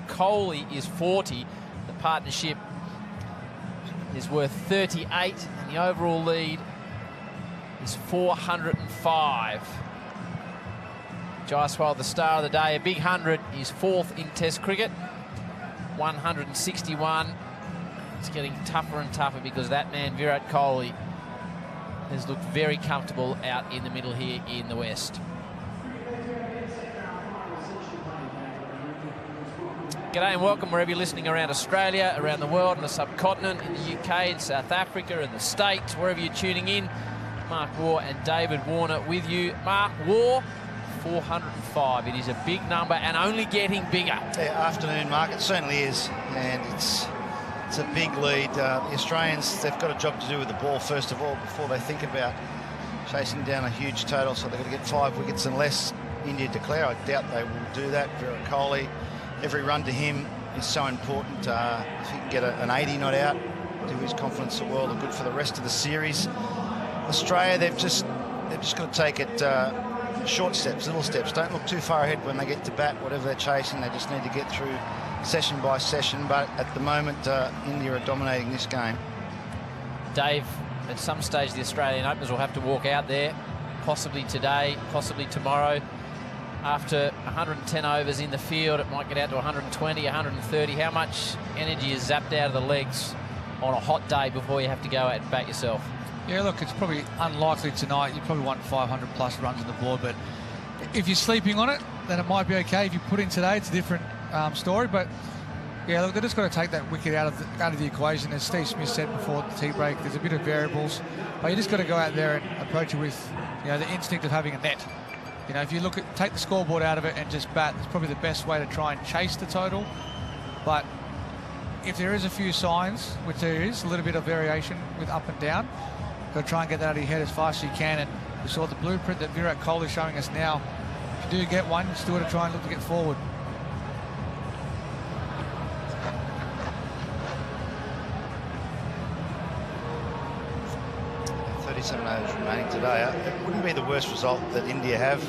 Kohli is 40. The partnership is worth 38, and the overall lead is 405. Jaiswal, the star of the day, a big 100. He's 4th in Test cricket, 161. It's getting tougher and tougher because that man, Virat Kohli, has looked very comfortable out in the middle here in the West. G'day and welcome wherever you're listening around Australia, around the world, in the subcontinent, in the UK, in South Africa, in the States, wherever you're tuning in. Mark Waugh and David Warner with you. Mark Waugh, 405. It is a big number and only getting bigger. Yeah, afternoon, Mark. It certainly is. And it's a big lead. The Australians, they've got a job to do with the ball, first of all, before they think about chasing down a huge total. So they've got to get 5 wickets and less. India declare. I doubt they will do that. Virat Kohli, every run to him is so important. If he can get an 80 not out, do his confidence the world of good for the rest of the series. Australia, they've just got to take it short steps, little steps. Don't look too far ahead when they get to bat, whatever they're chasing. They just need to get through session by session. But at the moment, India are dominating this game. Dave, at some stage, the Australian openers will have to walk out there, possibly today, possibly tomorrow. After 110 overs in the field, it might get out to 120, 130. How much energy is zapped out of the legs on a hot day before you have to go out and bat yourself? Yeah, look, it's probably unlikely tonight. You probably want 500 plus runs on the board, but if you're sleeping on it, then it might be okay. If you put in today, it's a different story. But yeah, look, they've just got to take that wicket out of the equation. As Steve Smith said before the tea break, there's a bit of variables, but you just got to go out there and approach it with, you know, the instinct of having a net. You know, if you take the scoreboard out of it and just bat, it's probably the best way to try and chase the total. But if there is a few signs, which there is, a little bit of variation with up and down, got to try and get that out of your head as fast as you can. And we saw the blueprint that Virat Kohli is showing us now. If you do get one, you still got to try and look to get forward. Overs remaining today. It wouldn't be the worst result that India have.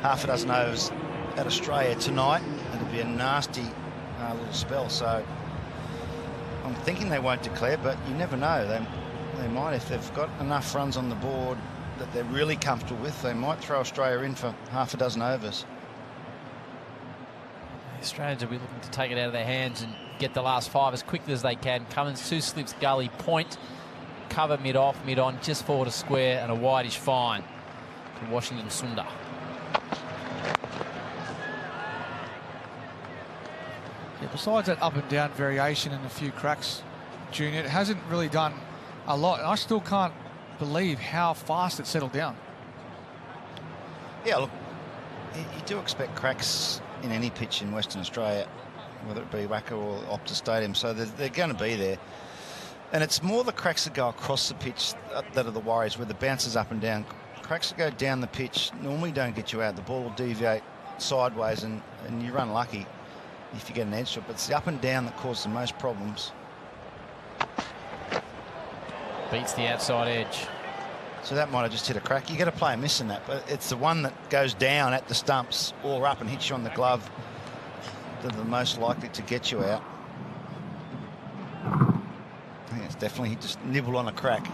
Half a dozen overs at Australia tonight. It'd be a nasty little spell. So I'm thinking they won't declare, but you never know. They might, if they've got enough runs on the board that they're really comfortable with. They might throw Australia in for half a dozen overs. The Australians will be looking to take it out of their hands and get the last 5 as quickly as they can. Cummins, 2 slips, gully, point. Cover mid-off, mid-on, just forward a square and a wideish fine to Washington Sundar. Yeah, besides that up and down variation and a few cracks, Junior, it hasn't really done a lot. And I still can't believe how fast it settled down. Yeah, look, you do expect cracks in any pitch in Western Australia, whether it be Wacker or Optus Stadium, so they're going to be there. And it's more the cracks that go across the pitch that are the worries, where the bounces up and down. Cracks that go down the pitch normally don't get you out. The ball will deviate sideways and you run lucky if you get an edge to it. But it's the up and down that causes the most problems. Beats the outside edge. So that might have just hit a crack. You got to play a miss in that, but it's the one that goes down at the stumps or up and hits you on the glove that are the most likely to get you out. I think it's definitely just nibbled on a crack.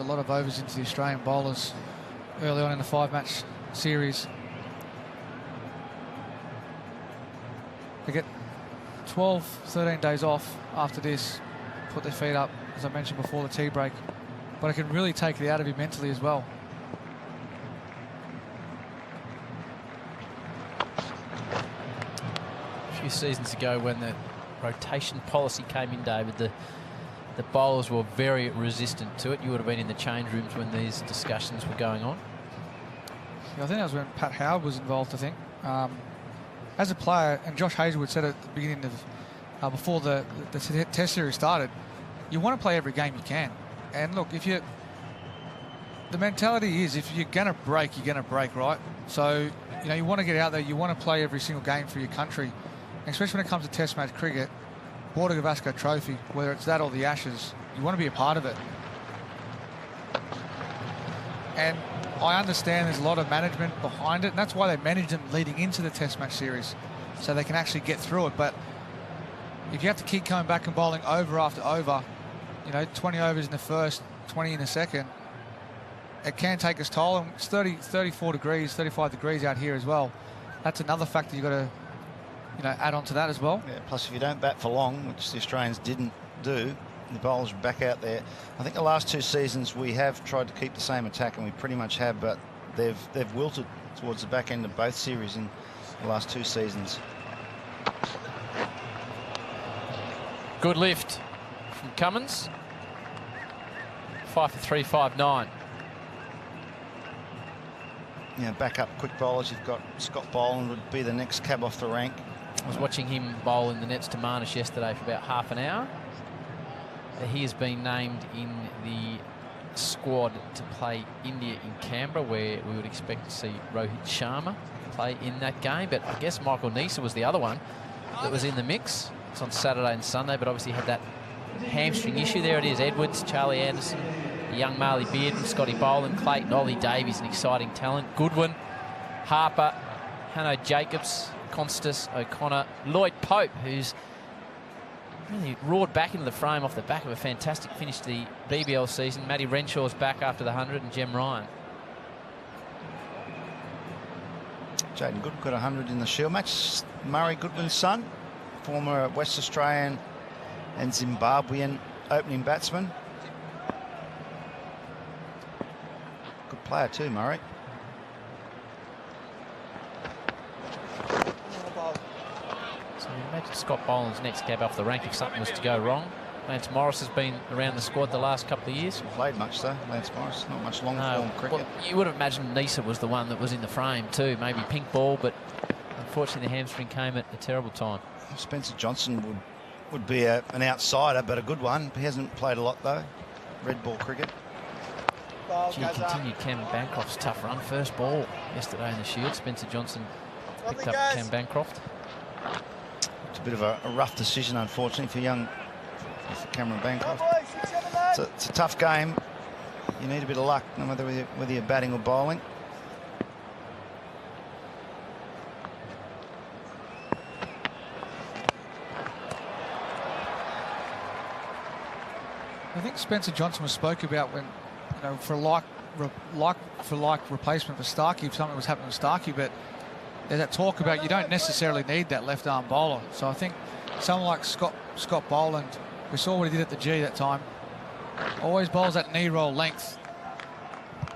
A lot of overs into the Australian bowlers early on in the 5-match series. They get 12, 13 days off after this, put their feet up, as I mentioned before the tea break. But it can really take it out of you mentally as well. A few seasons ago when the rotation policy came in, David, the the bowlers were very resistant to it. You would have been in the change rooms when these discussions were going on. Yeah, I think that was when Pat Howard was involved, I think. As a player, and Josh Hazlewood said at the beginning of, before the test series started, you want to play every game you can. And look, the mentality is if you're going to break, you're going to break, right? So, you know, you want to get out there, you want to play every single game for your country. And especially when it comes to test match cricket, Border Gavaskar Trophy, whether it's that or the Ashes, you want to be a part of it. And I understand there's a lot of management behind it, and that's why they manage them leading into the test match series, so they can actually get through it. But if you have to keep coming back and bowling over after over, you know, 20 overs in the first, 20 in the second, it can take its toll. And it's 34 degrees, 35 degrees out here as well. That's another factor you've got to, you know, add on to that as well. Yeah, plus if you don't bat for long, which the Australians didn't do, the bowlers are back out there. I think the last 2 seasons we have tried to keep the same attack, and we pretty much have, but they've wilted towards the back end of both series in the last 2 seasons. Good lift from Cummins. 5 for 359. Yeah, back up quick bowlers. You've got Scott Boland would be the next cab off the rank. I was watching him bowl in the nets to Marnish yesterday for about half an hour. He has been named in the squad to play India in Canberra, where we would expect to see Rohit Sharma play in that game. But I guess Michael Neser was the other one that was in the mix. It's on Saturday and Sunday, but obviously had that hamstring issue. There it is, Edwards, Charlie Anderson, young Marley Bearden, Scotty Boland, Clayton, Ollie Davies, an exciting talent. Goodwin, Harper, Hanno Jacobs, Constas, O'Connor, Lloyd Pope, who's really roared back into the frame off the back of a fantastic finish to the BBL season. Matty Renshaw's back after the 100, and Jem Ryan. Jaden Goodwin got 100 in the Shield match. Murray Goodwin's son, former West Australian and Zimbabwean opening batsman. Good player too, Murray. So imagine Scott Boland's next cab off the rank if something was to go wrong. Lance Morris has been around the squad the last couple of years. Played much though, Lance Morris. Not much long form cricket. Well, you would have imagined Neser was the one that was in the frame too. Maybe pink ball, but unfortunately the hamstring came at a terrible time. Spencer Johnson would be an outsider, but a good one. He hasn't played a lot though. Red ball cricket. Gee, continued Cam Bancroft's tough run. First ball yesterday in the Shield. Spencer Johnson picked up Cam Bancroft. It's a bit of a rough decision, unfortunately, for Cameron Bancroft. It's a tough game. You need a bit of luck, no matter whether you're batting or bowling. I think Spencer Johnson was spoke about when, you know, for like replacement for Starkey if something was happening with Starkey, but there's that talk about you don't necessarily need that left arm bowler. So I think someone like Scott Boland, we saw what he did at the G that time, always bowls that knee roll length.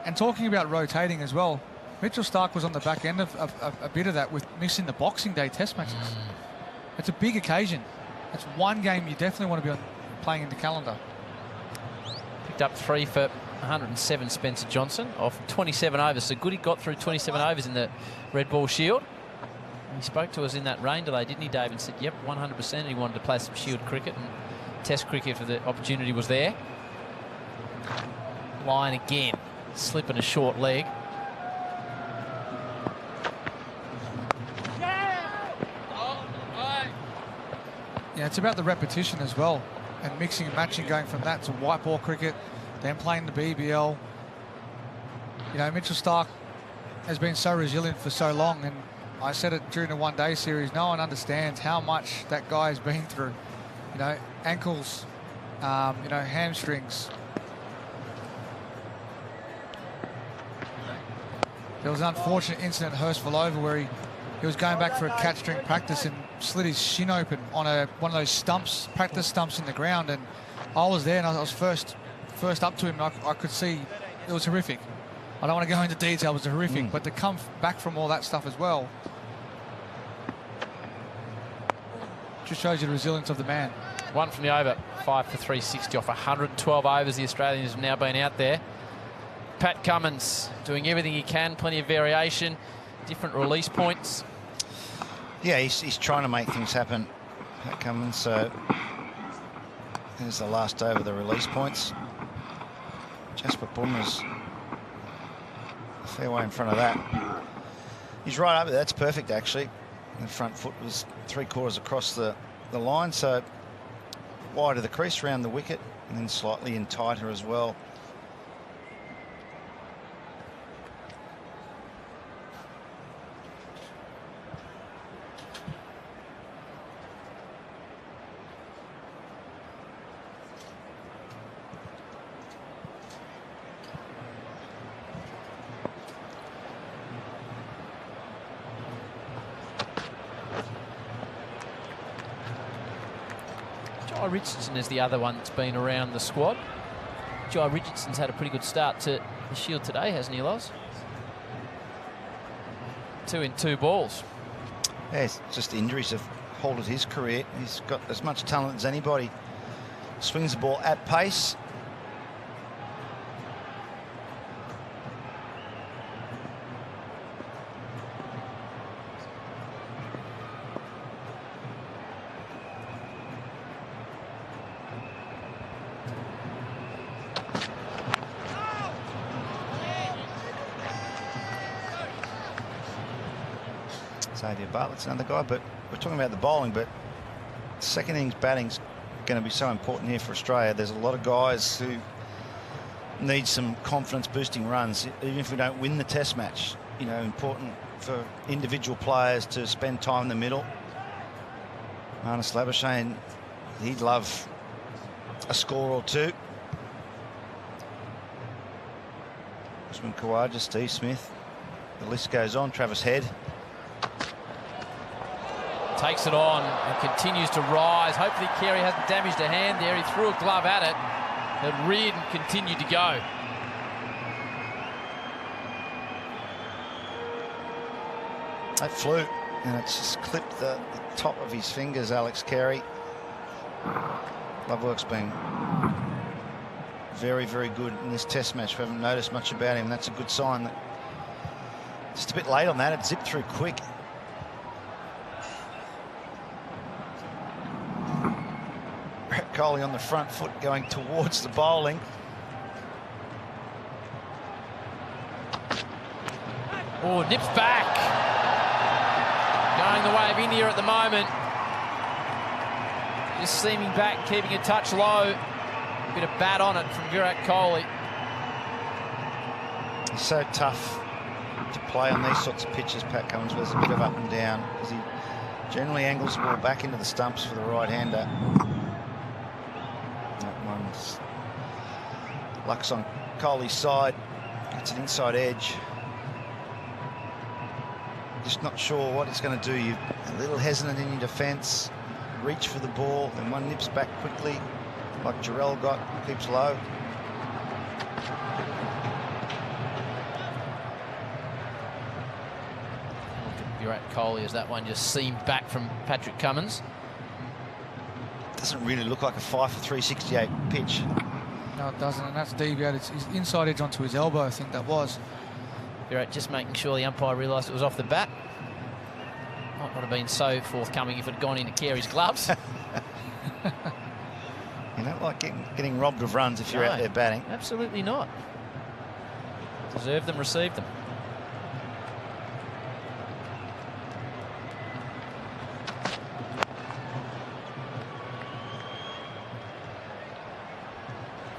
And talking about rotating as well, Mitchell Starc was on the back end of a bit of that with missing the Boxing Day test matches. It's a big occasion. It's one game you definitely want to be playing in the calendar. Picked up 3 for 107, Spencer Johnson, off 27 overs. So Goody got through 27 overs in the Red Ball Shield. He spoke to us in that rain delay, didn't he, Dave? And said, yep, 100%. He wanted to play some Shield cricket and Test cricket if the opportunity was there. Line again, slipping a short leg. Yeah, it's about the repetition as well, and mixing and matching, going from that to white ball cricket, then playing the BBL. You know, Mitchell Starc has been so resilient for so long, and I said it during the one-day series, no one understands how much that guy has been through. You know, ankles, you know, hamstrings. There was an unfortunate incident at Hurstville Oval where he was going back for a catch string practice and slid his shin open on one of those stumps, practice stumps in the ground, and I was there and I was first up to him. I could see it was horrific. I don't want to go into detail, it was horrific, but to come back from all that stuff as well just shows you the resilience of the man. One from the over, 5 for 360 off 112 overs. The Australians have now been out there. Pat Cummins doing everything he can, plenty of variation, different release points. Yeah, he's trying to make things happen, Pat Cummins. So here's the last over, the release points. Jasper Bumrah's a fair way in front of that. He's right up there. That's perfect, actually. The front foot was 3/4 across the line, so wide of the crease around the wicket, and then slightly in tighter as well. Jai Richardson is the other one that's been around the squad. Jai Richardson's had a pretty good start to the Shield today, hasn't he, Loz? 2 in 2 balls. Yeah, it's just injuries have halted his career. He's got as much talent as anybody. Swings the ball at pace. Xavier Bartlett's another guy, but we're talking about the bowling, but second innings batting's going to be so important here for Australia. There's a lot of guys who need some confidence boosting runs, even if we don't win the test match. You know, important for individual players to spend time in the middle. Marnus Labuschagne, he'd love a score or two. Usman Khawaja, Steve Smith, the list goes on. Travis Head takes it on and continues to rise. Hopefully Carey hasn't damaged a hand there. He threw a glove at it, but Reardon continued to go. That flew, and it's just clipped the top of his fingers, Alex Carey. Lovework's been very, very good in this test match. We haven't noticed much about him. That's a good sign. That just a bit late on that. It zipped through quick. Virat Kohli on the front foot going towards the bowling. Oh, nips back. Going the way of India at the moment. Just seeming back, keeping a touch low. A bit of bat on it from Virat Kohli. He's so tough to play on these sorts of pitches, Pat Cummins, where there's a bit of up and down, because he generally angles the ball back into the stumps for the right-hander. That one's luck's on Kohli's side. Gets an inside edge. Just not sure what it's going to do. You're a little hesitant in your defence. Reach for the ball, then one nips back quickly, like Jarrell got, keeps low. Virat Kohli as that one just seamed back from Patrick Cummins. Doesn't really look like a 5 for 368 pitch. No, it doesn't, and that's deviated. It's his inside edge onto his elbow, I think that was. Virat just making sure the umpire realised it was off the bat. Might not have been so forthcoming if it had gone into Carey's gloves. You don't like getting robbed of runs if you're out there batting. Absolutely not. Deserve them, receive them.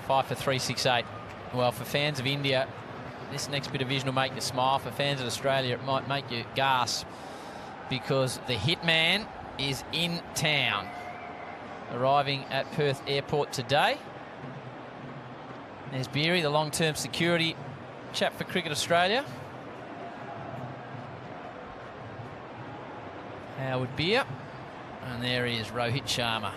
Five for 368. Well, for fans of India, this next bit of vision will make you smile. For fans of Australia, it might make you gasp, because the hitman is in town, arriving at Perth Airport today. There's Beery, the long-term security chap for Cricket Australia. Howard Beer. And there he is, Rohit Sharma.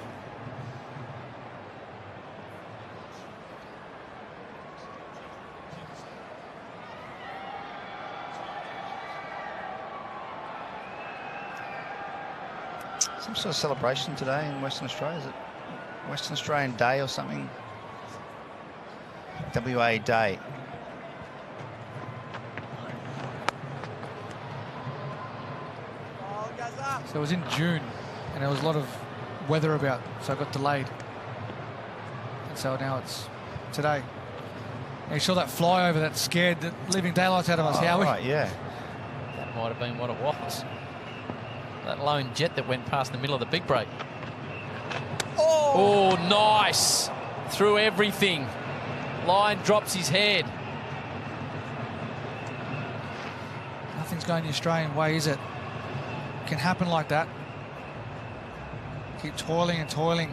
Some sort of celebration today in Western Australia, is it? Western Australian Day or something. WA Day. So it was in June, and there was a lot of weather about, so it got delayed. And so now it's today. And you saw that flyover that scared the living daylights out of us, Howie. Right, yeah. That might have been what it was. That lone jet that went past the middle of the big break. Oh, nice. Through everything. Lyon drops his head. Nothing's going the Australian way, is it? Can happen like that. Keep toiling and toiling.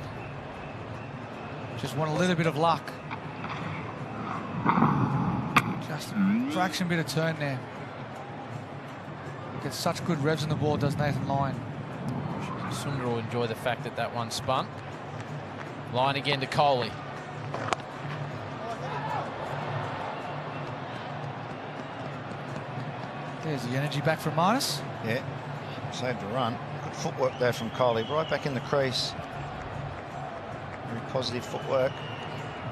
Just want a little bit of luck. Just a fraction bit of turn there. Gets such good revs on the board, does Nathan Lyon. Sundar will enjoy the fact that that one spun. Line again to Kohli. There's the energy back from Marnus. Yeah, saved a run. Good footwork there from Kohli, right back in the crease. Very positive footwork.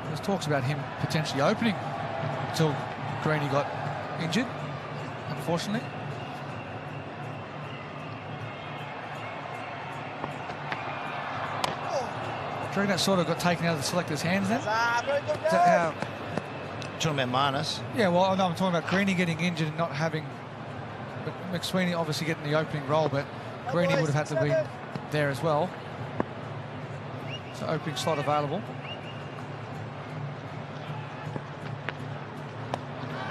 There's talks about him potentially opening until Greeny got injured, unfortunately. Do you reckon that sort of got taken out of the selector's hands then? Is that how? Talking about Marnus. Yeah, well, no, I'm talking about Greeny getting injured and not having... But McSweeney obviously getting the opening role, but Greeny would have had to be there as well. So opening slot available.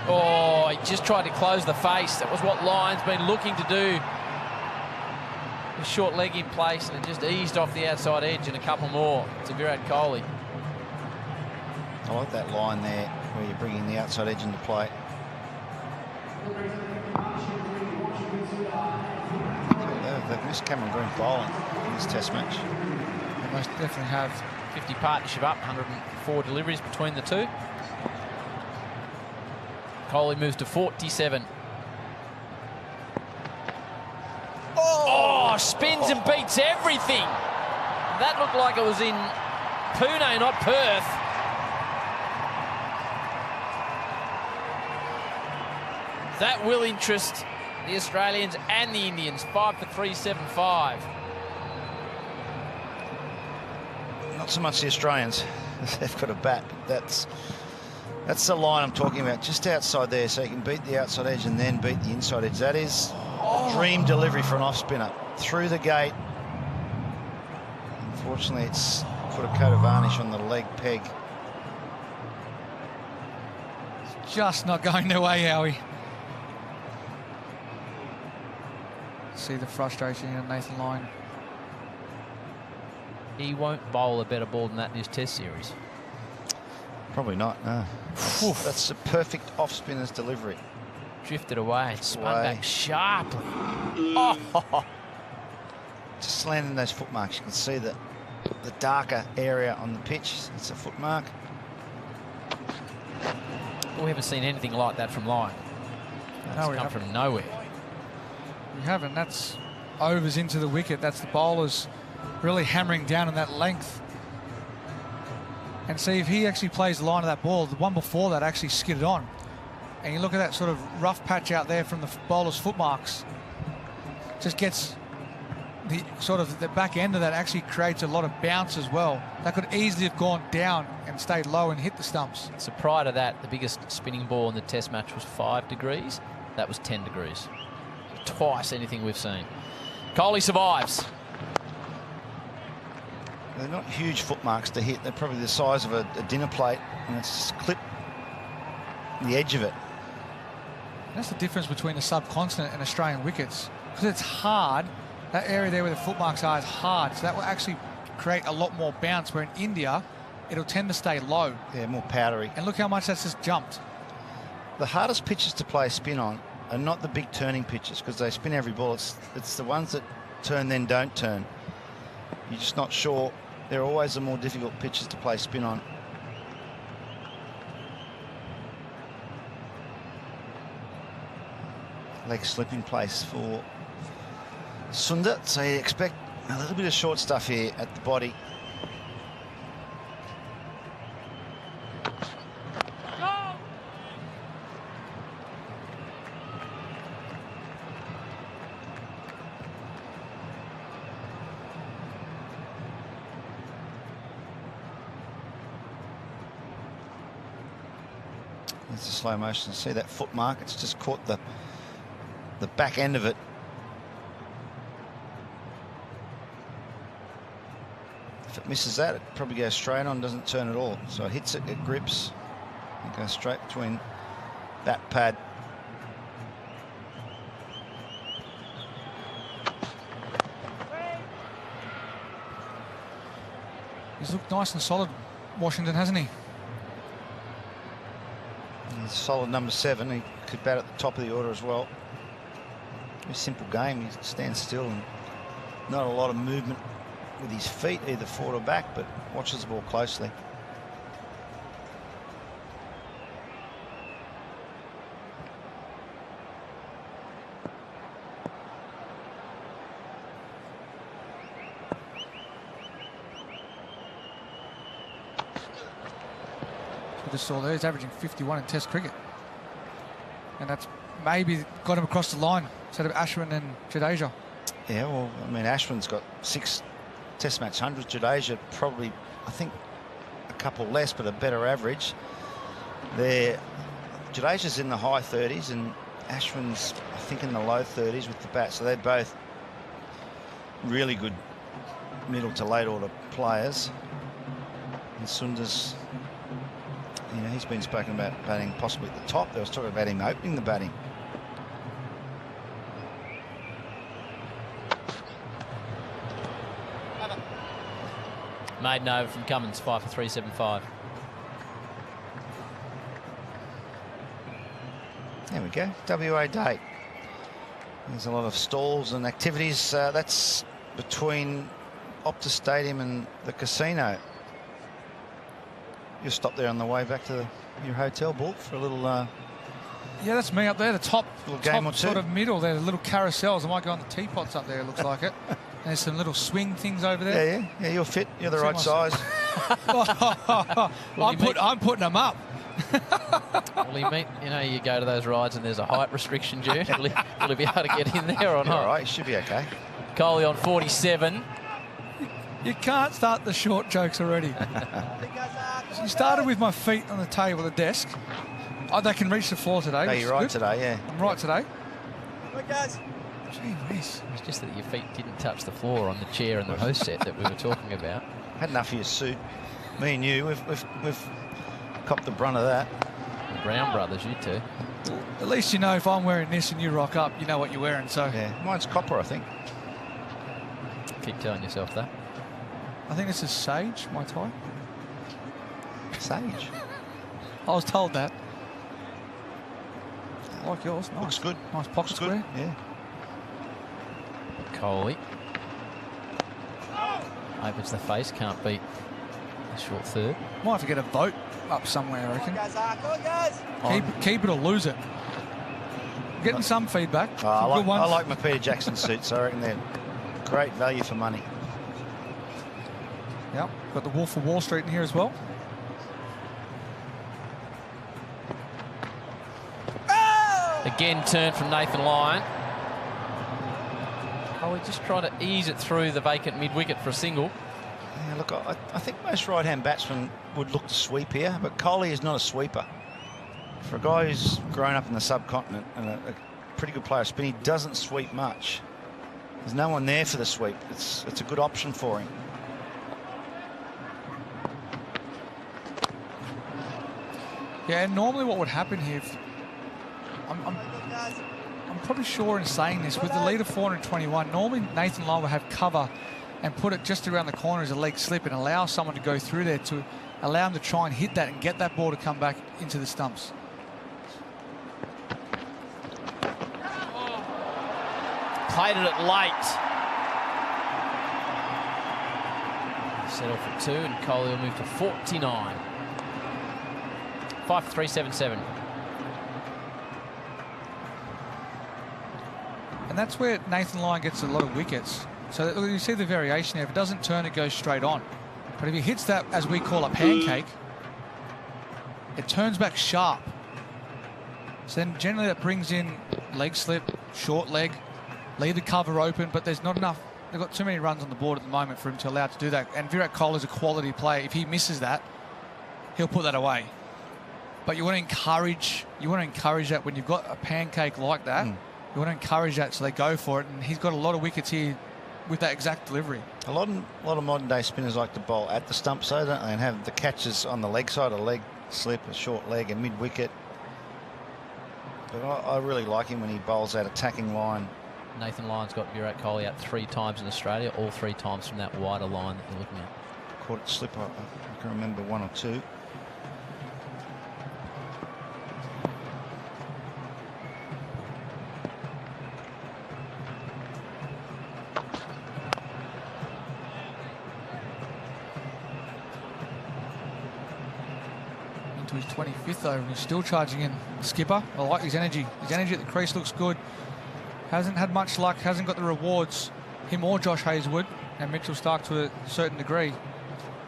Oh, he just tried to close the face. That was what Lyon's been looking to do. A short leg in place, and it just eased off the outside edge, and a couple more to Virat Kohli. I like that line there where you're bringing the outside edge into play. They've missed Cameron Green bowling in this test match. They most definitely have. 50 partnership up, 104 deliveries between the two. Kohli moves to 47. Oh, spins and beats everything. That looked like it was in Pune, not Perth. That will interest the Australians and the Indians. 5 for 375. Not so much the Australians. They've got a bat. That's the line I'm talking about, just outside there, so you can beat the outside edge and then beat the inside edge. That is dream delivery for an off spinner. Through the gate. Unfortunately, it's put a coat of varnish on the leg peg. It's just not going their way, Howie. See the frustration in Nathan Lyon. He won't bowl a better ball than that in his test series. Probably not, no. That's a perfect off spinner's delivery. Drifted away, spun back sharply. Oh. Just landing those foot marks. You can see the darker area on the pitch. It's a foot mark. We haven't seen anything like that from Lyon. That's come from nowhere. We haven't. That's overs into the wicket. That's the bowlers really hammering down on that length. And see if he actually plays the line of that ball. The one before that actually skidded on. And you look at that sort of rough patch out there from the bowler's foot marks. Just gets the sort of the back end of that actually creates a lot of bounce as well. That could easily have gone down and stayed low and hit the stumps. So prior to that, the biggest spinning ball in the test match was 5 degrees. That was 10 degrees. Twice anything we've seen. Kohli survives. They're not huge foot marks to hit. They're probably the size of a dinner plate, and it's just clipped the edge of it. That's the difference between the subcontinent and Australian wickets. Because it's hard, that area there where the foot marks are is hard, so that will actually create a lot more bounce, where in India, it'll tend to stay low. Yeah, more powdery. And look how much that's just jumped. The hardest pitches to play spin on are not the big turning pitches, because they spin every ball. It's the ones that turn then don't turn. You're just not sure. They're always the more difficult pitches to play spin on. Leg slip in place for Sundar, so you expect a little bit of short stuff here at the body. There's the slow motion. See that foot mark? It's just caught the back end of it. If it misses that, it probably goes straight on, doesn't turn at all. So it hits it, it grips, and goes straight between that pad. He's looked nice and solid, Washington, hasn't he? He's solid number 7. He could bat at the top of the order as well. Very simple game. He stands still and not a lot of movement with his feet, either forward or back, but watches the ball closely. We just saw there, he's averaging 51 in Test cricket. And that's maybe got him across the line instead of Ashwin and Jadeja. Yeah, well, I mean, Ashwin's got 6 Test match hundreds. Jadeja probably, I think, a couple less, but a better average. Jadeja's in the high 30s and Ashwin's, I think, in the low 30s with the bat. So they're both really good middle to late order players. And Sundar's, you know, he's been spoken about batting possibly at the top. There was talking about him opening the batting. Maiden over from Cummins, 5 for 375. There we go, WA Day. There's a lot of stalls and activities. That's between Optus Stadium and the casino. You'll stop there on the way back to your hotel, Bull, for a little... Yeah, that's me up there, the top game or two. Sort of middle there, the little carousels. I might go on the teapots up there, it looks like it. And there's some little swing things over there. Yeah, you're fit. You're the right size. I'm putting them up. Will he meet, you know, you go to those rides and there's a height restriction, Jude. Will he be able to get in there or not? All right, he should be okay. Kohli on 47. You can't start the short jokes already. You started with my feet on the table, the desk. Oh, they can reach the floor today. No, you're right today, yeah. I'm right today. Right, guys. Gee whiz. It's just that your feet didn't touch the floor on the chair in the host set that we were talking about. Had enough of your suit. Me and you, we've copped the brunt of that. The Brown brothers, you two. At least you know if I'm wearing this and you rock up, you know what you're wearing. So yeah, mine's copper, I think. Keep telling yourself that. I think this is sage, my tie. Sage. I was told that. I like yours. Nice. Looks good. Nice pocket square. Yeah. Kohli. Opens the face, can't beat the short third. Might have to get a vote up somewhere, I reckon. Come on, guys. Keep it or lose it. Getting some feedback. Oh, I good ones. like my Peter Jackson suits. So I reckon they're great value for money. Yep. Got the Wolf of Wall Street in here as well. Again, turn from Nathan Lyon. Kohli just trying to ease it through the vacant mid-wicket for a single. Yeah, look, I think most right-hand batsmen would look to sweep here, but Kohli is not a sweeper. For a guy who's grown up in the subcontinent and a pretty good player of spin, he doesn't sweep much. There's no one there for the sweep. It's a good option for him. Yeah, and normally what would happen here, if I'm probably sure in saying this, with the lead of 421, normally Nathan Lyon would have cover and put it just around the corner as a leg slip and allow someone to go through there to allow him to try and hit that and get that ball to come back into the stumps. Played it late. Settle for 2 and Kohli will move to 49. 5 for 377. And that's where Nathan Lyon gets a lot of wickets. So you see the variation there. If it doesn't turn, it goes straight on. But if he hits that, as we call a pancake, it turns back sharp. So then generally that brings in leg slip, short leg, leave the cover open, but there's not enough. They've got too many runs on the board at the moment for him to allow to do that. And Virat Kohli is a quality player. If he misses that, he'll put that away. But you want to encourage that when you've got a pancake like that. You want to encourage that so they go for it. And he's got a lot of wickets here with that exact delivery. A lot of modern day spinners like to bowl at the stump, so don't they? And have the catches on the leg side, a leg slip, a short leg, a mid wicket. But I really like him when he bowls that attacking line. Nathan Lyon's got Virat Kohli out 3 times in Australia, all 3 times from that wider line that you're looking at. Caught it slip, I can remember 1 or 2. Into his 25th over, and he's still charging in. Skipper, I like his energy. His energy at the crease looks good. Hasn't had much luck, hasn't got the rewards. Him or Josh Hazlewood and Mitchell Starc to a certain degree.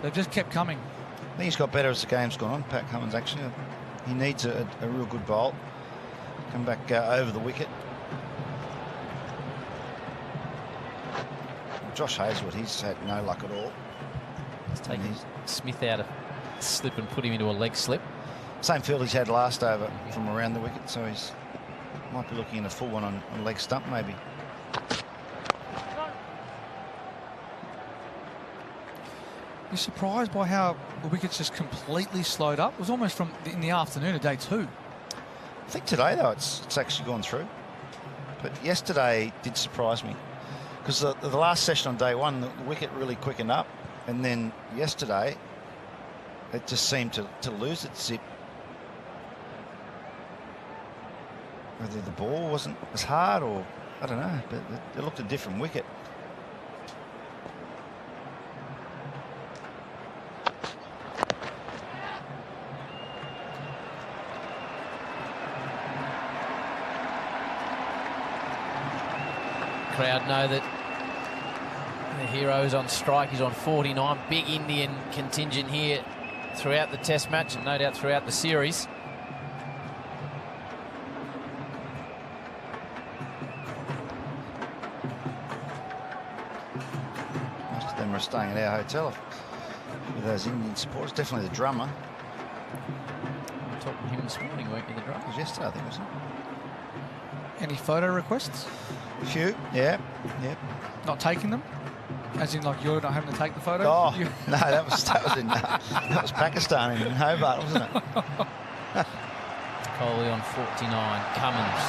They've just kept coming. I think he's got better as the game's gone on, Pat Cummins, actually. He needs a real good bowl. Come back over the wicket. Josh Hazlewood, he's had no luck at all. He's taking Smith out of slip and put him into a leg slip. Same field he's had last over from around the wicket, so he's might be looking at a full one on leg stump, maybe. You're surprised by how the wickets just completely slowed up. It was almost from in the afternoon of day 2. I think today, though, it's actually gone through. But yesterday did surprise me. Because the last session on day 1, the wicket really quickened up. And then yesterday, it just seemed to lose its zip. Whether the ball wasn't as hard or, I don't know, but it looked a different wicket. Crowd know that the hero is on strike. He's on 49. Big Indian contingent here throughout the Test match and no doubt throughout the series. Most of them are staying at our hotel with those Indian supporters. Definitely the drummer. We were talking to him this morning, weren't you, the drummer? It was yesterday, I think, wasn't it? Any photo requests? A few, yeah. Not taking them? As in, like, you're not having to take the photo? Oh, no, that was that was Pakistan in Hobart, wasn't it? Kohli on 49. Cummins.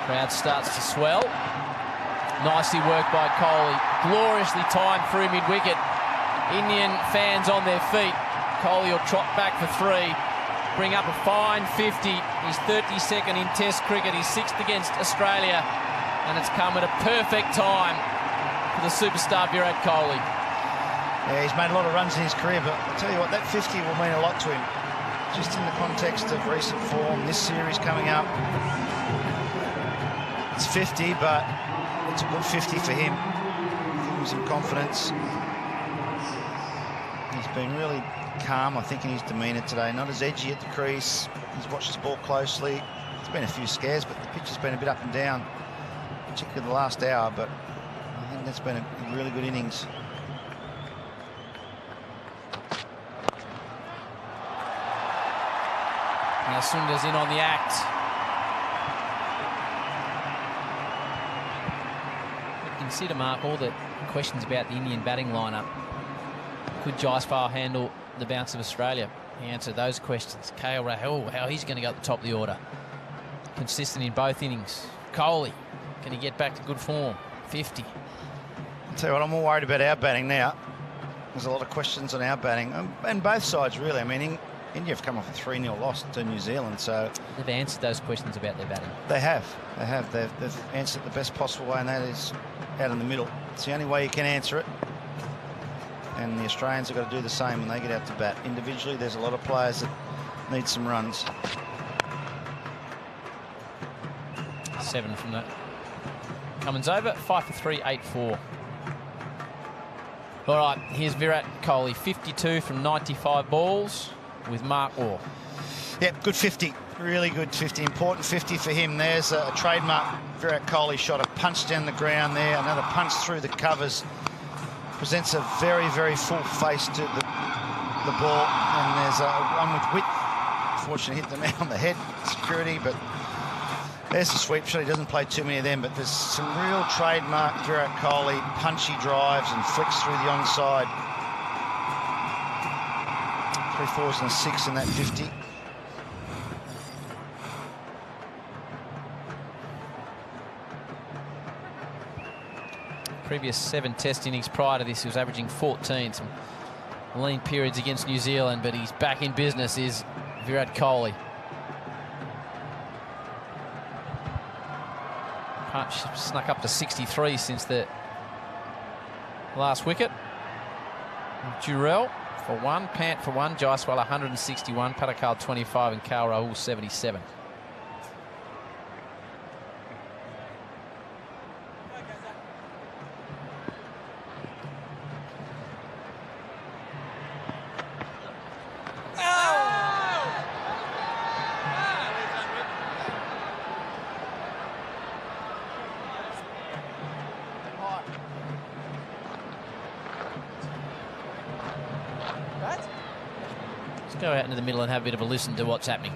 Crowd starts to swell. Nicely worked by Kohli. Gloriously timed through mid-wicket. Indian fans on their feet. Kohli will trot back for 3. Bring up a fine 50. He's 32nd in Test cricket. He's 6th against Australia. And it's come at a perfect time for the superstar Virat Kohli. Yeah, he's made a lot of runs in his career, but I'll tell you what, that 50 will mean a lot to him. Just in the context of recent form, this series coming up. It's 50, but it's a good 50 for him. Give him some confidence. He's been really calm, I think, in his demeanour today. Not as edgy at the crease. He's watched his ball closely. There's been a few scares, but the pitch has been a bit up and down, particularly the last hour, but I think that's been a really good innings. Now Sundar's in on the act. Consider, Mark, all the questions about the Indian batting lineup. Could Jaiswal handle the bounce of Australia? He answered those questions. KL Rahul, how he's going to go at the top of the order. Consistent in both innings. Kohli, can he get back to good form? 50. I'll tell you what, I'm more worried about our batting now. There's a lot of questions on our batting, and both sides, really. I mean, India have come off a 3-0 loss to New Zealand, so... They've answered those questions about their batting. They have. They've answered it the best possible way, and that is out in the middle. It's the only way you can answer it. And the Australians have got to do the same when they get out to bat. Individually, there's a lot of players that need some runs. 7 from that. Cummins over, 5 for 3, 8-4. All right, here's Virat Kohli, 52 from 95 balls with Mark Orr. Yep, good 50. Really good 50. Important 50 for him. There's a trademark Virat Kohli shot. A punch down the ground there. Another punch through the covers. Presents a very, very full face to the ball. And there's one with width Unfortunately, hit the man on the head, security, but there's the sweep shot. He doesn't play too many of them, but there's some real trademark Virat Kohli punchy drives and flicks through the onside. 3 4s and a 6 in that 50. Previous 7 test innings prior to this, he was averaging 14. Some lean periods against New Zealand, but he's back in business is Virat Kohli. Punch snuck up to 63 since the last wicket. Durrell for 1, Pant for 1, Jaiswal 161, Patakal 25 and Kal Rahul 77. Go out into the middle and have a bit of a listen to what's happening.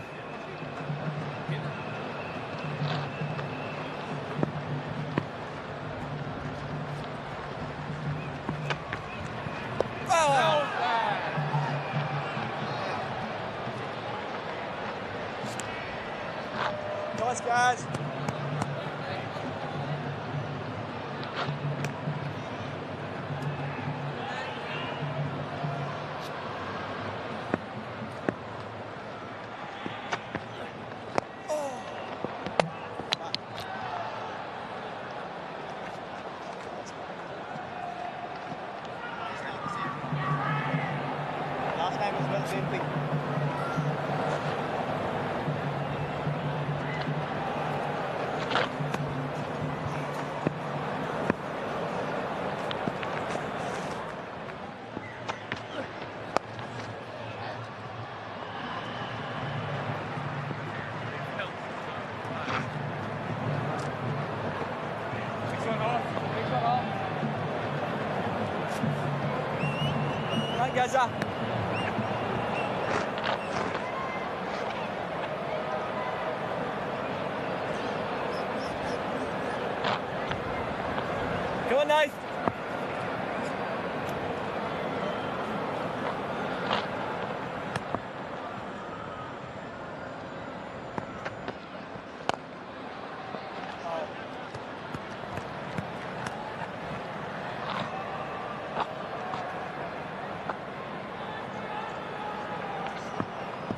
Nice, guys. Last time was well same thing. Right, guys, Come on, Nate.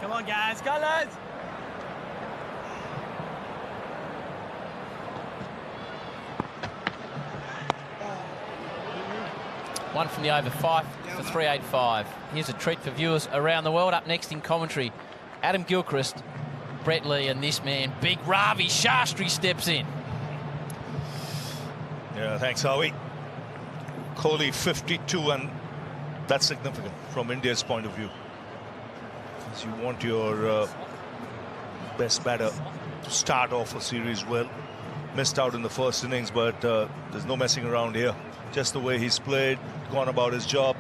Come on, guys. Go, lads. One from the over 5 for 385. Here's a treat for viewers around the world. Up next in commentary, Adam Gilchrist, Brett Lee, and this man, Big Ravi Shastri, steps in. Yeah, thanks, Howie. Kohli 52, and that's significant from India's point of view. Because you want your best batter to start off a series well. Missed out in the first innings, but there's no messing around here. Just the way he's played, gone about his job.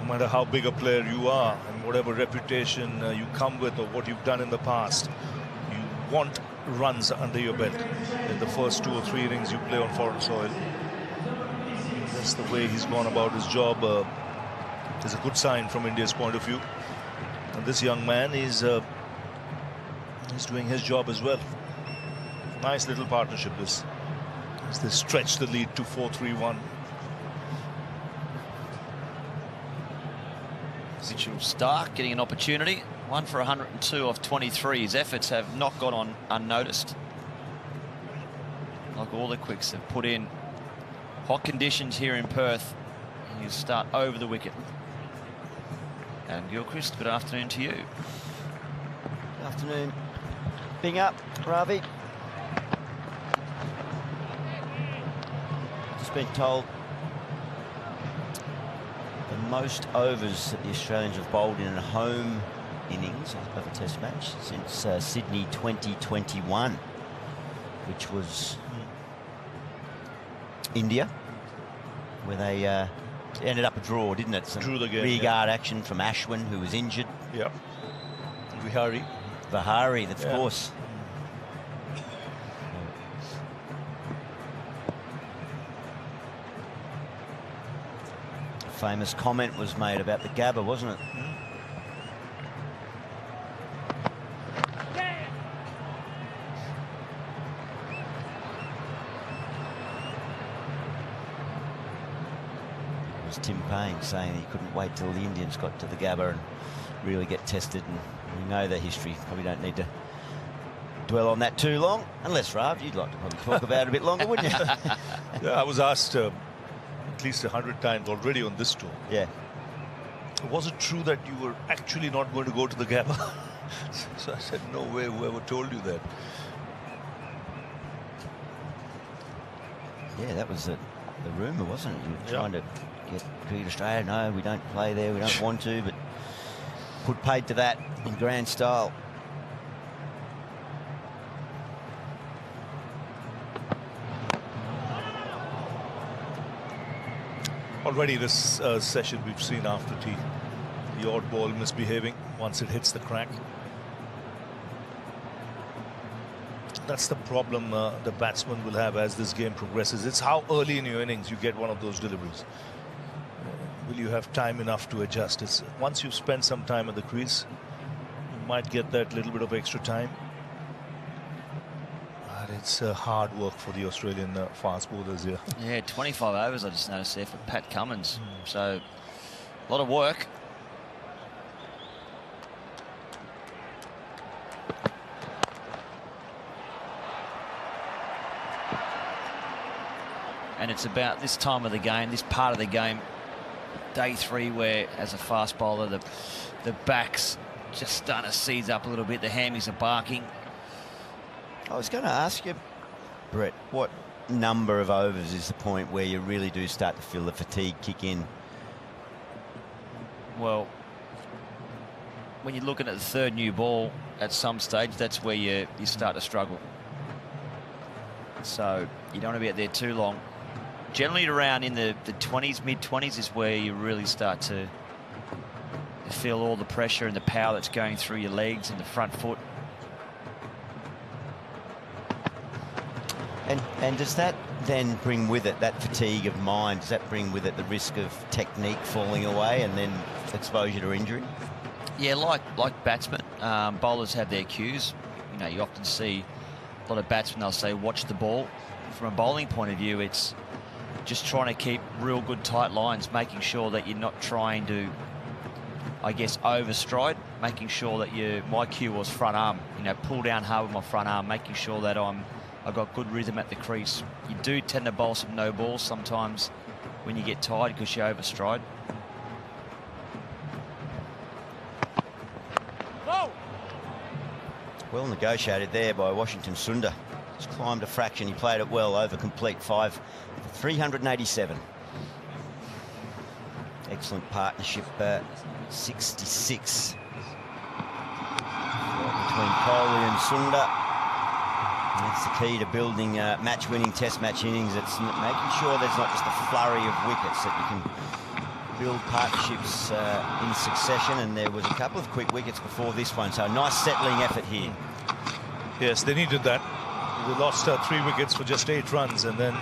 No matter how big a player you are and whatever reputation you come with or what you've done in the past, you want runs under your belt in the first 2 or 3 innings you play on foreign soil. That's the way he's gone about his job. Is a good sign from India's point of view. And this young man is he's doing his job as well. Nice little partnership this, as they stretch the lead to 4-3-1. Mitchell Stark getting an opportunity. 1 for 102 off 23. His efforts have not gone on unnoticed. Like all the quicks have put in. Hot conditions here in Perth. He'll start over the wicket. And Gilchrist, good afternoon to you. Good afternoon. Bing up, Ravi. Just been told the most overs that the Australians have bowled in a home innings of a test match since Sydney 2021, which was India, where they It ended up a draw, didn't it? Some Drew the game, rear-guard action from Ashwin, who was injured. Yeah. Vihari. Vihari, of Yeah. course. A famous comment was made about the Gabba, wasn't it? It was Tim Payne saying he couldn't wait till the Indians got to the Gabba and really get tested, and we know their history. Probably don't need to dwell on that too long, unless, Rav, you'd like to probably talk about it a bit longer, wouldn't you? Yeah, I was asked at least 100 times already on this tour. Yeah. Was it true that you were actually not going to go to the Gabba? So I said, no way, whoever told you that? Yeah, that was the rumour, wasn't it? You were Yeah. trying to get Cricket Australia. No, we don't play there, we don't want to, but put paid to that in grand style. Already this session we've seen after tea. The odd ball misbehaving once it hits the crack. That's the problem the batsman will have as this game progresses. It's how early in your innings you get one of those deliveries. Will you have time enough to adjust? It's once you've spent some time at the crease, you might get that little bit of extra time. But it's hard work for the Australian fast bowlers here. Yeah, 25 overs I just noticed there for Pat Cummins. So a lot of work. And it's about this time of the game, this part of the game, day 3, where as a fast bowler the back's just starting to seize up a little bit, the hammies are barking. I was going to ask you, Brett, what number of overs is the point where you really do start to feel the fatigue kick in? Well, when you're looking at the third new ball, at some stage, that's where you start to struggle. So you don't want to be out there too long. Generally around in the 20s, mid-20s is where you really start to feel all the pressure and the power that's going through your legs and the front foot. And does that then bring with it, that fatigue of mind, does that bring with it the risk of technique falling away and then exposure to injury? Yeah, like batsmen, bowlers have their cues. You know, you often see a lot of batsmen, they'll say, watch the ball. From a bowling point of view, it's just trying to keep real good tight lines, making sure that you're not trying to, I guess, overstride, making sure that my cue was front arm, you know, pull down hard with my front arm, making sure that I've got good rhythm at the crease. You do tend to bowl some no balls sometimes when you get tired because you overstride. Well negotiated there by Washington Sundar. Just climbed a fraction. He played it well over complete 5 for 387. Excellent partnership, 66 between Kohli and Sundar. And that's the key to building match-winning test match innings. It's making sure there's not just a flurry of wickets, that you can build partnerships in succession, and there was a couple of quick wickets before this one, so a nice settling effort here. Yes, they needed that. They lost 3 wickets for just 8 runs, and then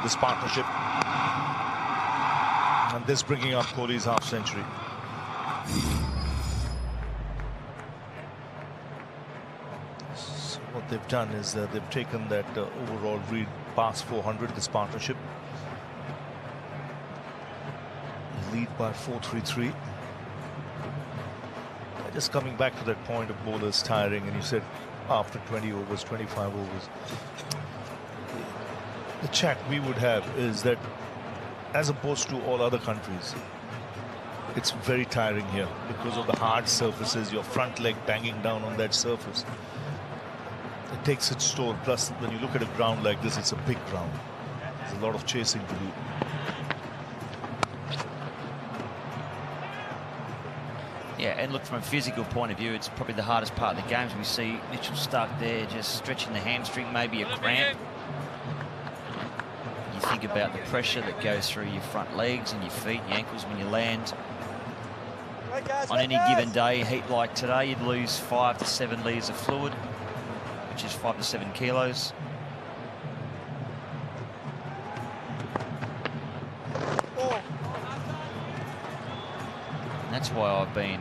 this partnership, and this bringing up Kohli's half century. So what they've done is they've taken that overall read past 400, this partnership. Lead by 4-3-3. Just coming back to that point of bowlers tiring, and you said after 20 overs, 25 overs. The chat we would have is that, as opposed to all other countries, it's very tiring here because of the hard surfaces, your front leg banging down on that surface. It takes its toll. Plus, when you look at a ground like this, it's a big ground. There's a lot of chasing to do. Yeah, and look, from a physical point of view, it's probably the hardest part of the game. We see Mitchell stuck there, just stretching the hamstring, maybe a cramp. You think about the pressure that goes through your front legs and your feet, your ankles when you land. Right, guys, On right, any guys. given day, heat like today, you'd lose 5 to 7 litres of fluid, which is 5 to 7 kilos. And that's why I've been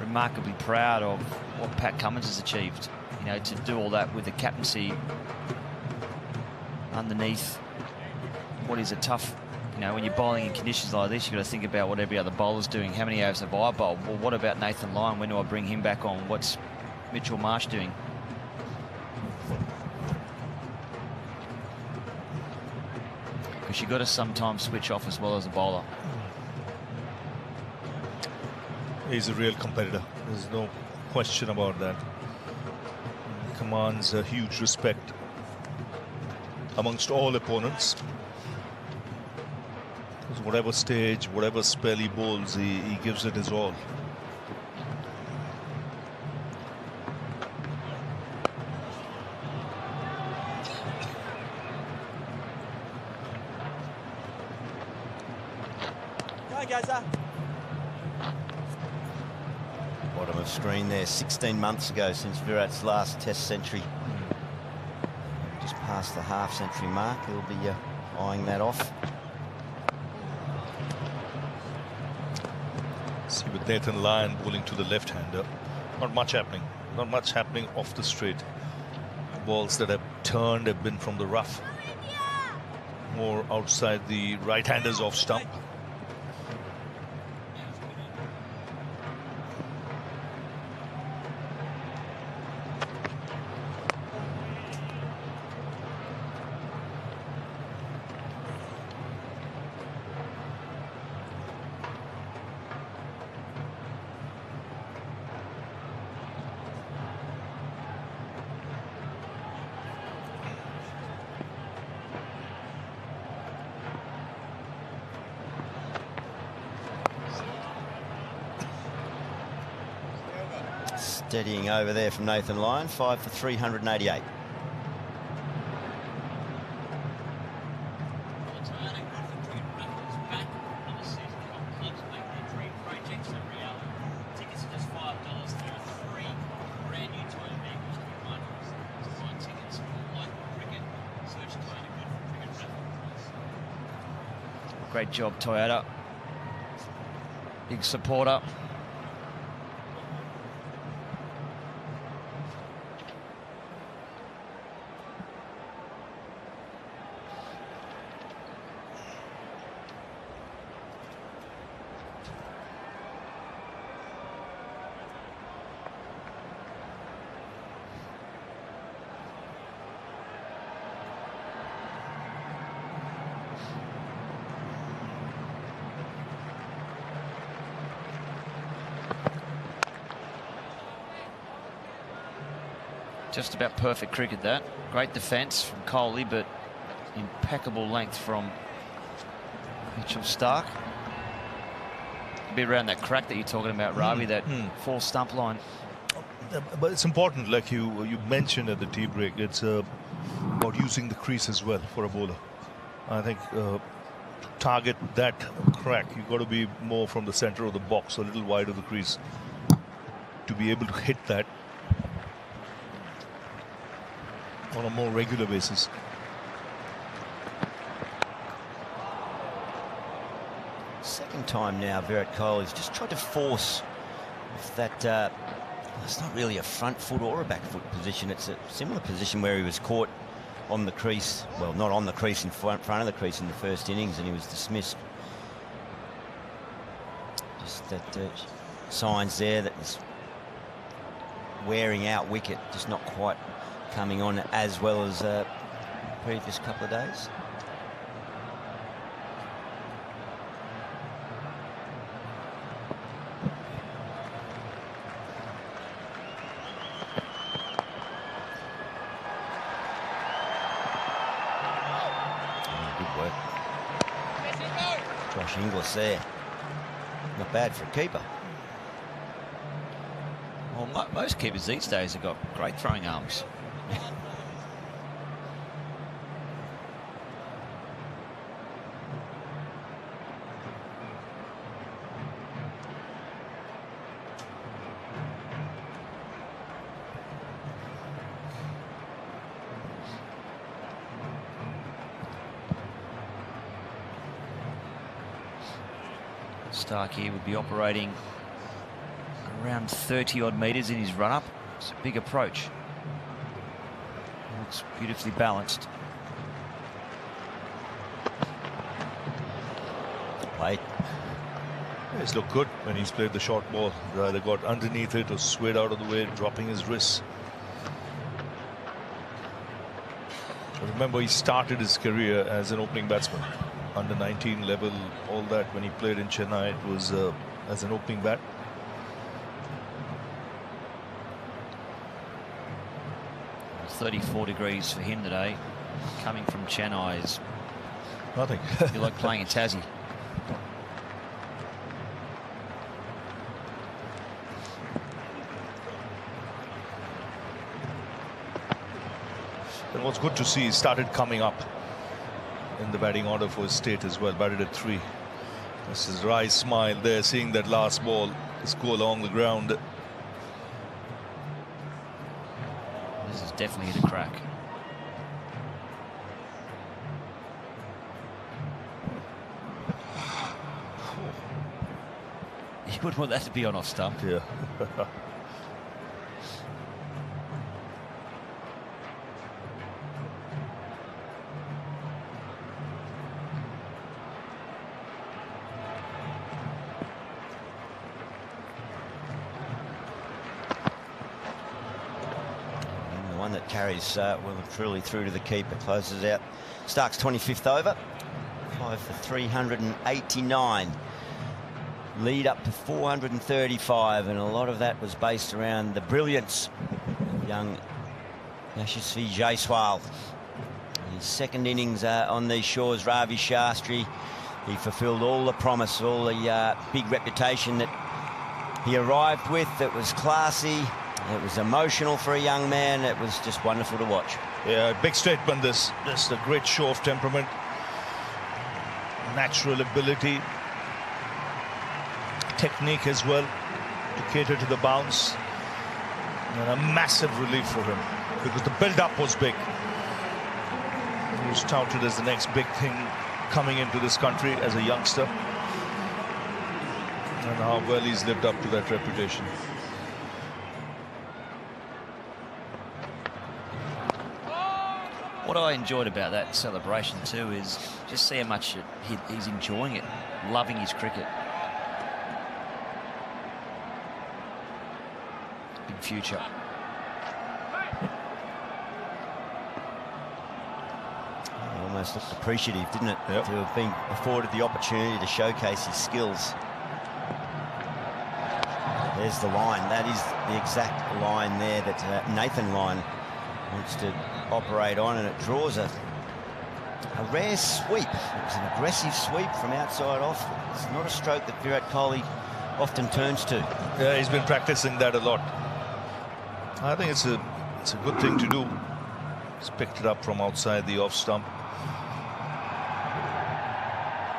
remarkably proud of what Pat Cummins has achieved. You know, to do all that with the captaincy underneath what is a tough, you know, when you're bowling in conditions like this, you've got to think about what every other bowler's doing. How many overs have I bowled? Well, what about Nathan Lyon? When do I bring him back on? What's Mitchell Marsh doing? Because you've got to sometimes switch off as well as a bowler. He's a real competitor. There's no question about that. He commands a huge respect amongst all opponents. Because whatever stage, whatever spell he bowls, he gives it his all. Come on, guys. Bottom of screen there, 16 months ago since Virat's last Test century. Just past the half-century mark. He'll be eyeing that off. See, with Nathan Lyon bowling to the left-hander, not much happening. Not much happening off the straight. Balls that have turned have been from the rough. More outside the right-hander's off stump. Steadying over there from Nathan Lyon, 5 for 388. Great job, Toyota. Big supporter. Just about perfect cricket, that. Great defence from Kohli, but impeccable length from Mitchell Starc. Be around that crack that you're talking about, Ravi, that full stump line. But it's important, like you mentioned at the tea break, it's about using the crease as well for a bowler. I think to target that crack, you've got to be more from the center of the box, a little wide of the crease, to be able to hit that on a more regular basis. Second time now Virat Kohli's just tried to force that. It's not really a front foot or a back foot position. It's a similar position where he was caught on the crease. Well, not on the crease, in front of the crease in the first innings, and he was dismissed. Just that signs there that is wearing out wicket, just not quite coming on as well as previous couple of days. Good work. Josh Inglis there. Not bad for a keeper. Well, most keepers these days have got great throwing arms. Starkey would be operating around 30-odd metres in his run-up. It's a big approach. Looks beautifully balanced. Play. He's looked good when he's played the short ball. They got underneath it or swayed out of the way, dropping his wrists. Remember, he started his career as an opening batsman. Under 19 level, all that. When he played in Chennai, it was as an opening bat. Well, 34 degrees for him today. Coming from Chennai is nothing. You're like playing in Tassie. And what's good to see, he started coming up in the batting order for his state as well. Batted at 3. This is Rai's smile there, seeing that last ball just go along the ground. This is definitely hit a crack. You wouldn't want that to be on off stump. Yeah. One that carries well and truly through to the keeper, closes out Stark's 25th over. 5 for 389. Lead up to 435, and a lot of that was based around the brilliance of young Yashasvi Jaiswal. His second innings on these shores, Ravi Shastri, he fulfilled all the promise, all the big reputation that he arrived with. It was classy. It was emotional for a young man. It was just wonderful to watch. Yeah, big statement this. Just a great show of temperament, natural ability, technique as well to cater to the bounce, and a massive relief for him because the build-up was big. He was touted as the next big thing coming into this country as a youngster, and how well he's lived up to that reputation. What I enjoyed about that celebration too is just see how much he's enjoying it, loving his cricket. Big future. Almost looked appreciative, didn't it? Yep. To have been afforded the opportunity to showcase his skills. There's the line. That is the exact line there that Nathan Lyon wants to operate on, and it draws a rare sweep. It was an aggressive sweep from outside off. It's not a stroke that Virat Kohli often turns to. Yeah, he's been practicing that a lot. I think it's a good thing to do. He's picked it up from outside the off stump.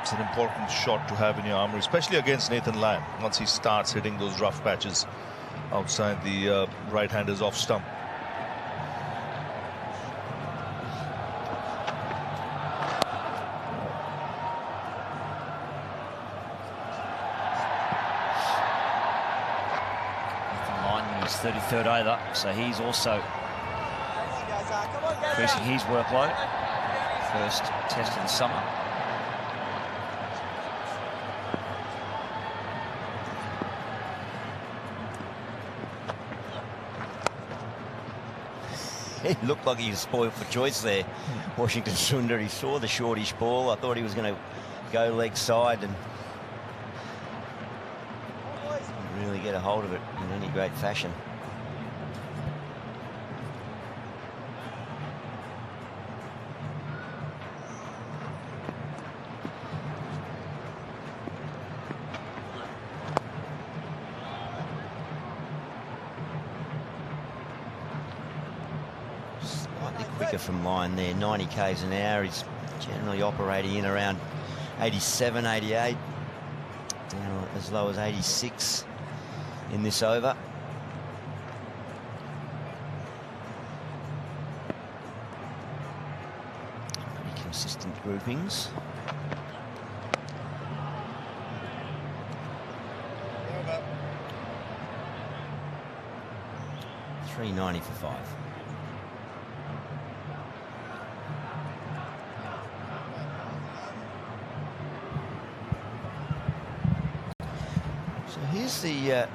It's an important shot to have in your armory, especially against Nathan Lyon, once he starts hitting those rough patches outside the right-hander's off stump. His 33rd over, so he's also increasing his workload. First test of the summer. He looked like he was spoiled for choice there. Washington Sundar, he saw the shortish ball. I thought he was going to go leg side and really get a hold of it in any great fashion. Slightly quicker from line there, 90 k's an hour. He's generally operating in around 87, 88, down as low as 86 in this over. Pretty consistent groupings. 390 for 5. So here's the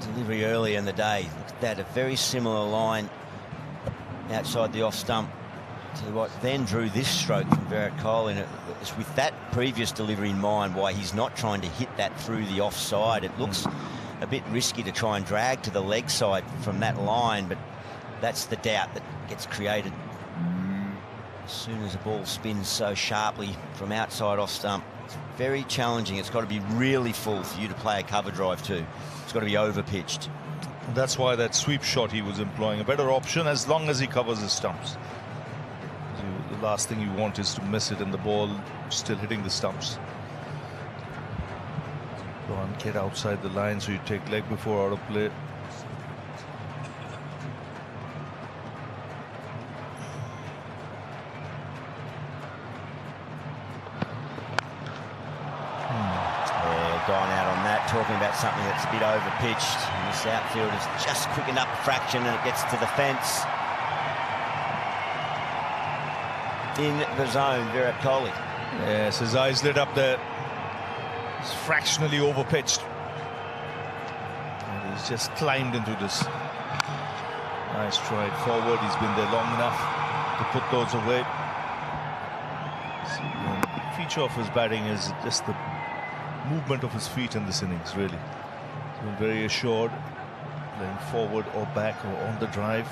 delivery earlier in the day. Look at that, a very similar line outside the off stump to what then drew this stroke from Virat Kohli. And it was with that previous delivery in mind why he's not trying to hit that through the offside. It looks a bit risky to try and drag to the leg side from that line, but that's the doubt that gets created as soon as the ball spins so sharply from outside off stump. It's very challenging. It's got to be really full for you to play a cover drive too. It's got to be over pitched. That's why that sweep shot he was employing, a better option as long as he covers his stumps. The last thing you want is to miss it and the ball still hitting the stumps. Go on, get outside the line, so you take leg before out of play. Gone out on that, talking about something that's a bit over pitched. And this outfield is just quickened up a fraction and it gets to the fence. In the zone, Virat Kohli. Yes, his eyes lit up there. It's fractionally over pitched. And he's just climbed into this. Nice stride forward. He's been there long enough to put those away. The feature of his batting is just the movement of his feet in this innings, really. He's been very assured, playing forward or back or on the drive.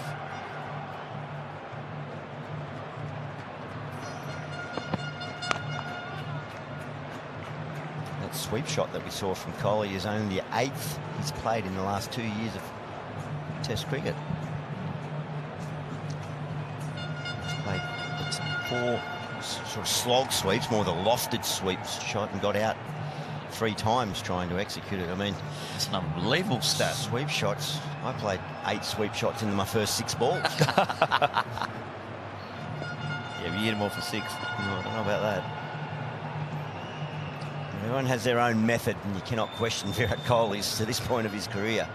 That sweep shot that we saw from Kohli is only the 8th he's played in the last 2 years of Test cricket. He's played 4 sort of slog sweeps, more the lofted sweeps, shot and got out 3 times trying to execute it. I mean, It's an unbelievable stat. sweep shots. I played 8 sweep shots in my first 6 balls. Yeah, but you hit them all for 6. I don't know about that. Everyone has their own method, and you cannot question Virat Kohli's to this point of his career.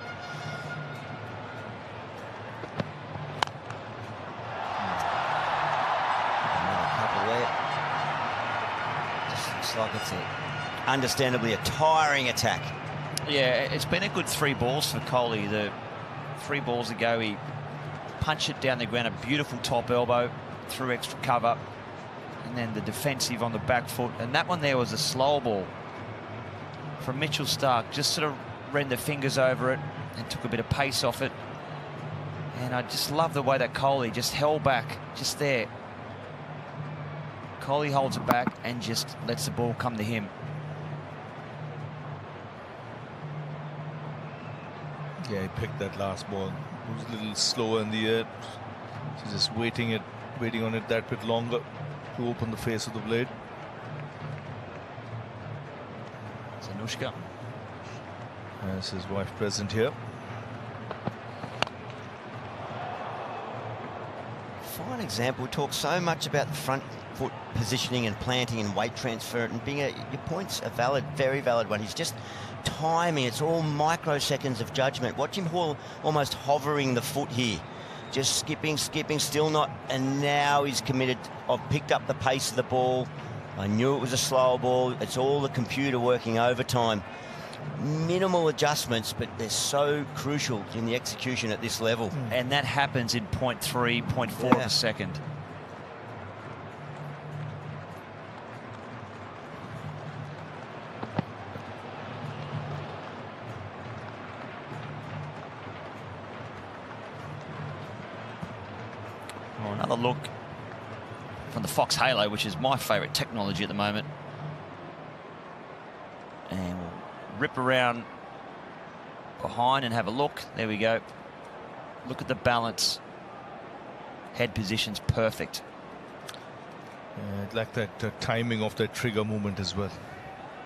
Another couple there. Just looks like it's understandably a tiring attack. Yeah, it's been a good 3 balls for Kohli. The 3 balls ago, he punched it down the ground, a beautiful top elbow, through extra cover, and then the defensive on the back foot. And that one there was a slow ball from Mitchell Starc. Just sort of ran the fingers over it and took a bit of pace off it. And I just love the way that Kohli just held back, just there. Kohli holds it back and just lets the ball come to him. Yeah, he picked that last ball. It was a little slower in the air. So just waiting on it that bit longer to open the face of the blade. Zanushka. There's his wife present here. Fine example. We talk so much about the front foot positioning and planting and weight transfer, and being your point's a valid, very valid one. He's just timing. It's all microseconds of judgment. Watch him almost hovering the foot here, just skipping, still not. And now he's committed. I've picked up the pace of the ball. I knew it was a slower ball. It's all the computer working overtime. Minimal adjustments, but they're so crucial in the execution at this level. And that happens in 0.3, 0.4 of a second. Oh, another look from the Fox Halo, which is my favourite technology at the moment. And we'll rip around behind and have a look. There we go. Look at the balance. Head position's perfect. I'd like that timing of that trigger movement as well.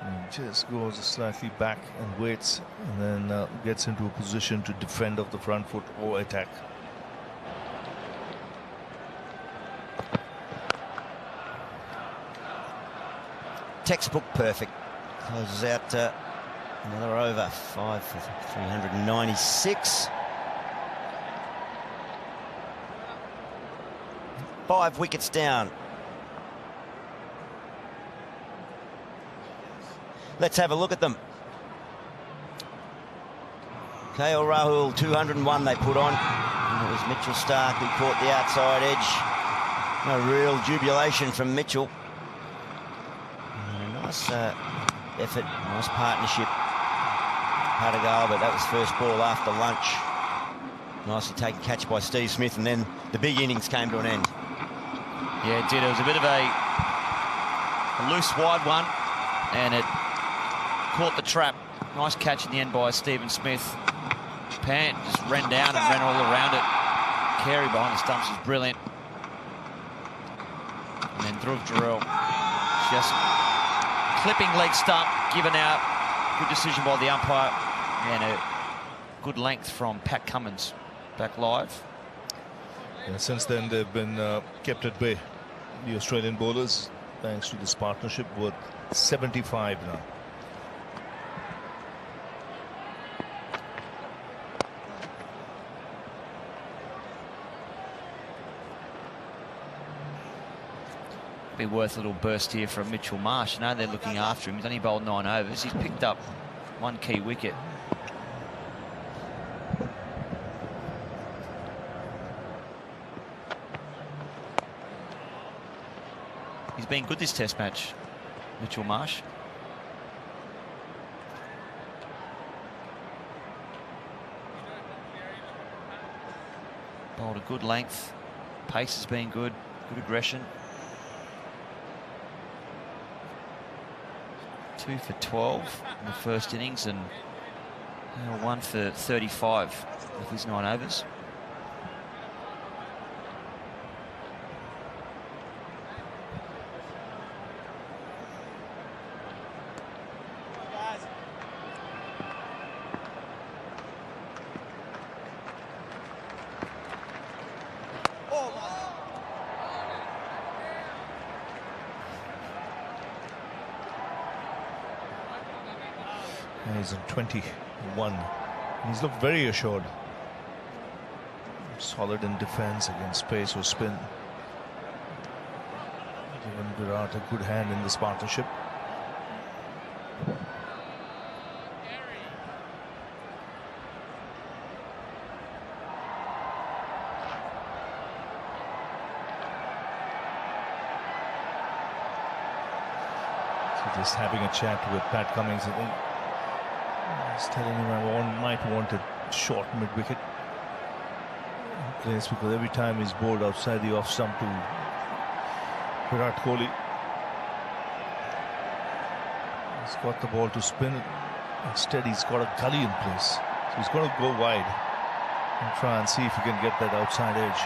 And just goes slightly back and waits, and then gets into a position to defend off the front foot or attack. Textbook perfect. Closes out Another over, 5 for 396. 5 wickets down. Let's have a look at them. KL Rahul, 201 they put on. And it was Mitchell Starc who caught the outside edge. No real jubilation from Mitchell. And a nice effort, nice partnership. Padagal, but that was first ball after lunch. Nicely taken catch by Steve Smith, and then the big innings came to an end. Yeah, it did. It was a bit of a loose wide one, and it caught the trap. Nice catch in the end by Stephen Smith. Pant just ran down and ran all around it. Carey behind the stumps was brilliant. And then Dhruv Jurel just clipping leg stump, given out. Good decision by the umpire, and a good length from Pat Cummins back live. And since then, they've been kept at bay, the Australian bowlers, thanks to this partnership, worth 75 now. Be worth a little burst here from Mitchell Marsh. I know they're looking after him. He's only bowled 9 overs. He's picked up 1 key wicket. He's been good this test match, Mitchell Marsh. Bowled a good length. Pace has been good. Good aggression. 2 for 12 in the first innings, and 1 for 35 with his 9 overs. He's on 21. He's looked very assured. Solid in defense against pace or spin. Given Virat a good hand in this partnership. So just having a chat with Pat Cummins, I think. He's telling him I might want a short mid-wicket place, because every time he's bowled outside the off stump to Virat Kohli, he's got the ball to spin it. Instead, he's got a gully in place. So he's got to go wide and try and see if he can get that outside edge.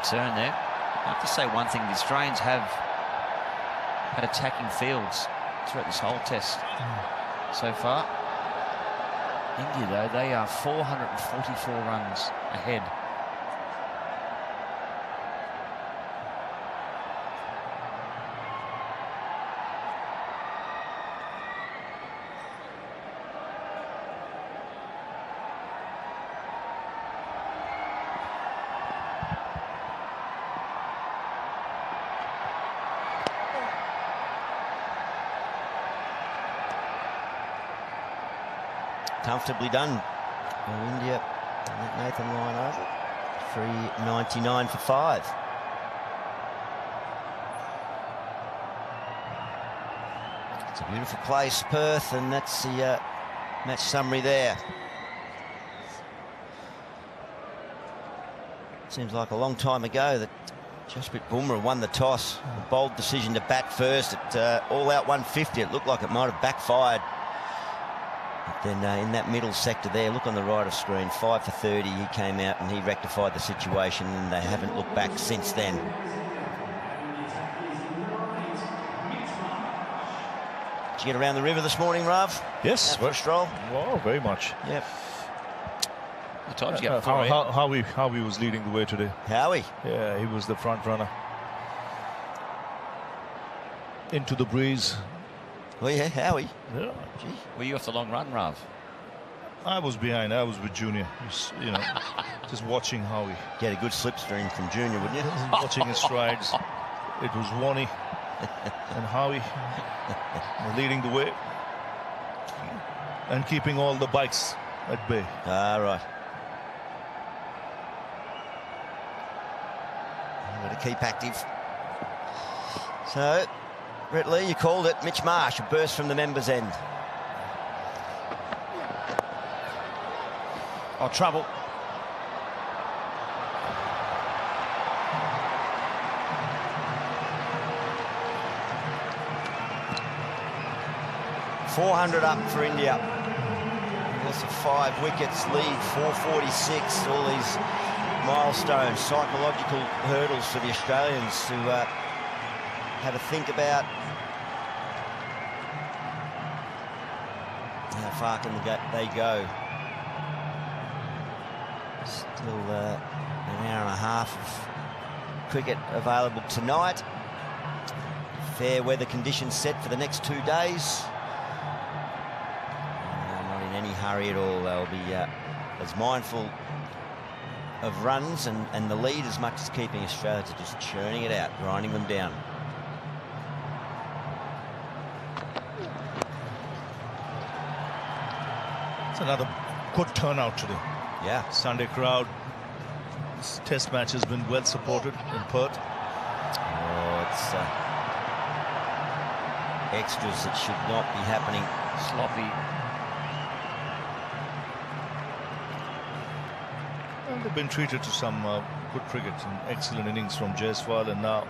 Turn there. I have to say one thing, the Australians have had attacking fields throughout this whole test so far. India, though, they are 444 runs ahead. Comfortably done for India. Let Nathan line over. 399 for 5. It's a beautiful place, Perth, and that's the match summary there. Seems like a long time ago that Jasprit Bumrah won the toss. A bold decision to bat first at all out 150. It looked like it might have backfired. Then in that middle sector there, look on the right of screen, 5 for 30. He came out and he rectified the situation, and they haven't looked back since then. Did you get around the river this morning, Rav? Yes. Out for a stroll? Wow, very much. Yep. The times you get for it. Howie was leading the way today. Howie? Yeah, he was the front runner. Into the breeze. Well, yeah, Howie. Yeah. Gee. Were you off the long run, Rav? I was behind. I was with Junior. You know, just watching Howie. Get a good slipstream from Junior, wouldn't you? Watching his strides. It was Wani and Howie leading the way and keeping all the bikes at bay. Right. Got to keep active. So, Brett Lee, you called it. Mitch Marsh, a burst from the members' end. Oh, trouble. .400 up for India. Also 5 wickets lead, 446. All these milestones, psychological hurdles for the Australians to have a think about. How far can they go? Still an hour and a half of cricket available tonight. Fair weather conditions set for the next 2 days. Not in any hurry at all. They'll be as mindful of runs and the lead as much as keeping Australia to just churning it out, grinding them down. It's another good turnout today. Yeah. Sunday crowd. This test match has been well supported in Perth. Oh, it's extras that should not be happening. Sloppy. And they've been treated to some good cricket and excellent innings from Jaiswal, and now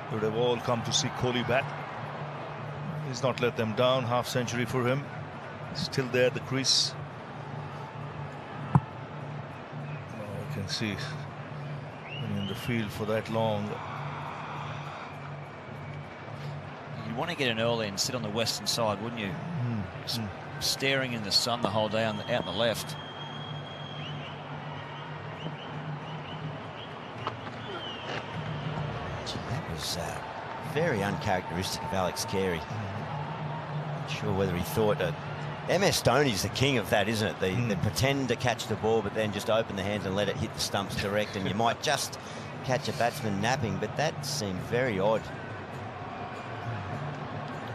they would have all come to see Kohli back. He's not let them down. Half century for him. Still there at the crease. You can see when you're in the field for that long. You want to get in early and sit on the western side, wouldn't you? Staring in the sun the whole day out on the left. That was very uncharacteristic of Alex Carey. Not sure whether he thought MS Dhoni's the king of that, isn't it? They pretend to catch the ball, but then just open the hands and let it hit the stumps direct, and you might just catch a batsman napping, but that seemed very odd. It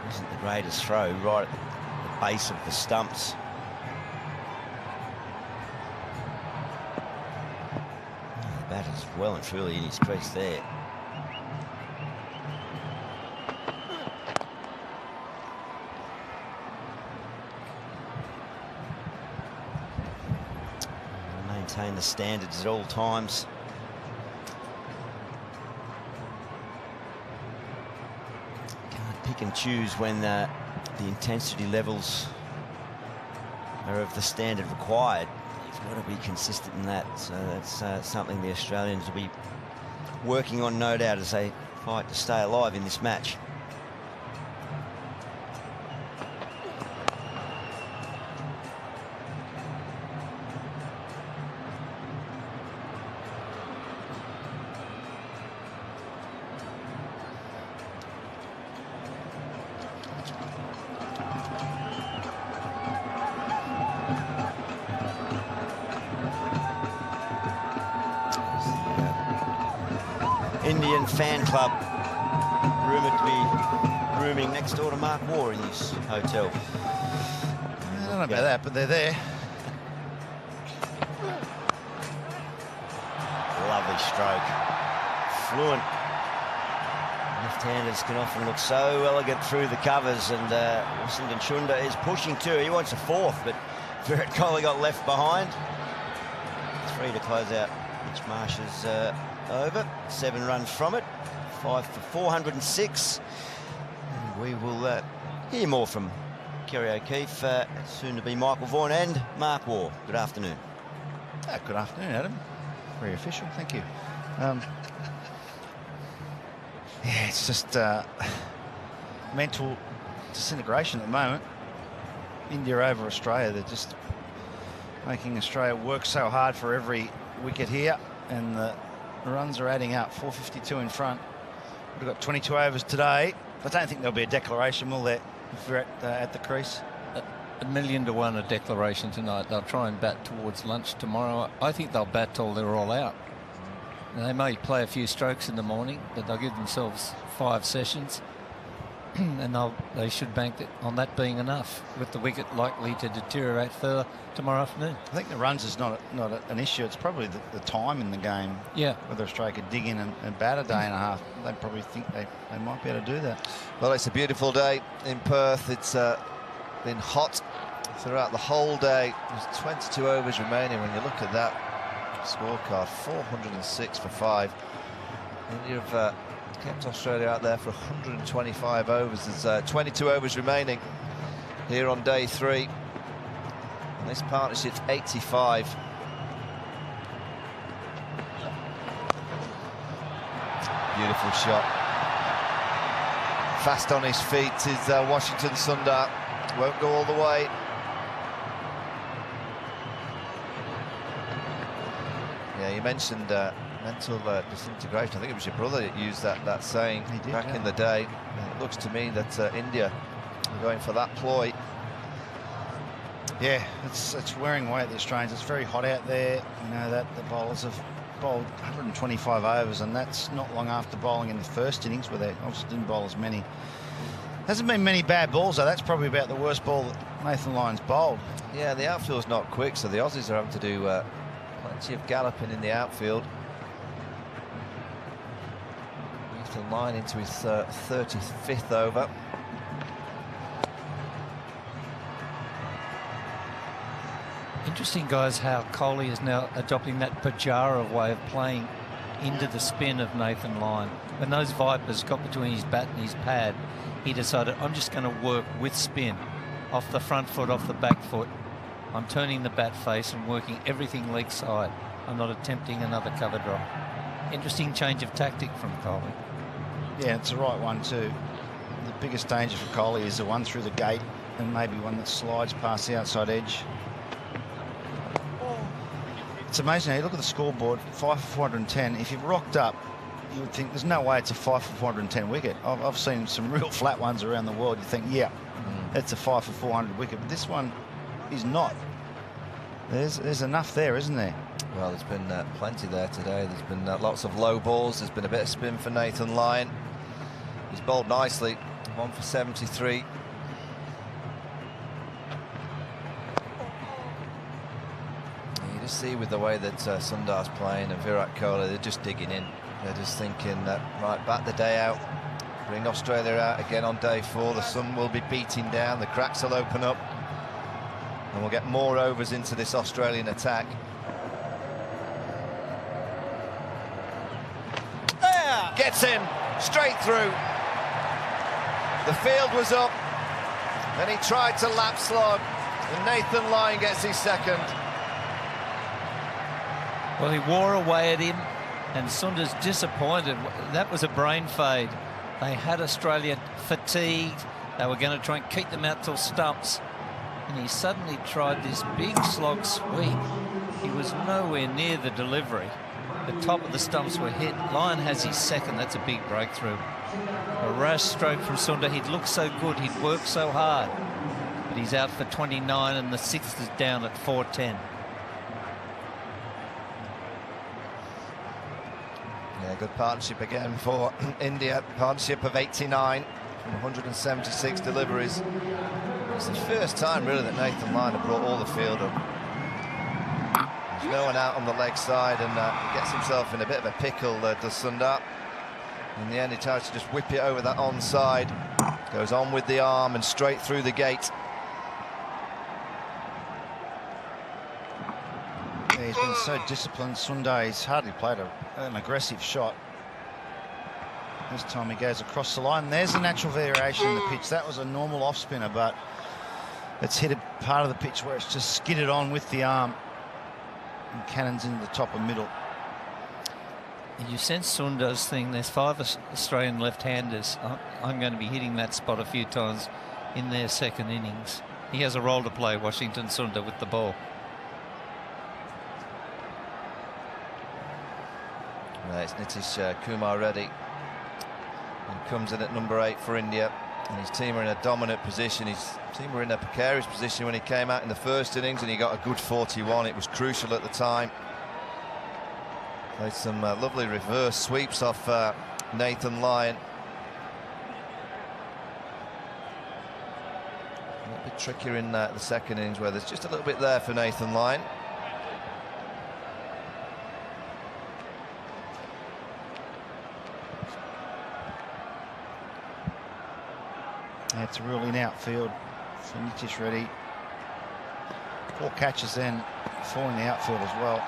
wasn't the greatest throw, right at the base of the stumps. The batter's well and truly in his crease there. Maintain the standards at all times. Can't pick and choose when the intensity levels are of the standard required. You've got to be consistent in that. So that's something the Australians will be working on, no doubt, as they fight to stay alive in this match. Indian fan club rumoured to be rooming next door to Mark Waugh in his hotel. I don't know about that, but they're there. Lovely stroke. Fluent. Left-handers can often look so elegant through the covers, and Washington Chunda is pushing too. He wants a fourth, but Virat Kohli got left behind. 3 to close out Mitch Marsh's over. 7 runs from it. 5 for 406. And we will hear more from Kerry O'Keefe, soon to be Michael Vaughan and Mark Waugh. Good afternoon. Good afternoon, Adam. Very official, thank you. Yeah, it's just mental disintegration at the moment. India over Australia. They're just making Australia work so hard for every wicket here, and the runs are adding up. 452 in front. We've got 22 overs today. I don't think there'll be a declaration, will there, if we're at the crease? 1,000,000 to 1 a declaration tonight. They'll try and bat towards lunch tomorrow. I think they'll bat till they're all out. They may play a few strokes in the morning, but they'll give themselves 5 sessions, and they should bank it on that being enough, with the wicket likely to deteriorate further tomorrow afternoon. I think the runs is not an issue. It's probably the time in the game. Yeah. Whether Australia could dig in and bat a day and a half. They probably think they might be able to do that. Well, it's a beautiful day in Perth. It's been hot throughout the whole day. There's 22 overs remaining. When you look at that scorecard, 406 for 5. India have kept Australia out there for 125 overs. There's 22 overs remaining here on day 3. And this partnership's 85. Beautiful shot. Fast on his feet is Washington Sundar. Won't go all the way. Yeah, you mentioned mental disintegration. I think it was your brother that used that saying back in the day. And it looks to me that India are going for that ploy. Yeah, it's wearing away at the Australians. It's very hot out there. You know that the bowlers have bowled 125 overs, and that's not long after bowling in the first innings, where they obviously didn't bowl as many. Hasn't been many bad balls, though. That's probably about the worst ball that Nathan Lyon's bowled. Yeah, the outfield's not quick, so the Aussies are having to do plenty of galloping in the outfield. Nathan Lyon into his 35th over. Interesting, guys, how Kohli is now adopting that Pajara way of playing into the spin of Nathan Lyon. When those Vipers got between his bat and his pad, he decided, I'm just going to work with spin, off the front foot, off the back foot. I'm turning the bat face and working everything leg side. I'm not attempting another cover drop. Interesting change of tactic from Kohli. Yeah, it's the right one too. The biggest danger for Kohli is the one through the gate, and maybe one that slides past the outside edge. It's amazing. You look at the scoreboard, 5 for 410. If you've rocked up, you would think there's no way it's a 5 for 410 wicket. I've seen some real flat ones around the world. You think, yeah, it's a 5 for 400 wicket, but this one is not. There's enough there, isn't there? Well, there's been plenty there today. There's been lots of low balls. There's been a bit of spin for Nathan Lyon. He's bowled nicely, 1 for 73. You just see with the way that Sundar's playing and Virat Kohli, they're just digging in. They're just thinking, right, bat the day out, bring Australia out again on day 4. The sun will be beating down, the cracks will open up, and we'll get more overs into this Australian attack. Gets in, straight through. The field was up, then he tried to lap slog, and Nathan Lyon gets his second. Well, he wore away at him, and Sundar's disappointed. That was a brain fade. They had Australia fatigued. They were going to try and keep them out till stumps. And he suddenly tried this big slog sweep. He was nowhere near the delivery. The top of the stumps were hit. Lyon has his second. That's a big breakthrough. A rash stroke from Sundar. He'd looked so good. He'd worked so hard. But he's out for 29, and the 6th is down at 410. Yeah, good partnership again for India. Partnership of 89 from 176 deliveries. It's the first time really that Nathan Lyon have brought all the field up. There's no one out on the leg side, and he gets himself in a bit of a pickle, does Sundar. In the end, he tries to just whip it over that onside. Goes on with the arm and straight through the gate. Yeah, he's been so disciplined. Sundar, he's hardly played an aggressive shot. This time he goes across the line. There's a natural variation in the pitch. That was a normal off spinner, but it's hit a part of the pitch where it's just skidded on with the arm and cannons into the top and middle. You sense Sunda's thing. There's 5 Australian left-handers. I'm going to be hitting that spot a few times in their second innings. He has a role to play, Washington Sundar, with the ball. It's Nitish Kumar Reddy, and comes in at number 8 for India. And his team are in a dominant position. His team were in a precarious position when he came out in the first innings, and he got a good 41. It was crucial at the time. Played some lovely reverse sweeps off Nathan Lyon. A little bit trickier in the second innings, where there's just a little bit there for Nathan Lyon. It's a rule in outfield for Nitish Reddy. 4 catches then, 4 in the outfield as well.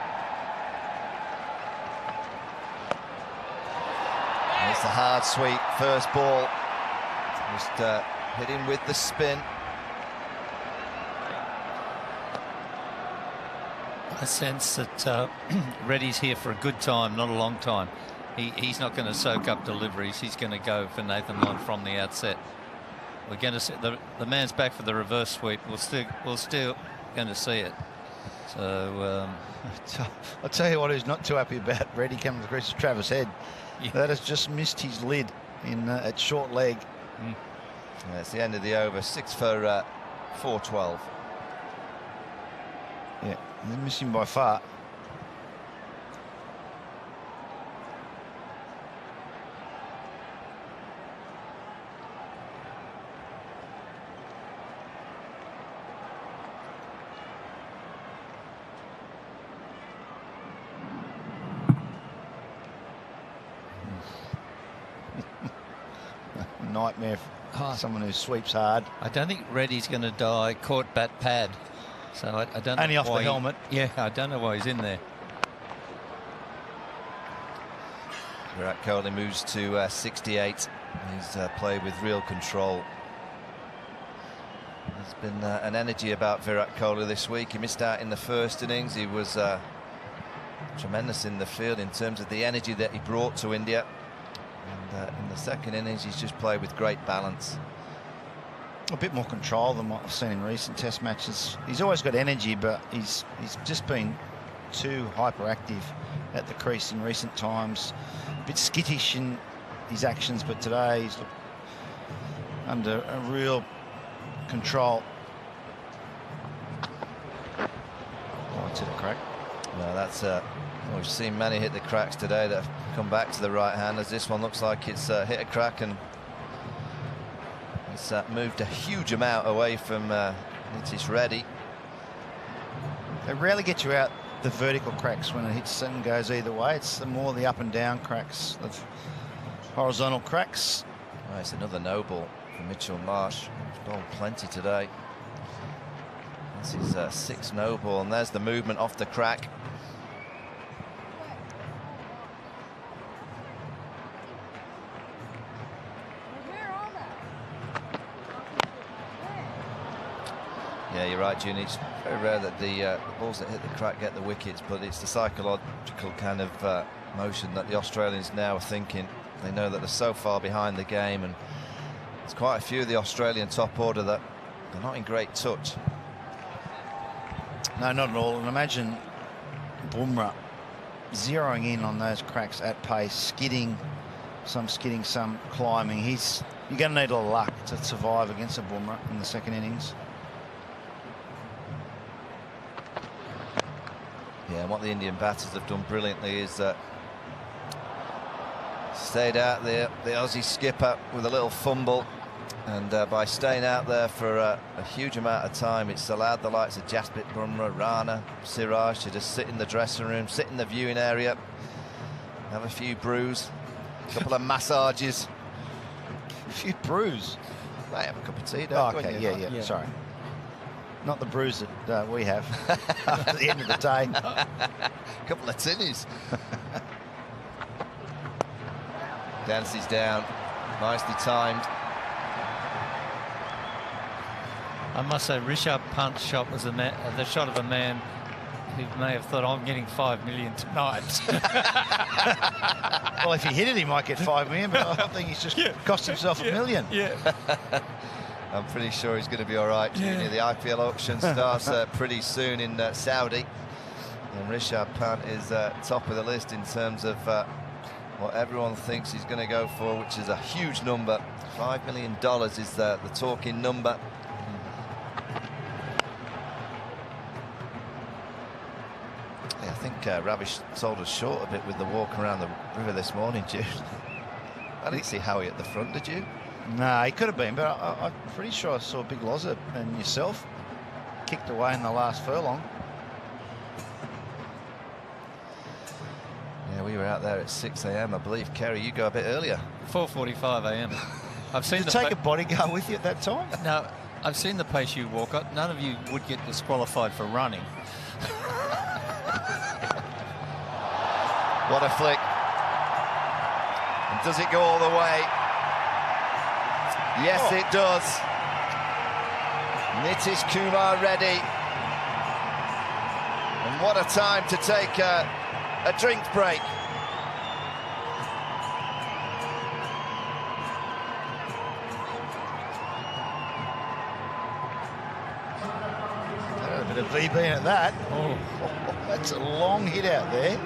It's the hard sweep, first ball. Just hit him with the spin. I sense that Reddy's here for a good time, not a long time. He's not going to soak up deliveries. He's going to go for Nathan Lyon from the outset. We're going to see the man's back for the reverse sweep. We're still going to see it. So I'll tell you what, who's not too happy about Reddy coming across Travis Head. Yeah. That has just missed his lid in at short leg. Yeah, it's the end of the over. 6 for 412. Yeah, he's missing by far. Nightmare for someone who sweeps hard. I don't think Reddy's going to die caught bat pad. So I don't know. Only off the helmet. Yeah, I don't know why he's in there. Virat Kohli moves to 68. He's played with real control. There's been an energy about Virat Kohli this week. He missed out in the first innings. He was tremendous in the field in terms of the energy that he brought to India. And in the second innings, he's just played with great balance. A bit more control than what I've seen in recent Test matches. He's always got energy, but he's just been too hyperactive at the crease in recent times. A bit skittish in his actions, but today he's under a real control. Oh, to the crack. No, that's we've seen many hit the cracks today that have come back to the right hand, as this one looks like it's hit a crack, and it's moved a huge amount away from Nitish Reddy. They rarely get you out the vertical cracks when it hits and goes either way. It's more the up and down cracks, the horizontal cracks. Oh, it's another no ball for Mitchell Marsh. He's bowled plenty today. This is 6th no ball, and there's the movement off the crack. Yeah, you're right, June. It's very rare that the balls that hit the crack get the wickets, but it's the psychological kind of motion that the Australians now are thinking. They know that they're so far behind the game, and there's quite a few of the Australian top order that they're not in great touch. No, not at all. And imagine Bumrah zeroing in on those cracks at pace, skidding, some climbing. You're going to need a lot of luck to survive against a Bumrah in the second innings. Yeah, and what the Indian batters have done brilliantly is stayed out there, the Aussie skipper, with a little fumble, and by staying out there for a huge amount of time, it's allowed the likes of Jasprit Bumrah, Rana, Siraj to just sit in the dressing room, sit in the viewing area, have a few brews, a couple of massages. A few brews? They have a cup of tea, don't you? Okay, yeah, sorry. Not the brews that we have at the end of the day. A couple of tinnies. Dancy's down, nicely timed. I must say, Rishabh Pant's shot was the shot of a man who may have thought, I'm getting 5 million tonight. Well, if he hit it, he might get 5 million, but I think he's just cost himself $1 million. Yeah. I'm pretty sure he's going to be all right, Junior. The IPL auction starts pretty soon in Saudi. And Rishabh Pant is top of the list in terms of what everyone thinks he's going to go for, which is a huge number. $5 million is the talking number. Yeah, I think Ravish sold us short a bit with the walk around the river this morning, Jude. I didn't see Howie at the front, did you? No, he could have been, but I'm pretty sure I saw Big Loza and yourself kicked away in the last furlong. Yeah, we were out there at 6 a.m. I believe. Kerry, you go a bit earlier. 4:45 a.m. I've seen Did you take a bodyguard with you at that time? No, I've seen the pace you walk. None of you would get disqualified for running. What a flick. And does it go all the way? Yes, it does. Nitish Kumar Reddy. And what a time to take a drink break. A bit of VB at that. Oh. That's a long hit out there.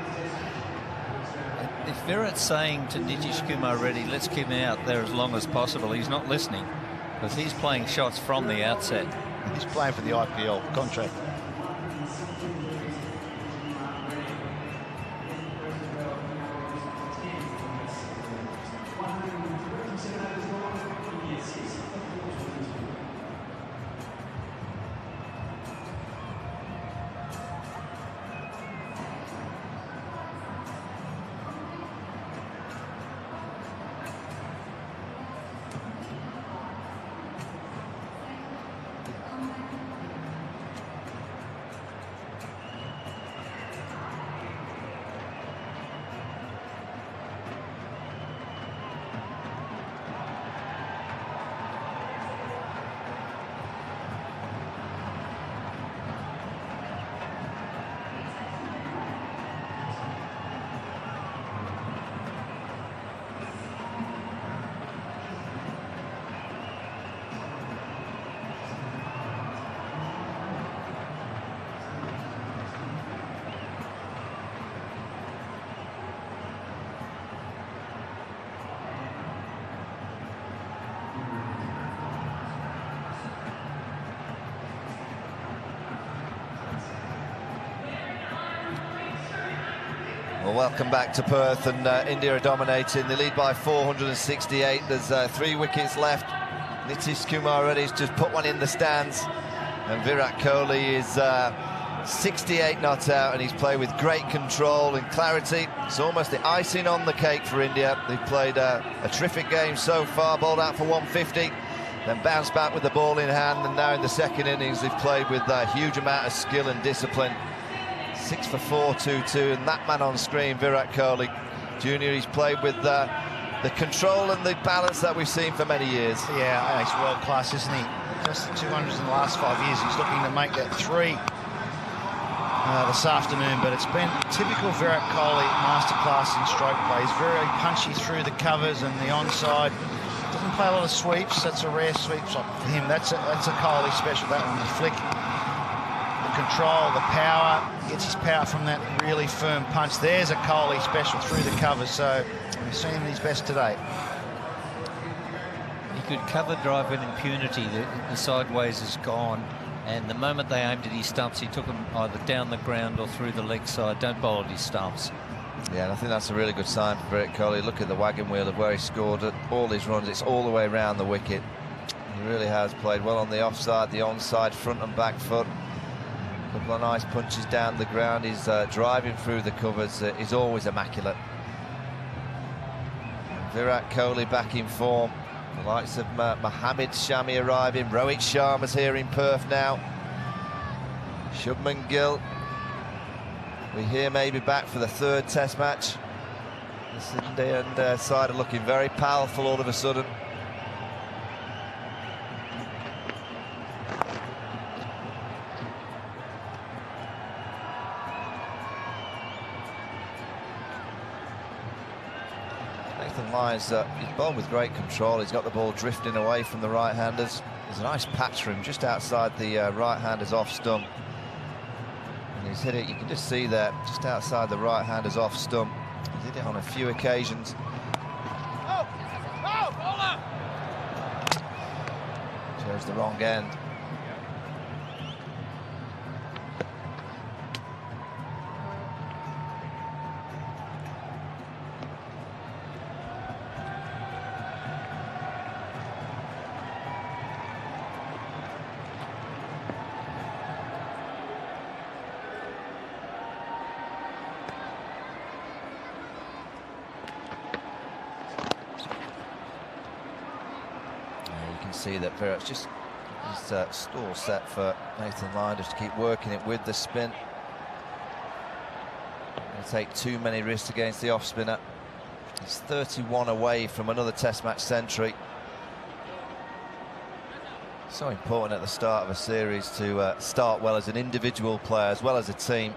If Virat's saying to Nitish Kumar Reddy, let's keep him out there as long as possible, he's not listening, because he's playing shots from the outset. He's playing for the IPL contract. Well, welcome back to Perth, and India are dominating. They lead by 468. There's 3 wickets left. Nitish Kumar Reddy's just put one in the stands, and Virat Kohli is 68 not out, and he's played with great control and clarity. It's almost the icing on the cake for India. They've played a terrific game so far, bowled out for 150, then bounced back with the ball in hand, and now in the second innings they've played with a huge amount of skill and discipline. 6 for 4, 2-2, and that man on screen, Virat Kohli Jr., he's played with the control and the balance that we've seen for many years. Yeah, he's world class, isn't he? Just the 200s in the last 5 years. He's looking to make that 3 this afternoon, but it's been typical Virat Kohli masterclass in stroke play. He's very punchy through the covers and the onside. Doesn't play a lot of sweeps. That's a rare sweep shot for him. That's a Kohli special, that one, the flick. Control, the power, gets his power from that really firm punch. There's a Kohli special through the covers, so we've seen him at his best today. He could cover drive with impunity. The sideways is gone, and the moment they aimed at his stumps, he took them either down the ground or through the leg side. Don't bowl at his stumps. Yeah, and I think that's a really good sign for Virat Kohli. Look at the wagon wheel of where he scored all his runs. It's all the way around the wicket. He really has played well on the offside, the onside, front and back foot. A couple of nice punches down the ground. He's driving through the covers. He's always immaculate. Virat Kohli back in form. The likes of Mohammad Shami arriving. Rohit Sharma's here in Perth now. Shubman Gill. We hear maybe back for the 3rd Test match. This Indian side are looking very powerful all of a sudden. Nathan Lyon's he's bowled with great control. He's got the ball drifting away from the right-handers. There's a nice patch for him just outside the right-handers off stump. And he's hit it, you can just see that, just outside the right-handers off stump. He's hit it on a few occasions. Chose the wrong end. See that Virat's just stall set for Nathan Lyon just to keep working it with the spin. Going to take too many risks against the off spinner. He's 31 away from another Test match century. So important at the start of a series to start well as an individual player as well as a team.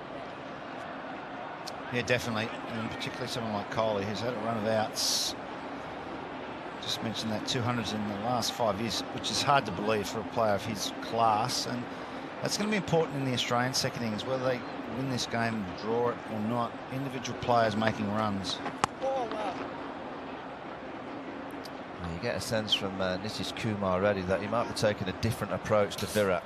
Yeah, definitely, and particularly someone like Kohli, who's had a run of outs. Just mentioned that 200s in the last 5 years, which is hard to believe for a player of his class, and that's going to be important in the Australian second innings, whether they win this game, draw it or not. Individual players making runs. You get a sense from Nitish Kumar already that he might be taking a different approach to Virat.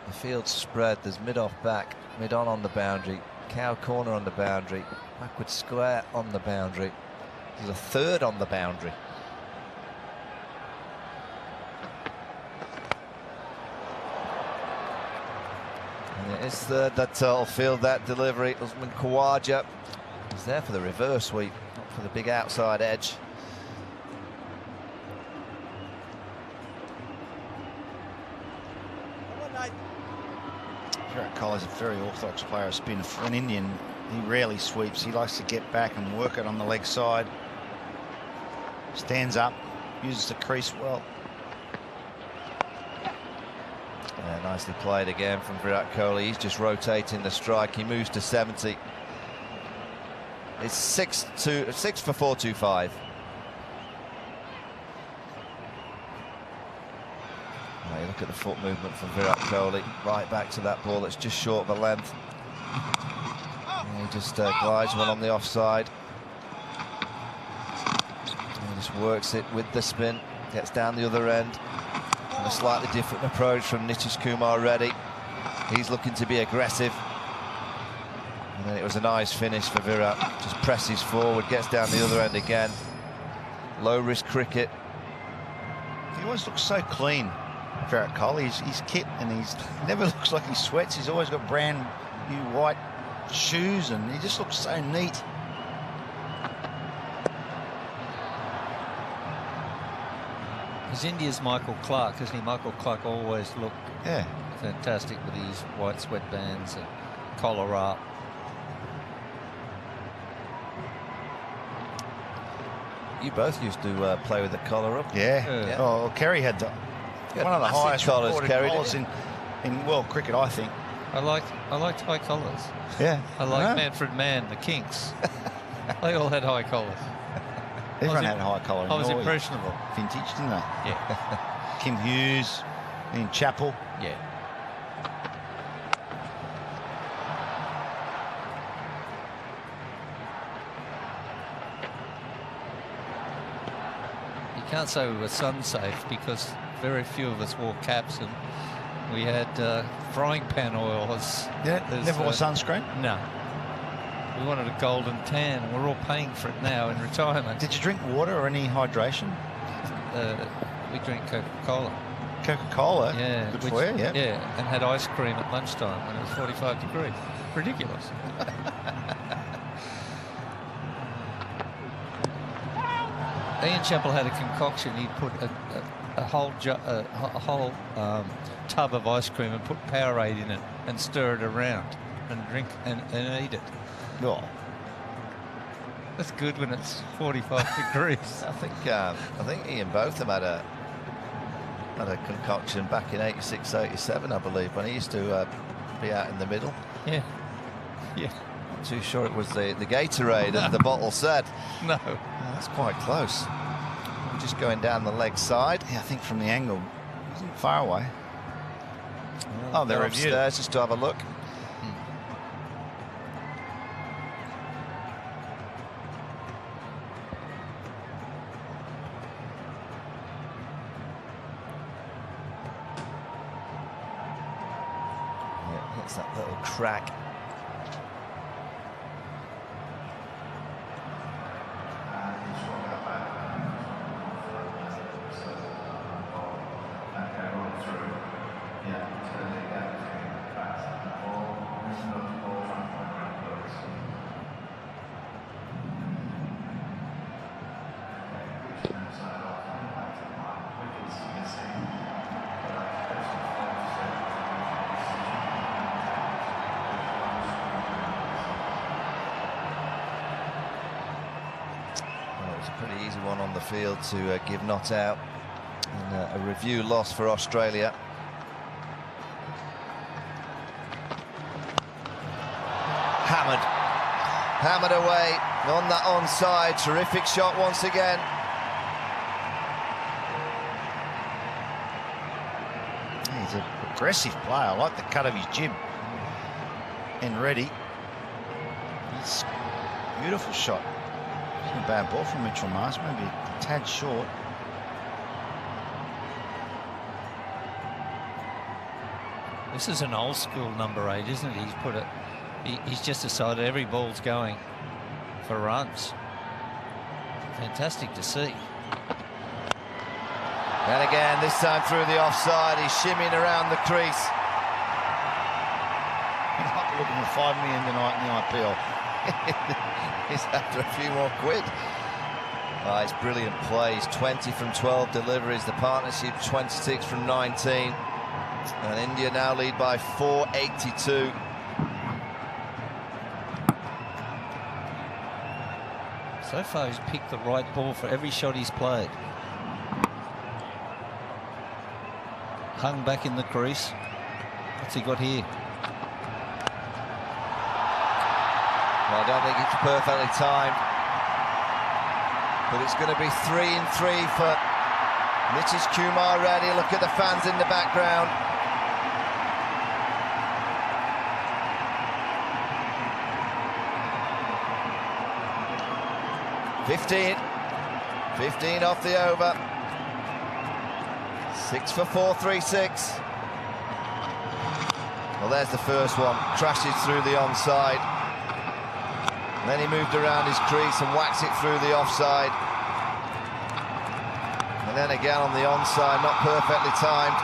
The field's spread. There's mid-off back, mid-on on the boundary, cow corner on the boundary, backward square on the boundary. There's a third on the boundary. And it is third that'll field that delivery. Usman Khawaja is there for the reverse sweep, not for the big outside edge. Virat Kohli's a very orthodox player, a spinner. For an Indian, he rarely sweeps. He likes to get back and work it on the leg side. Stands up, uses the crease well. Yeah, nicely played again from Virat Kohli. He's just rotating the strike. He moves to 70. It's 6 for 425. Now you look at the foot movement from Virat Kohli, right back to that ball that's just short of a length. And he just glides one on the offside. And just works it with the spin, gets down the other end. And a slightly different approach from Nitish Kumar Reddy. He's looking to be aggressive. And then it was a nice finish for Virat. Just presses forward, gets down the other end again. Low risk cricket. He always looks so clean, Virat Kohli. His kit, and he never looks like he sweats. He's always got brand new white shoes, and he just looks so neat. He's India's Michael Clark, isn't he? Michael Clark always looked fantastic with his white sweatbands and collar up. You both used to play with the collar up. Yeah. Oh, Kerry had one of the highest collars in world cricket, I think. I liked high collars. Yeah. I like Manfred Mann, the Kinks. They all had high collars. Everyone had a high collar. I was impressionable. Vintage, didn't they? Yeah. Kim Hughes, Ian Chappell. Yeah. You can't say we were sun safe because very few of us wore caps, and we had frying pan oil. Never wore sunscreen? No. We wanted a golden tan, and we're all paying for it now in retirement. Did you drink water or any hydration? We drink Coca-Cola. Coca-Cola? Yeah. Good for you, yeah. Yeah, and had ice cream at lunchtime when it was 45 degrees. Ridiculous. Ian Chappell had a concoction. He'd put a whole tub of ice cream and put Powerade in it and stir it around and drink and eat it. Oh. That's good when it's 45 degrees. I think Ian Botham had a concoction back in 86, 87, I believe, when he used to be out in the middle. Yeah. Yeah. Not too sure it was the Gatorade, as the bottle said. No. That's quite close. Just going down the leg side. Yeah, I think from the angle, wasn't far away. Oh, they're upstairs just to have a look. Yeah, hits that little crack. Pretty easy one on the field to give not out, and a review loss for Australia. Hammered away on that onside. Terrific shot once again. He's an aggressive player. I like the cut of his jib. And ready. It's a beautiful shot. A bad ball from Mitchell Marsh, maybe a tad short. This is an old school number 8, isn't it? He's put it. He's just decided every ball's going for runs. Fantastic to see. And again, this time through the offside, he's shimmying around the crease. Not looking for $5 million tonight in the IPL. He's after a few more quid. Oh, it's brilliant plays. 20 from 12 deliveries. The partnership 26 from 19. And India now lead by 482. So far, he's picked the right ball for every shot he's played. Hung back in the crease. What's he got here? Well, I don't think it's perfectly timed, but it's going to be 3 and 3 for Nitish Kumar Reddy. Look at the fans in the background. $15 off the over. 6 for 436. Well, there's the first one. Crashes through the onside. And then he moved around his crease and whacked it through the offside. And then again on the onside, not perfectly timed,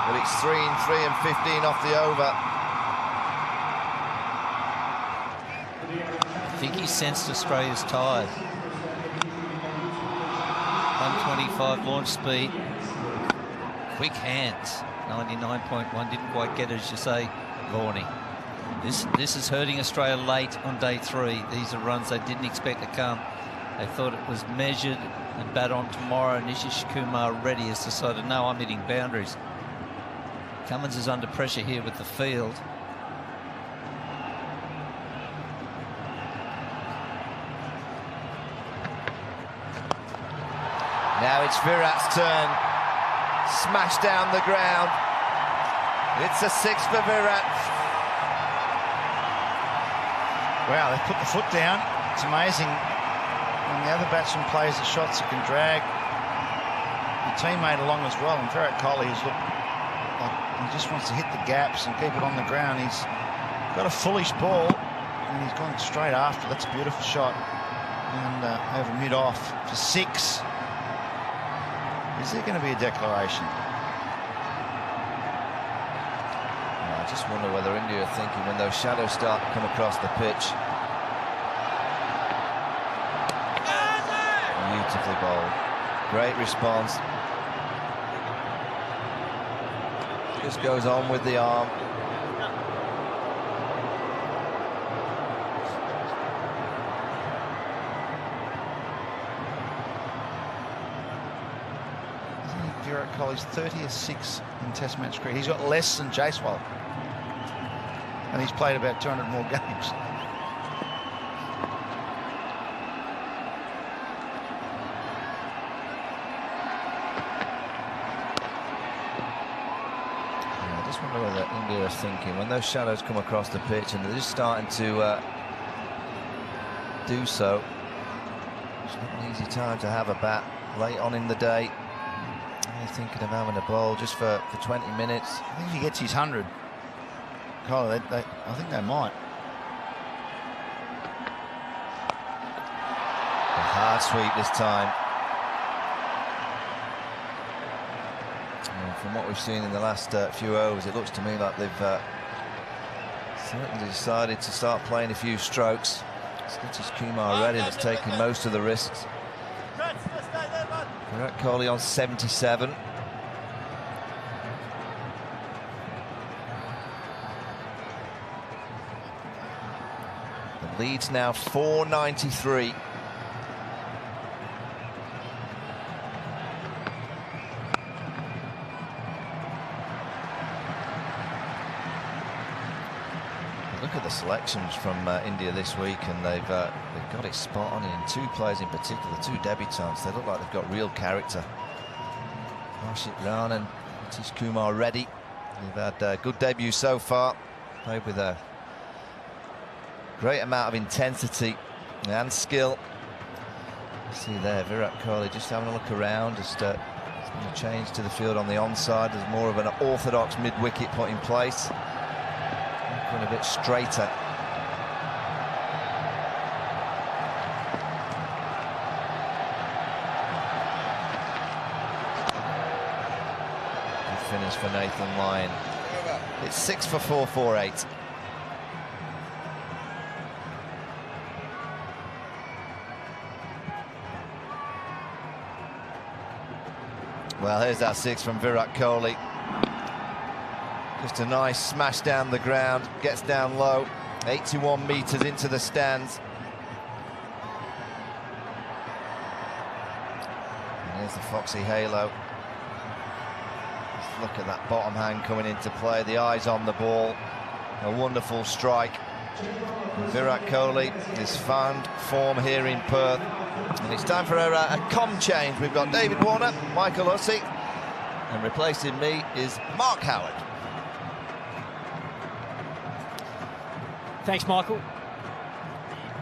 but it's 3 and 3 and 15 off the over. I think he sensed Australia's tired. 125 launch speed. Quick hands. 99.1, didn't quite get it, as you say, Lorne. This is hurting Australia late on day 3. These are runs they didn't expect to come. They thought it was measured and bat on tomorrow. Nitish Kumar Reddy has decided, no, I'm hitting boundaries. Cummins is under pressure here with the field. Now it's Virat's turn. Smash down the ground. It's a 6 for Virat. Wow, they put the foot down. It's amazing when the other batsman plays the shots that can drag your teammate along as well. And Virat Kohli has looked like he just wants to hit the gaps and keep it on the ground. He's got a foolish ball and he's gone straight after. That's a beautiful shot. And over mid-off for 6. Is there going to be a declaration? I just wonder whether India are thinking when those shadows start to come across the pitch. Beautifully bowled. Great response. Just goes on with the arm. Virat Kohli's 30th in Test match cricket. He's got less than Jaiswal, and he's played about 200 more games. wonder whether India are thinking when those shadows come across the pitch and they're just starting to do so. It's not an easy time to have a bat late on in the day. They're thinking of having a bowl just for 20 minutes. I think if he gets his 100, Kohli, I think they might. A hard sweep this time. And from what we've seen in the last few overs, it looks to me like they've certainly decided to start playing a few strokes. It's Kumar Reddy that's taking most of the risks. Virat Kohli on 77. The lead's now 493. Look at the selections from India this week, and they've got it spot on in two players in particular, two debutants. They look like they've got real character. Harshit Rana and Satish Kumar Reddy. They've had a good debut so far. Played with a great amount of intensity and skill. See there, Virat Kohli just having a look around. Just there's been a change to the field on the onside. There's more of an orthodox mid-wicket put in place. Going a bit straighter. Good finish for Nathan Lyon. It's 6 for 448. Well, here's that 6 from Virat Kohli. Just a nice smash down the ground, gets down low, 81 metres into the stands. And there's the Foxy halo. Just look at that bottom hand coming into play, the eyes on the ball. A wonderful strike. Virat Kohli has found form here in Perth. And it's time for a com change. We've got David Warner, Michael Hussey, and replacing me is Mark Howard. Thanks, Michael.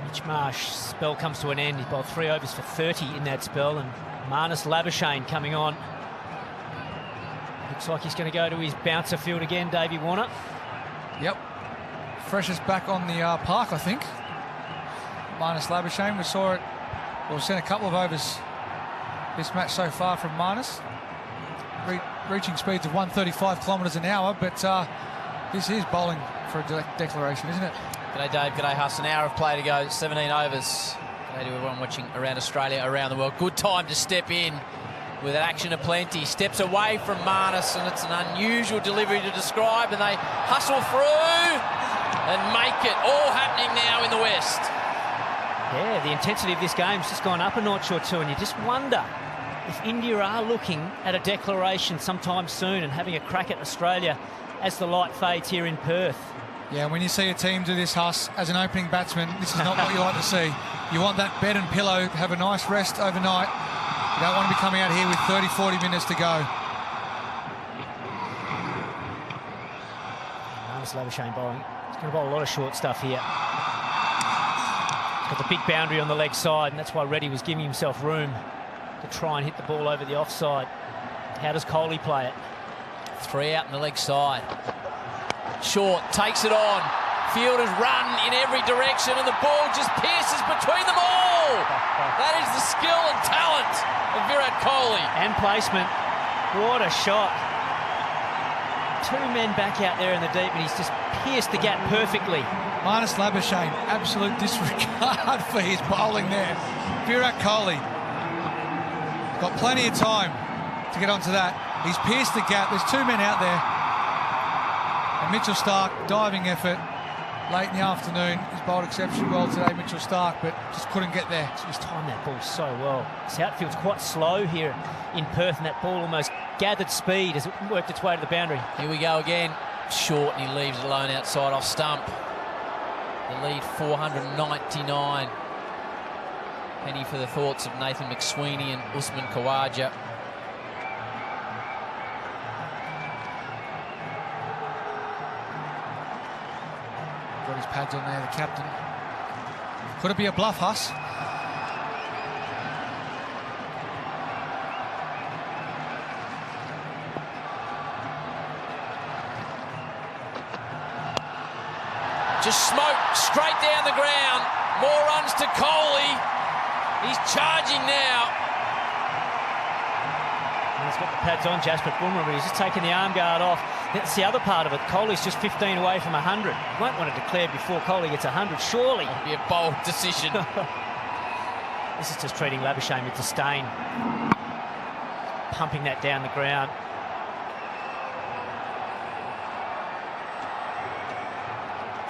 Mitch Marsh's spell comes to an end. He bowled 3 overs for 30 in that spell, and Marnus Labuschagne coming on. Looks like he's going to go to his bouncer field again, Davey Warner. Yep. Freshest back on the park, I think. Marnus Labuschagne, we saw it. Well, we've seen a couple of overs this match so far from Marnus. Reaching speeds of 135 kilometres an hour, but this is bowling for a declaration, isn't it? G'day Dave, g'day Huss. An hour of play to go, 17 overs. G'day to everyone watching around Australia, around the world. Good time to step in with an action aplenty. Steps away from Marnus, and it's an unusual delivery to describe, and they hustle through and make it. All happening now in the West. Yeah, the intensity of this game's just gone up a notch or two, and you just wonder if India are looking at a declaration sometime soon and having a crack at Australia as the light fades here in Perth. Yeah, when you see a team do this, Huss, as an opening batsman, this is not what you like to see. You want that bed and pillow, have a nice rest overnight. You don't want to be coming out here with 30, 40 minutes to go. Marnus Labuschagne bowling. He's going to bowl a lot of short stuff here. He's got the big boundary on the leg side, and that's why Reddy was giving himself room to try and hit the ball over the offside. How does Kohli play it? 3 out in the leg side. Short, takes it on. Fielders run in every direction, and the ball just pierces between them all. That is the skill and talent of Virat Kohli. And placement. What a shot. 2 men back out there in the deep, and he's just pierced the gap perfectly. Marnus Labuschagne, absolute disregard for his bowling there. Virat Kohli got plenty of time to get onto that. He's pierced the gap. There's 2 men out there. And Mitchell Starc, diving effort late in the afternoon. He's bowled exceptionally well today, Mitchell Starc, but just couldn't get there. He's timed that ball so well. This outfield's quite slow here in Perth, and that ball almost gathered speed as it worked its way to the boundary. Here we go again. Short, and he leaves it alone outside off stump. The lead 499. Penny for the thoughts of Nathan McSweeney and Usman Khawaja. pads on there, the captain. Could it be a bluff, Huss? Just smoke straight down the ground. More runs to Kohli. He's charging now. And he's got the pads on, Jasper Boomer, but he's just taking the arm guard off. That's the other part of it. Kohli's just 15 away from 100. You won't want to declare before Kohli gets 100, surely. It'll be a bold decision. This is just treating Labuschagne with disdain. Pumping that down the ground.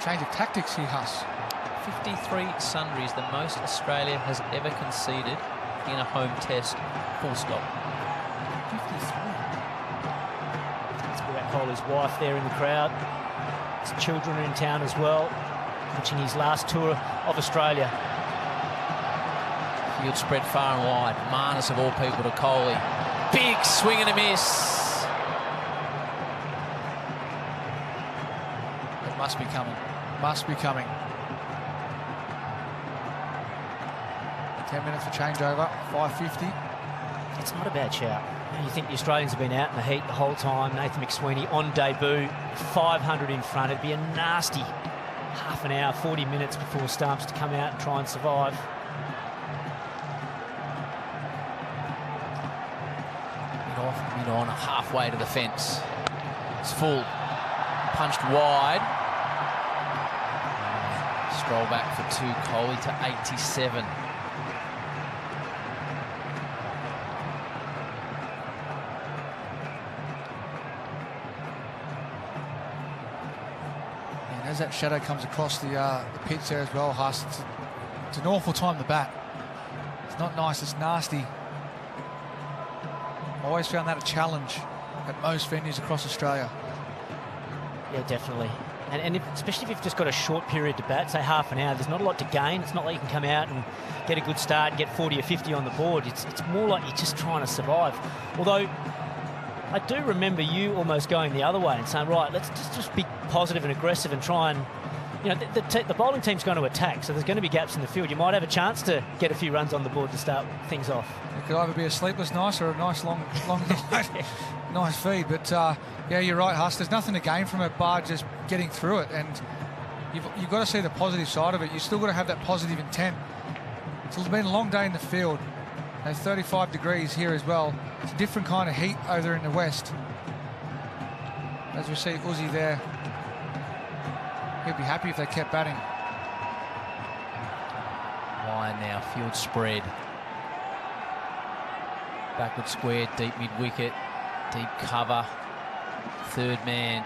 Change of tactics here, Huss. 53 sundries, the most Australia has ever conceded in a home test, full stop. 53. That's Virat Kohli's wife there in the crowd. His children are in town as well, watching his last tour of Australia. Field spread far and wide. Marnus of all people to Kohli. Big swing and a miss. It must be coming. Must be coming. 10 minutes for changeover. 5:50. It's not a bad shout. You think the Australians have been out in the heat the whole time. Nathan McSweeney on debut, 500 in front. It'd be a nasty half an hour, 40 minutes before Stumps to come out and try and survive. Mid off, mid on, halfway to the fence. It's full. Punched wide. Stroll back for two. Kohli to 87. And as that shadow comes across the pitch there as well, Huss, it's an awful time to bat. It's not nice, it's nasty. I always found that a challenge at most venues across Australia. Yeah, definitely. And especially if you've just got a short period to bat, say half an hour, there's not a lot to gain. It's not like you can come out and get a good start and get 40 or 50 on the board. It's more like you're just trying to survive. Although, I do remember you almost going the other way and saying, right, let's just be positive and aggressive and try and, you know, the bowling team's going to attack, so there's going to be gaps in the field. You might have a chance to get a few runs on the board to start things off. It could either be a sleepless night or a nice long night. Nice feed, but yeah, you're right, Huss. There's nothing to gain from it bar just getting through it, and you've got to see the positive side of it. You've still got to have that positive intent. It's been a long day in the field. There's 35 degrees here as well. It's a different kind of heat over there in the west. As we see Uzi there, he'd be happy if they kept batting. Line now, field spread. Backward square, deep mid-wicket, deep cover. Third man,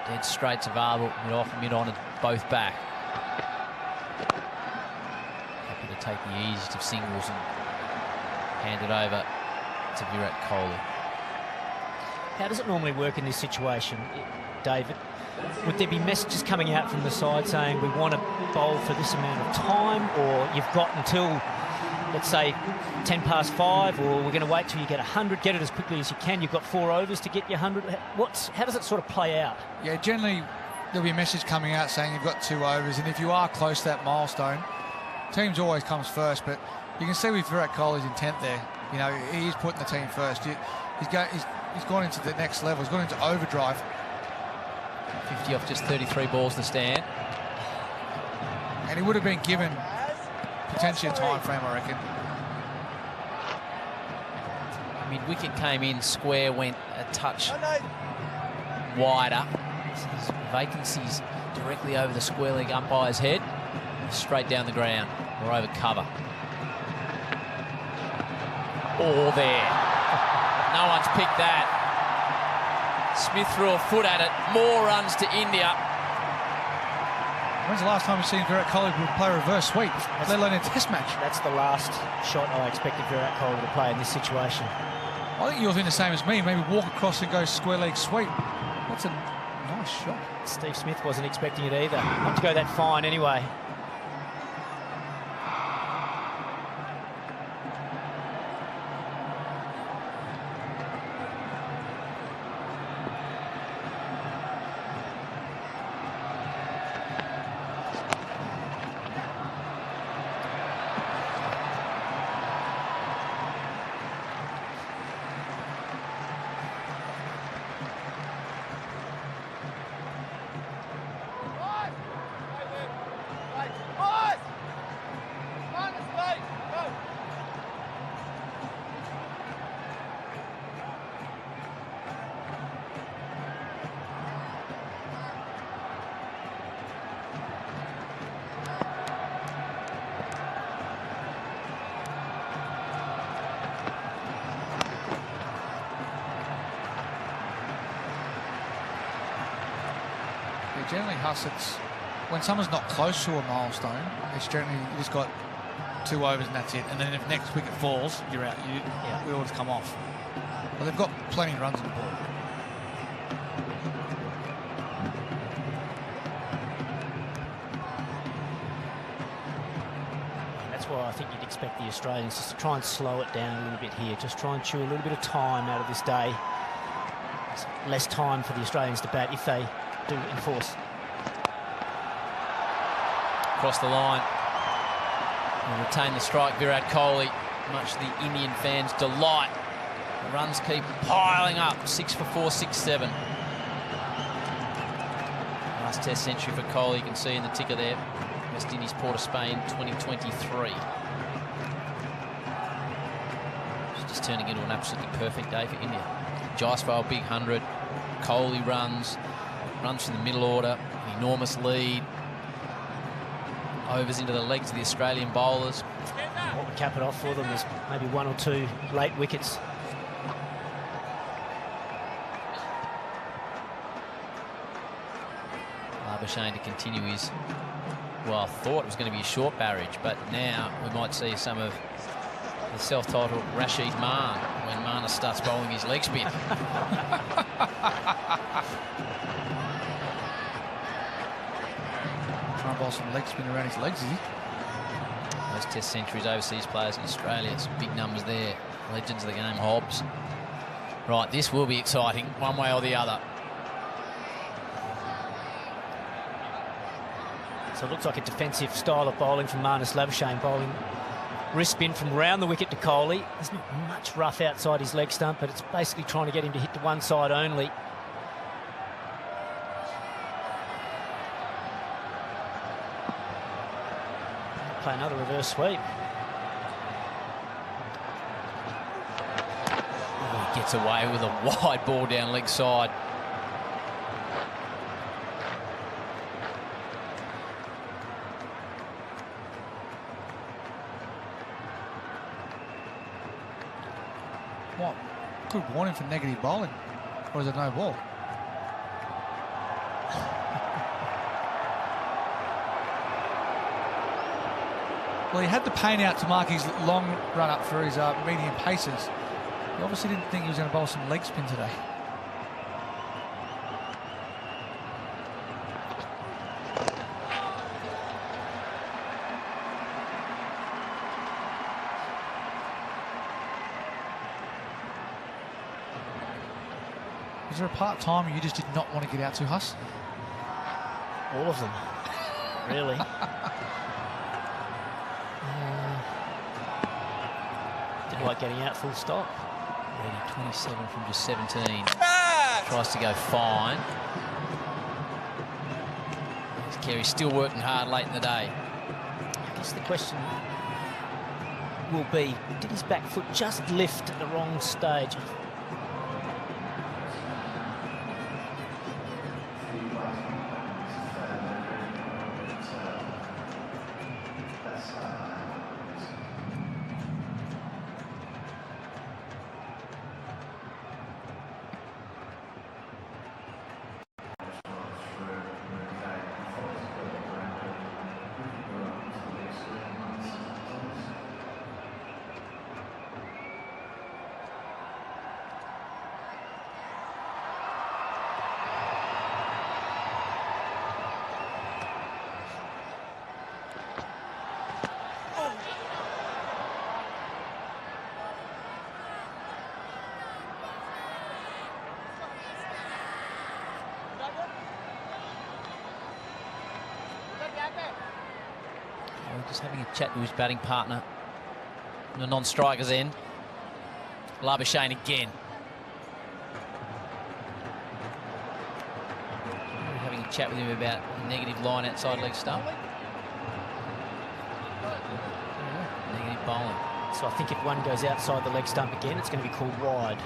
dead straight's available. Mid-off and mid-on, both back. Happy to take the easiest of singles and hand it over to Virat Kohli. How does it normally work in this situation, David? Would there be messages coming out from the side saying we want to bowl for this amount of time, or you've got until, let's say, 10 past 5, or we're going to wait till you get 100, get it as quickly as you can, you've got 4 overs to get your 100? How does it sort of play out? Yeah, generally there'll be a message coming out saying you've got 2 overs, and if you are close to that milestone, teams always comes first, but you can see with Virat Kohli's intent there, you know, he's putting the team first. He's gone into the next level, he's gone into overdrive. 50 off just 33 balls to stand. And he would have been given potentially a time frame, I reckon. Mid-wicket came in, square went a touch wider. There's vacancies directly over the square leg umpire's head, straight down the ground or over cover. Oh, there. No one's picked that. Smith threw a foot at it. More runs to India. When's the last time you've seen Virat Kohli play reverse sweep, let alone in a test match? That's the last shot I expected Virat Kohli to play in this situation. I think you'll think the same as me. Maybe walk across and go square leg sweep. That's a nice shot. Steve Smith wasn't expecting it either. Not to go that fine anyway. But generally, Huss, it's when someone's not close to a milestone, it's generally you just got 2 overs and that's it. And then if next wicket falls, you're out. We always come off. But they've got plenty of runs on the board. Well, I think you'd expect the Australians just to try and slow it down a little bit here. Just try and chew a little bit of time out of this day. It's less time for the Australians to bat if they do enforce. Across the line. And retain the strike, Virat Kohli. Much to the Indian fans' delight. The runs keep piling up. 6 for 4, 6-7. Last Test century for Kohli. You can see in the ticker there. West Indies, Port of Spain, 2023. It's just turning into an absolutely perfect day for India. Jaiswal, big 100. Kohli runs from the middle order. An enormous lead. Overs into the legs of the Australian bowlers. What would cap it off for them is maybe 1 or 2 late wickets. Labuschagne to continue his, well, I thought it was going to be a short barrage, but now we might see some of the self-titled Rashid Khan when Marnus starts bowling his leg spin. Trying to bowl some leg spin around his legs, is he? Those Test centuries, overseas players in Australia, some big numbers there. Legends of the game, Hobbs. Right, this will be exciting, one way or the other. So it looks like a defensive style of bowling from Marnus Labuschagne, bowling wrist spin from round the wicket to Kohli. There's not much rough outside his leg stump, but it's basically trying to get him to hit to one side only. Play another reverse sweep. Oh, he gets away with a wide ball down leg side. What? Good warning for negative bowling. Or is it no ball? Well, he had the pain out to mark his long run up for his medium paces. He obviously didn't think he was going to bowl some leg spin today. Was there a part-time you just did not want to get out to, Huss? All of them, really. Didn't like getting out full stop. Ready, 27 from just 17. Tries to go fine. Carey's still working hard late in the day. I guess the question will be, did his back foot just lift at the wrong stage? Just having a chat to his batting partner on the non-striker's end. Labuschagne again. Having a chat with him about a negative line outside leg stump. Negative bowling. So I think if one goes outside the leg stump again, it's going to be called wide.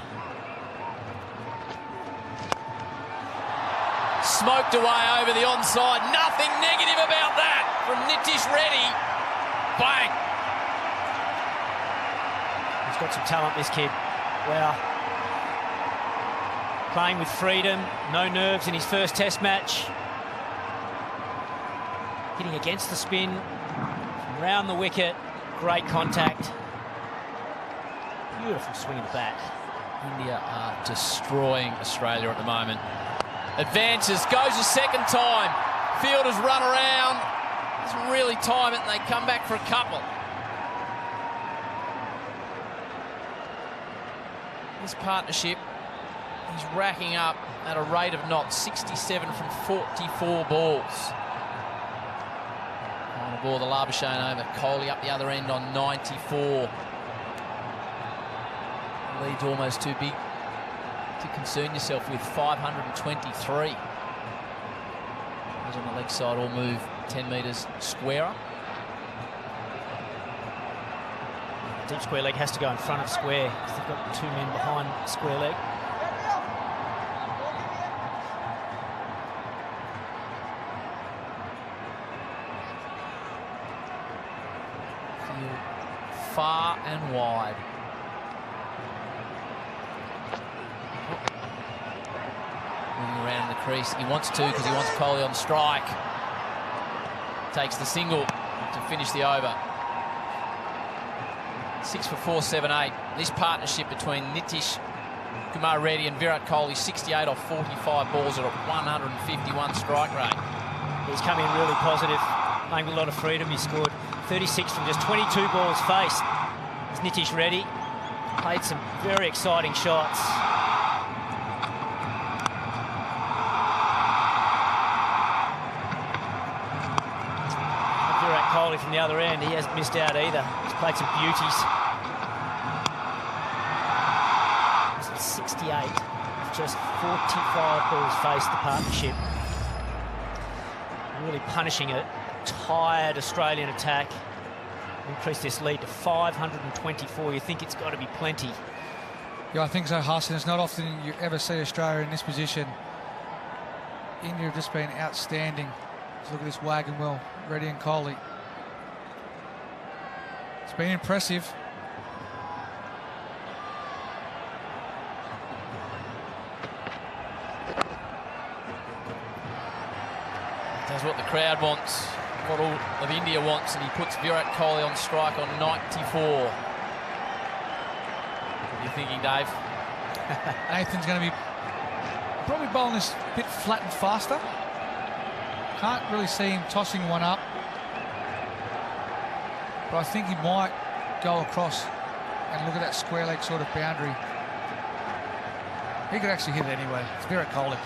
Smoked away over the onside. Nothing negative about that from Nitish Reddy. Bang! He's got some talent, this kid. Wow. Playing with freedom, no nerves in his first Test match. hitting against the spin, from round the wicket, great contact. Beautiful swing of the bat. India are destroying Australia at the moment. Advances, goes a second time. Fielders run around. Doesn't really time it, and they come back for a couple. This partnership is racking up at a rate of knots, 67 from 44 balls. On the ball, the Labuschagne over. Kohli up the other end on 94. Lead's almost too big to concern yourself with, 523. Those on the leg side all move 10 metres squarer. Deep square leg has to go in front of square because they've got two men behind square leg. Field far and wide. Moving around in the crease. He wants to because he wants Kohli on strike. Takes the single to finish the over. 6 for 4, 7, 8. This partnership between Nitish Kumar Reddy and Virat Kohli, 68 off 45 balls at a 151 strike rate. He's come in really positive, playing with a lot of freedom. He scored 36 from just 22 balls faced. It's Nitish Reddy. Played some very exciting shots. Virat Kohli from the other end, he hasn't missed out either. He's played some beauties. 68, just 45 balls faced, the partnership. Really punishing a tired Australian attack. Increase this lead to 524. You think it's got to be plenty. Yeah, I think so, Hassan. It's not often you ever see Australia in this position. India have just been outstanding. Just look at this wagon wheel, Reddy and Kohli. It's been impressive. Does what the crowd wants, what all of India wants, and he puts Virat Kohli on strike on 94. What are you thinking, Dave? Nathan's going to be probably bowling this a bit flat and faster. Can't really see him tossing one up. But I think he might go across and look at that square leg sort of boundary. He could actually hit it anyway. It's Virat Kohli.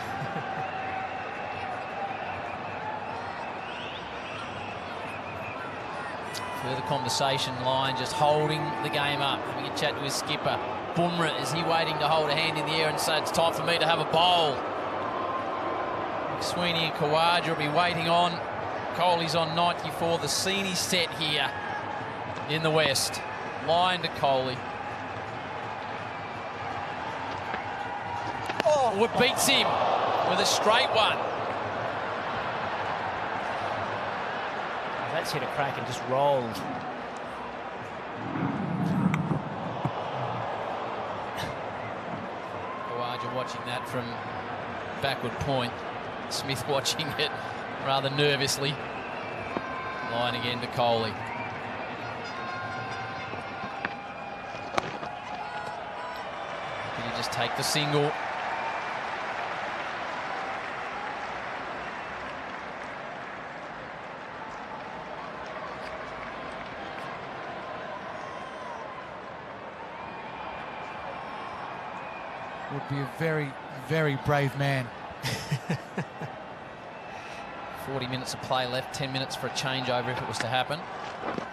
Further conversation line, just holding the game up. Having a chat to his skipper. Bumrah, is he waiting to hold a hand in the air and say it's time for me to have a bowl? McSweeney and Khawaja will be waiting on. Kohli's on 94. The scene is set here in the West. Line to Kohli. Oh, it beats him with a straight one. That's hit a crack and just rolled. Khawaja watching that from backward point. Smith watching it rather nervously. Line again to Kohli. Did he just take the single? Would be a very, very brave man. 40 minutes of play left, 10 minutes for a changeover if it was to happen.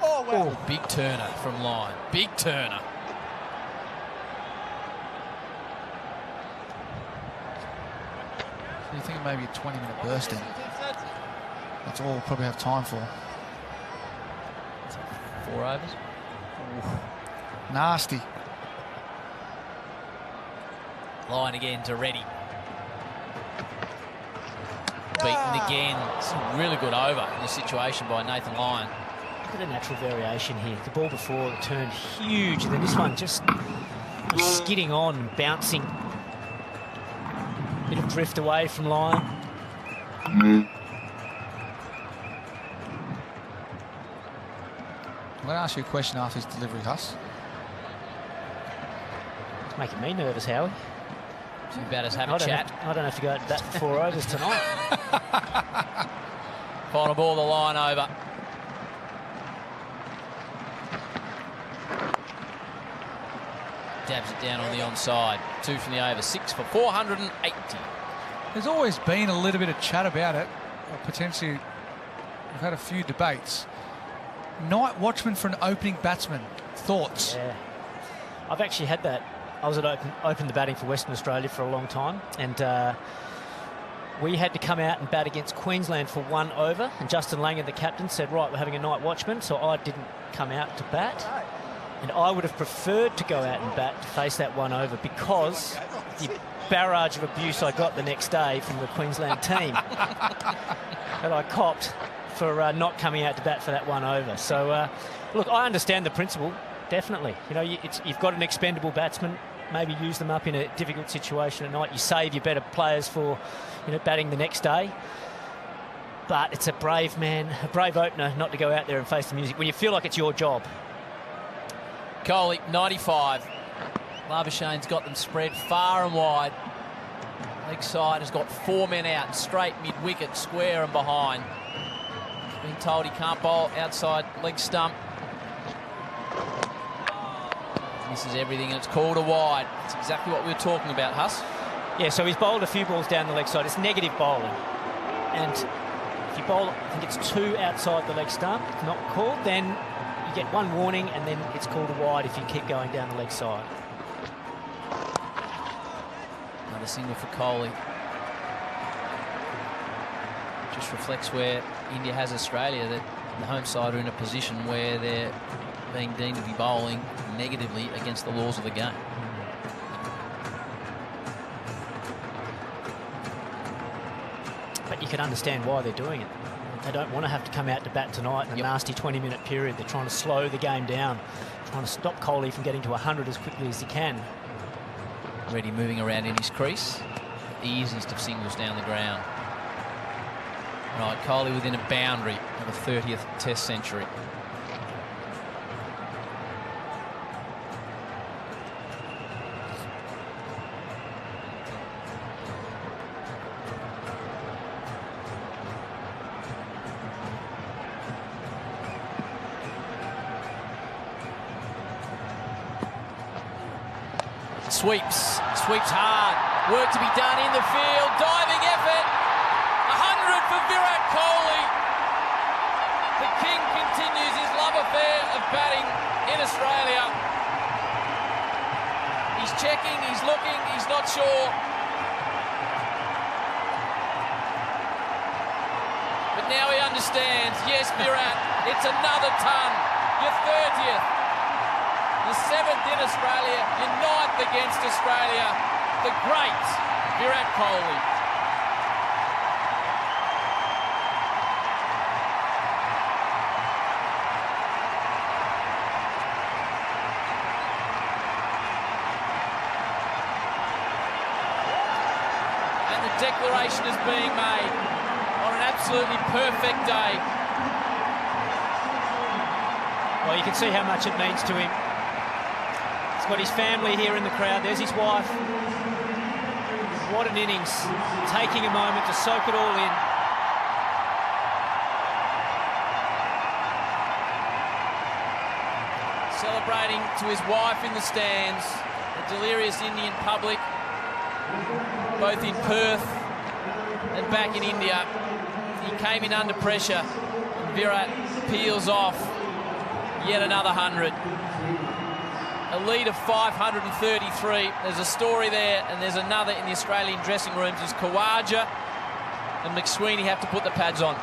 Oh, wow. Oh, big turner from line. Big turner. So you think maybe a 20-minute burst in. That's all we'll probably have time for. 4 overs. Ooh. Nasty. Line again to Reddy. Beaten again. It's a really good over in this situation by Nathan Lyon. Look at the natural variation here. The ball before turned huge, and then this one just skidding on, bouncing. Bit of drift away from Lyon. going to ask you a question after his delivery, Huss. It's making me nervous, Howie. Two batters have a chat. I don't have to go out to bat for 4 overs tonight. Final ball, the line over. Dabs it down on the onside. 2 from the over, 6 for 480. There's always been a little bit of chat about it, or potentially we've had a few debates. Night watchman for an opening batsman. Thoughts? Yeah. I've actually had that. I was at open the batting for Western Australia for a long time, and we had to come out and bat against Queensland for 1 over, and Justin Langer, the captain, said, right, we're having a night watchman, so I didn't come out to bat. And I would have preferred to go out and bat to face that 1 over because the barrage of abuse I got the next day from the Queensland team that I copped for not coming out to bat for that 1 over. So, look, I understand the principle, definitely. You know, you've got an expendable batsman. Maybe use them up in a difficult situation at night. You save your better players for, you know, batting the next day. But it's a brave opener not to go out there and face the music when you feel like it's your job. Kohli, 95. Labuschagne's got them spread far and wide. Leg side has got 4 men out, straight mid-wicket, square and behind. He's been told he can't bowl outside leg stump. Misses everything and it's called a wide. That's exactly what we were talking about, Huss. Yeah, so he's bowled a few balls down the leg side. It's negative bowling. And if you bowl, I think it's 2 outside the leg stump, it's not called, then you get 1 warning and then it's called a wide if you keep going down the leg side. Another single for Kohli. Just reflects where India has Australia, that the home side are in a position where they're being deemed to be bowling negatively against the laws of the game. But you can understand why they're doing it. They don't want to have to come out to bat tonight in a nasty 20-minute period. They're trying to slow the game down, trying to stop Kohli from getting to 100 as quickly as he can. Reddy moving around in his crease. Easiest of singles down the ground. Right, Kohli within a boundary of a 30th Test century. Sweeps hard. Work to be done in the field. Diving effort. 100 for Virat Kohli. The King continues his love affair of batting in Australia. He's checking, he's looking, he's not sure. But now he understands. Yes, Virat, it's another ton. Your 30th. Your 7th in Australia, your 9th against Australia. The great Virat Kohli. And the declaration is being made on an absolutely perfect day. Well, you can see how much it means to him. He's got his family here in the crowd. There's his wife. What an innings. Taking a moment to soak it all in. Celebrating to his wife in the stands. The delirious Indian public, both in Perth and back in India. He came in under pressure. Virat peels off yet another 100. A lead of 533. There's a story there, and there's another in the Australian dressing rooms as Khawaja and McSweeney have to put the pads on.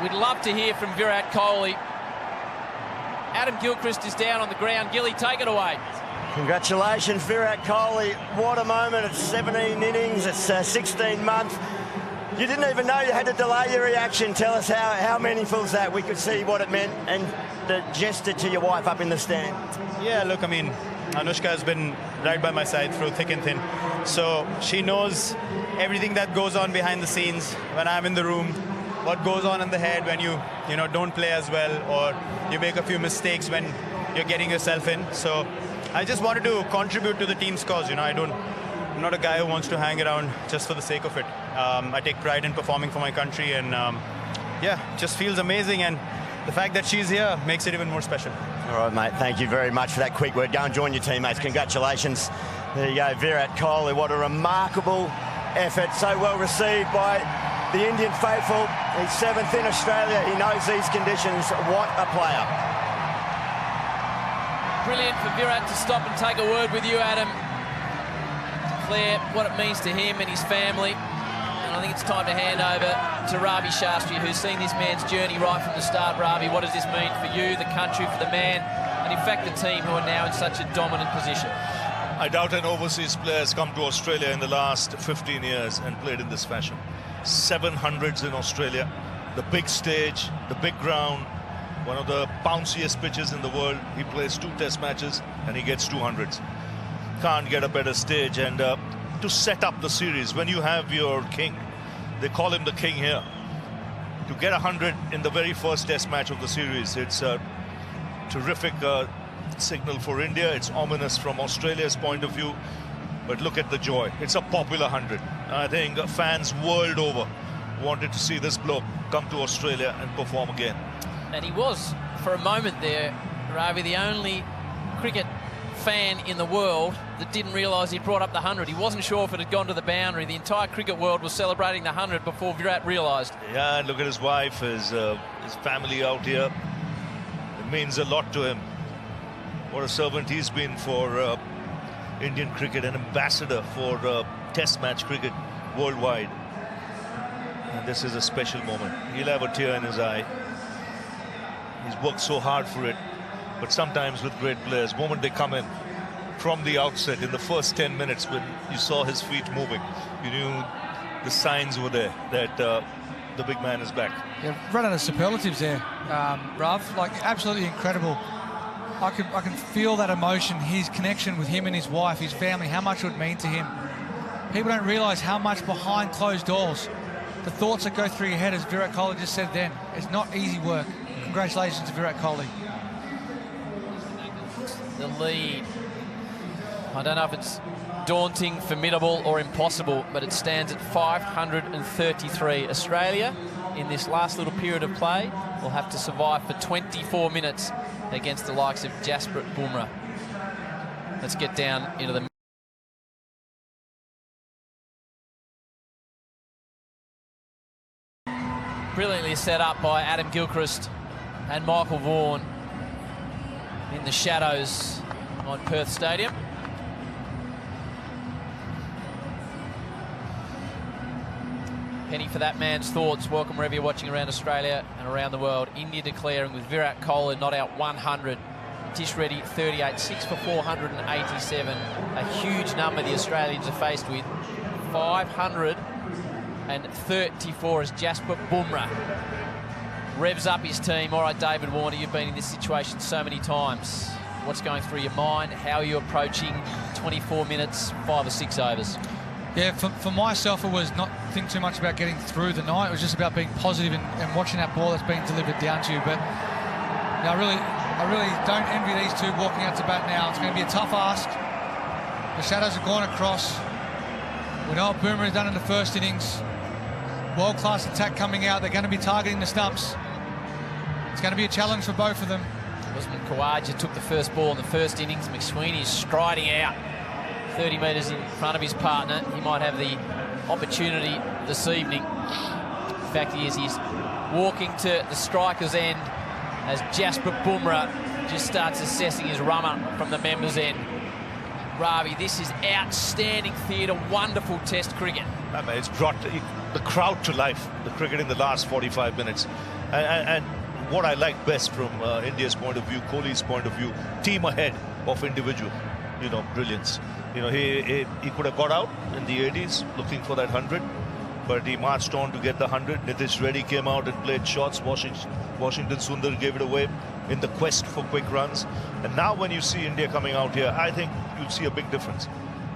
We'd love to hear from Virat Kohli. Adam Gilchrist is down on the ground. Gilly, take it away. Congratulations, Virat Kohli. What a moment. It's 17 innings. It's 16 months. You didn't even know you had to delay your reaction. Tell us how meaningful is that? We could see what it meant and the gesture to your wife up in the stand. Yeah, look, I mean, Anushka has been right by my side through thick and thin. So she knows everything that goes on behind the scenes when I'm in the room. what goes on in the head when you don't play as well, or you make a few mistakes when you're getting yourself in. So I just wanted to contribute to the team's cause. I'm not a guy who wants to hang around just for the sake of it. I take pride in performing for my country, and yeah, just feels amazing, and the fact that she's here makes it even more special. All right, mate, thank you very much for that quick word. Go and join your teammates. Congratulations. There you go, Virat Kohli. What a remarkable effort. So well received by the Indian faithful. He's 7th in Australia. He knows these conditions. What a player. Brilliant for Virat to stop and take a word with you, Adam. Declare what it means to him and his family. And I think it's time to hand over to Ravi Shastri, who's seen this man's journey right from the start. Ravi, what does this mean for you, the country, for the man, and in fact the team who are now in such a dominant position? I doubt an overseas player has come to Australia in the last 15 years and played in this fashion. 700s in Australia, the big stage, the big ground, one of the bounciest pitches in the world. He plays 2 test matches and he gets 200s. Can't get a better stage. And to set up the series, when you have your king, they call him the king here, to get 100 in the very first test match of the series, it's a terrific signal for India. It's ominous from Australia's point of view, but look at the joy. It's a popular 100. I think fans world over wanted to see this bloke come to Australia and perform again. And he was, for a moment there, Ravi, the only cricket fan in the world that didn't realise he brought up the 100. He wasn't sure if it had gone to the boundary. The entire cricket world was celebrating the 100 before Virat realised. Yeah, and look at his wife, his family out here. It means a lot to him. What a servant he's been for Indian cricket, an ambassador for test match cricket worldwide. And this is a special moment. He'll have a tear in his eye. He's worked so hard for it. But sometimes with great players, the moment they come in from the outset, in the first 10 minutes, when you saw his feet moving, you knew the signs were there that the big man is back. Yeah, run out of superlatives there, Rav. Like, absolutely incredible. I can feel that emotion, his connection with him and his wife, his family, how much it would mean to him. People don't realise how much behind closed doors, the thoughts that go through your head, as Virat Kohli just said then. It's not easy work. Congratulations to Virat Kohli. The lead, I don't know if it's daunting, formidable or impossible, but it stands at 533. Australia, in this last little period of play, will have to survive for 24 minutes against the likes of Jasprit Bumrah. Let's get down into the... Brilliantly set up by Adam Gilchrist and Michael Vaughan in the shadows on Perth Stadium. Penny for that man's thoughts. Welcome wherever you're watching around Australia and around the world. India declaring with Virat Kohli not out 100. Tish Reddy 38, 6 for 487. A huge number the Australians are faced with. 534 as Jasprit Bumrah revs up his team. All right, David Warner, you've been in this situation so many times. What's going through your mind? How are you approaching 24 minutes, 5 or 6 overs? Yeah, for myself, it was not think too much about getting through the night. It was just about being positive and watching that ball that's being delivered down to you. But you know, I really don't envy these two walking out to bat now. It's going to be a tough ask. The shadows have gone across. We know what Bumrah has done in the first innings. World-class attack coming out. They're going to be targeting the stumps. It's going to be a challenge for both of them. Usman Khawaja took the first ball in the first innings. McSweeney is striding out 30 metres in front of his partner. He might have the opportunity this evening. In fact, he's walking to the striker's end as Jasprit Bumrah just starts assessing his run-up from the members' end. Ravi, this is outstanding theatre, wonderful test cricket. I mean, it's brought the crowd to life, the cricket in the last 45 minutes. And what I like best from India's point of view, Kohli's point of view, team ahead of individual, brilliance. He could have got out in the 80s looking for that 100, but he marched on to get the 100. Nitish Reddy came out and played shots. Washington Sundar gave it away in the quest for quick runs. And now when you see India coming out here, I think you'll see a big difference.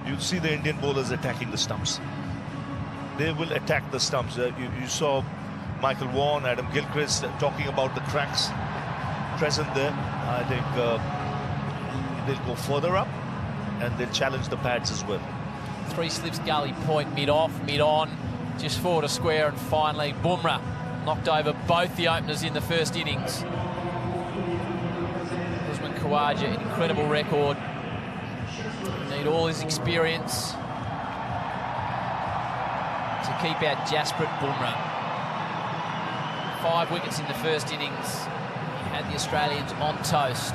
You'll see the Indian bowlers attacking the stumps. They will attack the stumps. You saw Michael Vaughan, Adam Gilchrist talking about the cracks present there. I think they'll go further up and they'll challenge the pads as well. 3 slips gully point, mid-off, mid-on, just forward a square, and finally Bumrah knocked over both the openers in the first innings. Usman Khawaja, an incredible record. Need all his experience to keep out Jasprit Bumrah. 5 wickets in the first innings. He had the Australians on toast.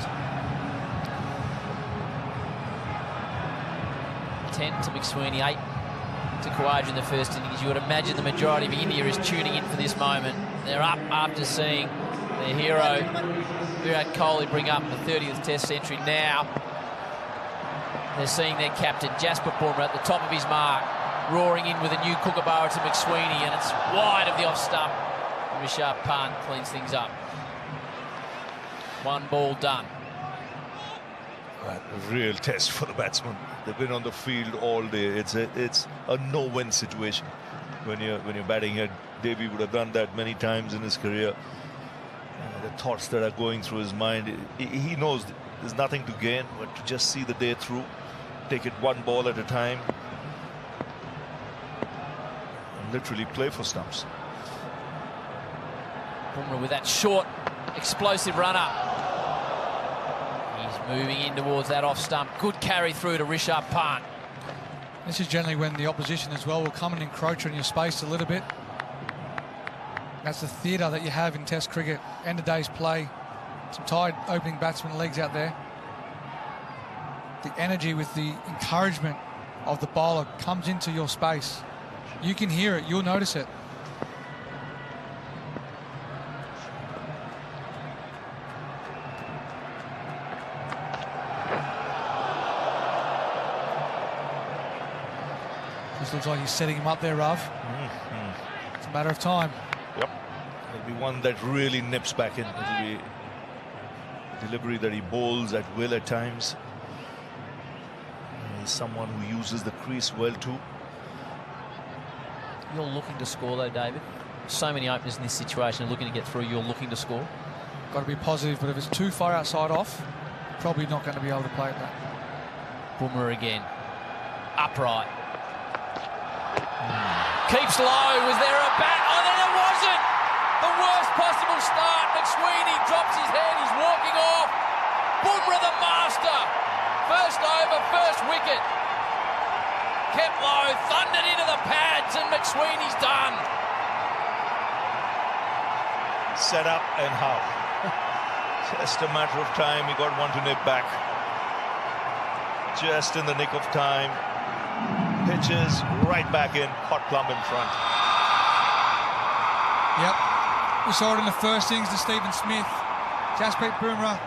10 to McSweeney, 8 to Khawaja in the first innings. You would imagine the majority of India is tuning in for this moment. They're up after seeing their hero Virat Kohli bring up the 30th Test century. Now they're seeing their captain Jasprit Bumrah at the top of his mark, roaring in with a new kookaburra to McSweeney, and it's wide of the off stump. Rishabh Pant cleans things up. 1 ball done. A real test for the batsman. They've been on the field all day. It's a no-win situation when you're batting here. Davey would have done that many times in his career. The thoughts that are going through his mind, he knows there's nothing to gain but to just see the day through, take it 1 ball at a time, and literally play for stumps. Bumrah with that short, explosive run-up. He's moving in towards that off stump. Good carry through to Rishabh Pant. This is generally when the opposition as well will come and encroach on your space a little bit. That's the theatre that you have in Test cricket. End of day's play. Some tired opening batsman legs out there. The energy with the encouragement of the bowler comes into your space. You can hear it. You'll notice it. This looks like he's setting him up there, Rav. It's a matter of time. Yep. It'll be one that really nips back in. It'll be a delivery that he bowls at will at times. He's someone who uses the crease well too. You're looking to score though, David. So many openers in this situation are looking to get through. You're looking to score. Got to be positive, but if it's too far outside off, probably not going to be able to play it that. Bumrah again. Upright. Keeps low. Was there a bat? Oh, then it wasn't. The worst possible start. McSweeney drops his head. He's walking off. Bumrah the master. First over, first wicket. Kept low, thundered into the pads, and McSweeney's done. Set up and how. Just a matter of time. He got one to nip back. Just in the nick of time. Pitches right back in, hot plumb in front. Yep. We saw it in the first innings to Stephen Smith. Jasprit Bumrah.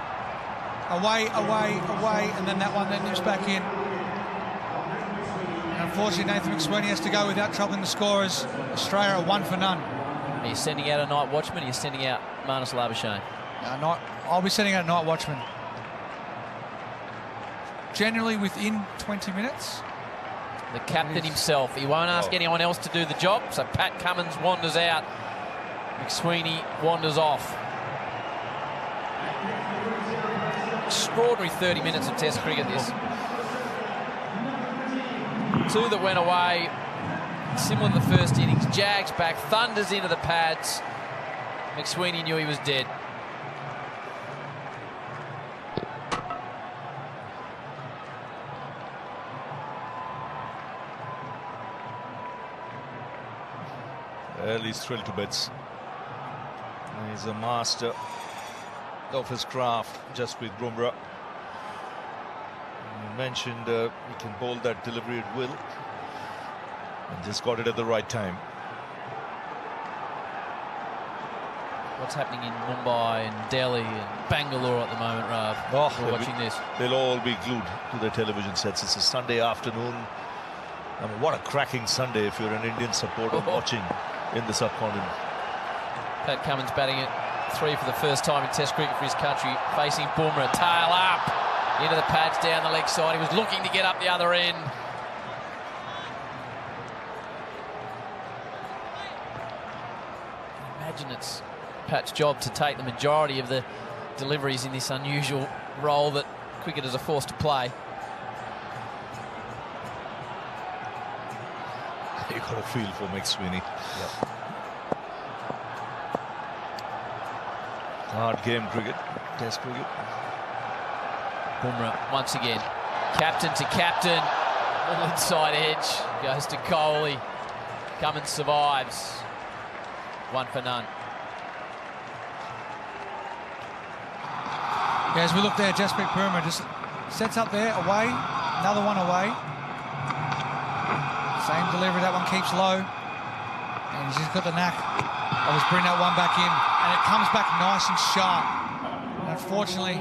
Away, and then that one then nips back in. And unfortunately, Nathan McSweeney has to go without troubling the scorers. Australia are 1 for none. Are you sending out a night watchman? Or are you sending out Marnus Labuschagne? I'll be sending out a night watchman. Generally within 20 minutes. The captain himself. He won't ask anyone else to do the job, so Pat Cummins wanders out. McSweeney wanders off. Extraordinary 30 minutes of Test cricket, this. 2 that went away. Similar to the first innings. Jags back, thunders into the pads. McSweeney knew he was dead. Well, he's thrilled to bits. He's a master of his craft, Jasprit Bumrah. You mentioned he can bowl that delivery at will, and just got it at the right time. What's happening in Mumbai and Delhi and Bangalore at the moment, Rav? We're watching this. They'll all be glued to their television sets. It's a Sunday afternoon. I mean, what a cracking Sunday if you're an Indian supporter watching in the subcontinent. Pat Cummins batting at 3 for the first time in Test cricket for his country, facing Bumrah, tail up into the pads down the leg side. He was looking to get up the other end. imagine it's Pat's job to take the majority of the deliveries in this unusual role that cricketers are forced to play. You've got a feel for McSweeney. Yep. Hard game cricket, Test cricket. Bumrah once again, captain to captain, little inside edge, goes to Kohli. Cummins survives. 1 for none. Yeah, as we look there, Jasprit Bumrah just sets up there, away, another one away. Same delivery, that one keeps low. And he's just got the knack of just bringing that one back in. And it comes back nice and sharp. And unfortunately,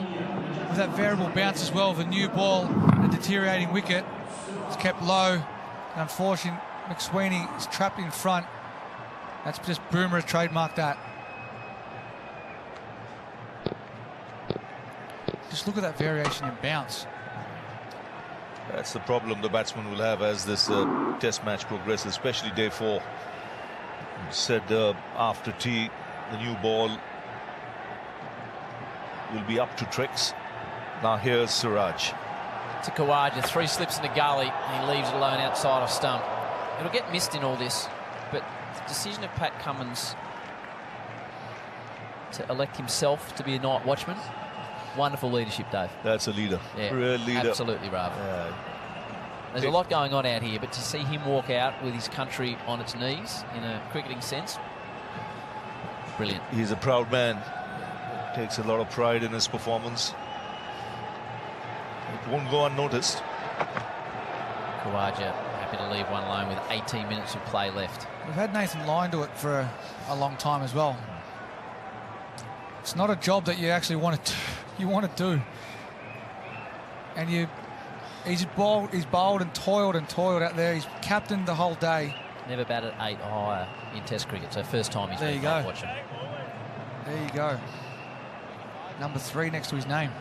with that variable bounce as well, the new ball, a deteriorating wicket, it's kept low. And unfortunately, McSweeney is trapped in front. That's just Bumrah trademarked that. Just look at that variation in bounce. That's the problem the batsman will have as this Test match progresses, especially day 4. You said after tea, the new ball will be up to tricks. Now here's Siraj. To Khawaja, 3 slips in the gully, and he leaves it alone outside of stump. It'll get missed in all this, but the decision of Pat Cummins to elect himself to be a night watchman, wonderful leadership, Dave. That's a leader. Yeah, real leader. Absolutely, Rav. There's a lot going on out here, but to see him walk out with his country on its knees in a cricketing sense, brilliant. He's a proud man. Takes a lot of pride in his performance. It won't go unnoticed. Khawaja happy to leave one alone with 18 minutes of play left. We've had Nathan Lyon do it for a long time as well. It's not a job that you actually want to do. And he's bowled and toiled out there. He's captained the whole day. Never batted 8 or higher in Test cricket, so first time he's been watching. There you go. Number 3 next to his name.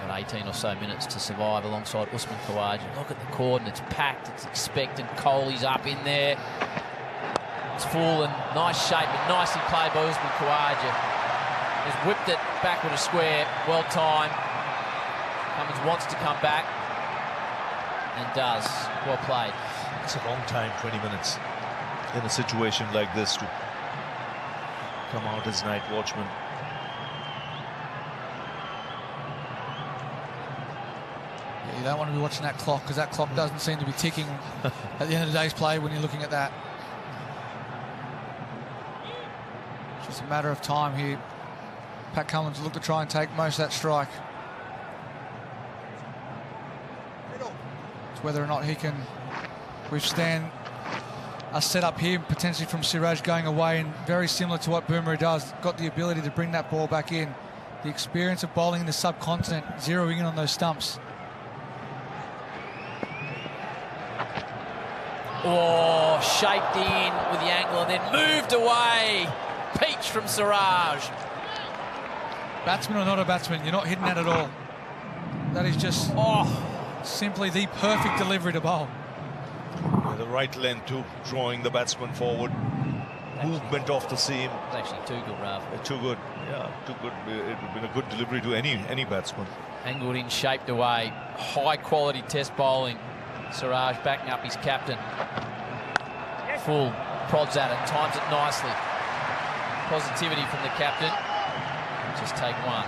Got 18 or so minutes to survive alongside Usman Khawaja. Look at the cordon, it's packed, it's expectant. Kohli's up in there. It's full and nice shape, but nicely played by Usman Khawaja. He's whipped it backward a square, well timed. Cummins wants to come back and does. Well played. It's a long time, 20 minutes, in a situation like this to come out as night watchman. You don't want to be watching that clock, because that clock doesn't seem to be ticking at the end of the day's play when you're looking at that. It's just a matter of time here. Pat Cummins will look to try and take most of that strike. It's whether or not he can withstand a setup here, potentially from Siraj going away, and very similar to what Bumrah does, got the ability to bring that ball back in. The experience of bowling in the subcontinent, zeroing in on those stumps. Oh, shaped in with the angle and then moved away. Peach from Siraj. Batsman or not a batsman, you're not hitting that at all. That is just simply the perfect delivery to bowl. The right length too, drawing the batsman forward. Movement off the seam. It's actually too good, Rav. Too good, yeah, too good. It would have been a good delivery to any batsman. Angled in, shaped away. High quality Test bowling. Siraj backing up his captain. Full prods at it, times it nicely. Positivity from the captain. Just take one.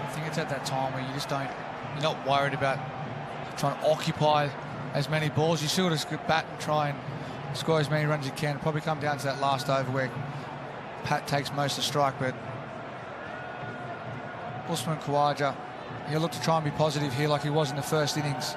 I think it's at that time where you're not worried about trying to occupy as many balls. You still just bat and try and score as many runs as you can. It'll probably come down to that last over where Pat takes most of the strike, but Usman Khawaja, he'll look to try and be positive here like he was in the first innings.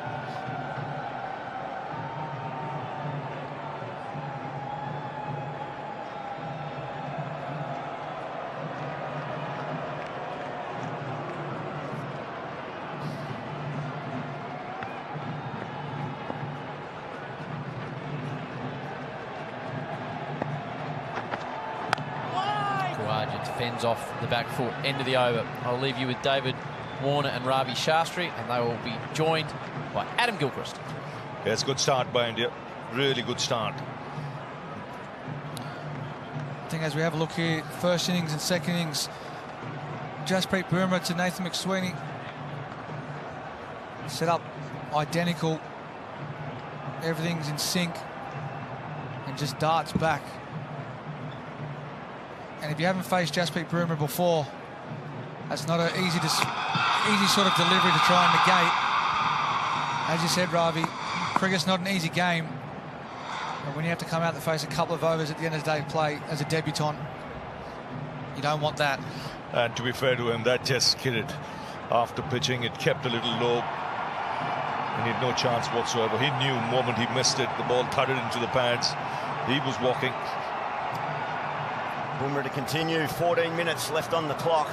Defends off the back foot, end of the over. I'll leave you with David Warner and Ravi Shastri, and they will be joined by Adam Gilchrist. Yeah, it's a good start by India. Really good start. I think as we have a look here, first innings and second innings, Jasprit Bumrah to Nathan McSweeney, set up identical. Everything's in sync and just darts back. And if you haven't faced Jasprit Bumrah before, that's not an easy sort of delivery to try and negate. As you said, Ravi, cricket's not an easy game. And when you have to come out and face a couple of overs at the end of the day play as a debutant, you don't want that. And to be fair to him, that just skidded. After pitching, it kept a little low. And he had no chance whatsoever. He knew the moment he missed it, the ball thudded into the pads. He was walking. Bumrah to continue, 14 minutes left on the clock.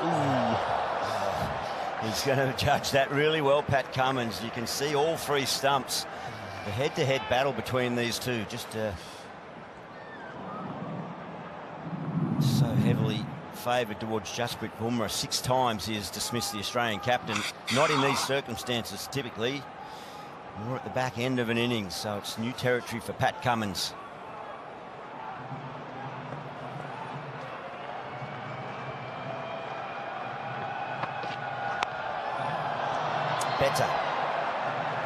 Ooh. He's going to judge that really well, Pat Cummins. You can see all three stumps. The head-to-head battle between these two, just so heavily favoured towards Jasprit Bumrah. 6 times he has dismissed the Australian captain. Not in these circumstances, typically. More at the back end of an innings, so it's new territory for Pat Cummins.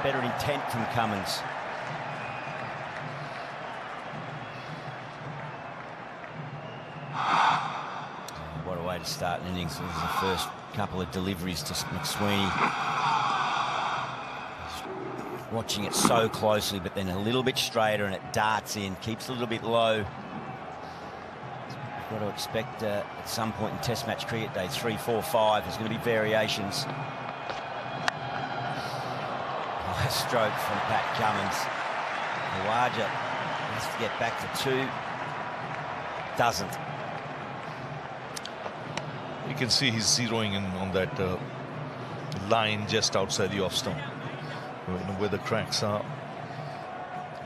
Better intent from Cummins. What a way to start an innings. This is the first couple of deliveries to McSweeney. Watching it so closely, but then a little bit straighter and it darts in, keeps a little bit low. You've got to expect at some point in Test match cricket day 3, 4, 5, there's going to be variations. Nice stroke from Pat Cummins. Khawaja has to get back to 2. Doesn't. You can see he's zeroing in on that line just outside the off stump, where the cracks are.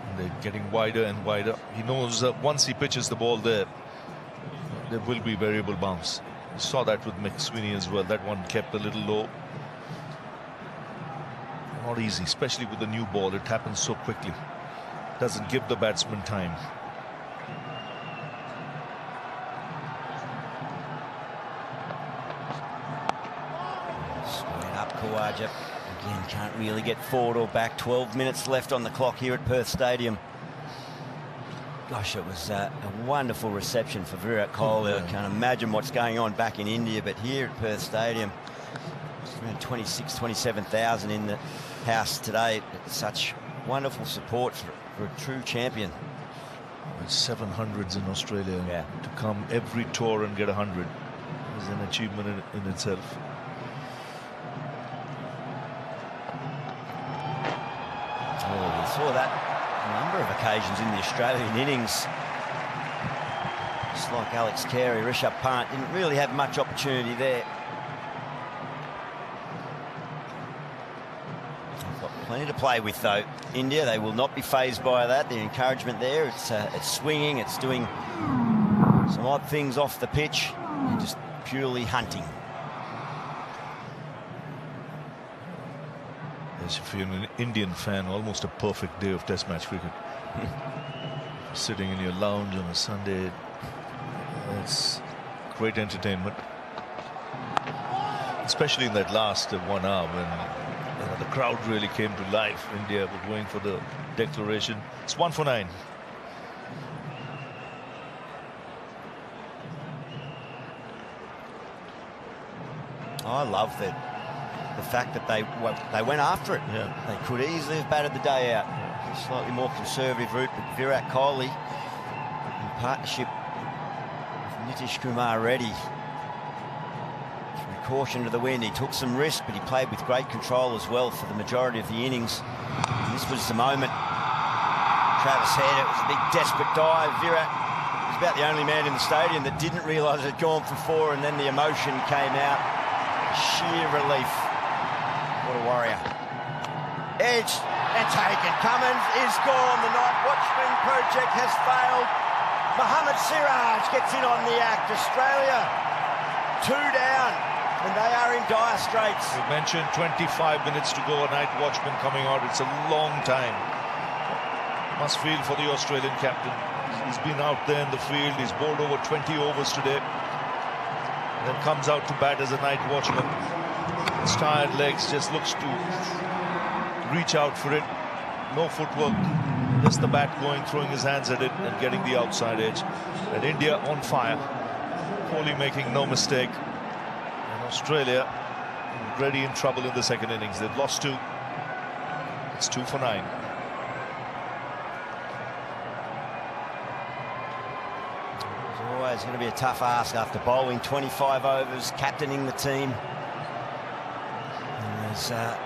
And they're getting wider and wider. He knows once he pitches the ball there will be variable bounce. You saw that with McSweeney as well. That one kept a little low. Not easy, especially with the new ball. It happens so quickly. Doesn't give the batsman time. Straight up Khawaja. Again, can't really get forward or back. 12 minutes left on the clock here at Perth Stadium. Gosh, it was a wonderful reception for Virat Kohli. I can't imagine what's going on back in India, but here at Perth Stadium, it's around 26, 27,000 in the house today. Such wonderful support for a true champion. 700s in Australia. Yeah. To come every tour and get 100 is an achievement in itself. Oh, we saw that a number of occasions in the Australian innings. Just like Alex Carey, Rishabh Pant didn't really have much opportunity there. Plenty to play with, though. India, they will not be fazed by that. The encouragement there, it's swinging, it's doing some odd things off the pitch, and just purely hunting. Yes, if you're an Indian fan, almost a perfect day of Test match cricket. Sitting in your lounge on a Sunday, it's great entertainment. Especially in that last 1 hour when the crowd really came to life. India were going for the declaration. It's 1 for 9. I love the fact that they went after it. Yeah. They could easily have batted the day out. A slightly more conservative route, but Virat Kohli, in partnership with Nitish Kumar Reddy, caution to the wind. He took some risk, but he played with great control as well for the majority of the innings. And this was the moment. Travis Head, it was a big desperate dive. Virat was about the only man in the stadium that didn't realise it had gone for 4, and then the emotion came out. Sheer relief. What a warrior. Edge and taken. Cummins is gone. The night watchman project has failed. Mohammad Siraj gets in on the act. Australia 2 down. and they are in dire straits. You mentioned 25 minutes to go, a night watchman coming out. It's a long time. Must feel for the Australian captain. He's been out there in the field. He's bowled over 20 overs today. And then comes out to bat as a night watchman. His tired legs, just looks to reach out for it. No footwork. Just the bat going, throwing his hands at it and getting the outside edge. And India on fire. Kohli making no mistake. And Australia already in trouble in the second innings. They've lost 2. It's 2 for 9. It's going to be a tough ask after bowling 25 overs, captaining the team. And there's a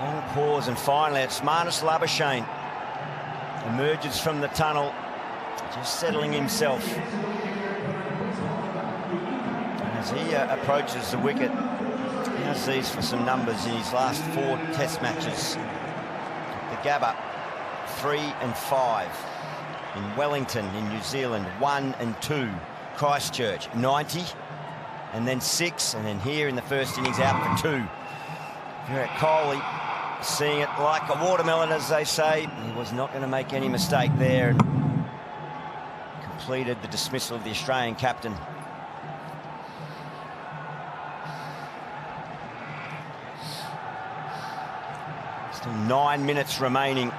long pause, and finally it's Marnus Labuschagne emerges from the tunnel, just settling himself. And as he approaches the wicket, he now sees for some numbers in his last 4 test matches. The Gabba, 3 and 5. In Wellington in New Zealand, 1 and 2. Christchurch, 90, and then 6, and then here in the first innings out for 2. Virat Kohli seeing it like a watermelon, as they say. He was not going to make any mistake there and completed the dismissal of the Australian captain. Still 9 minutes remaining.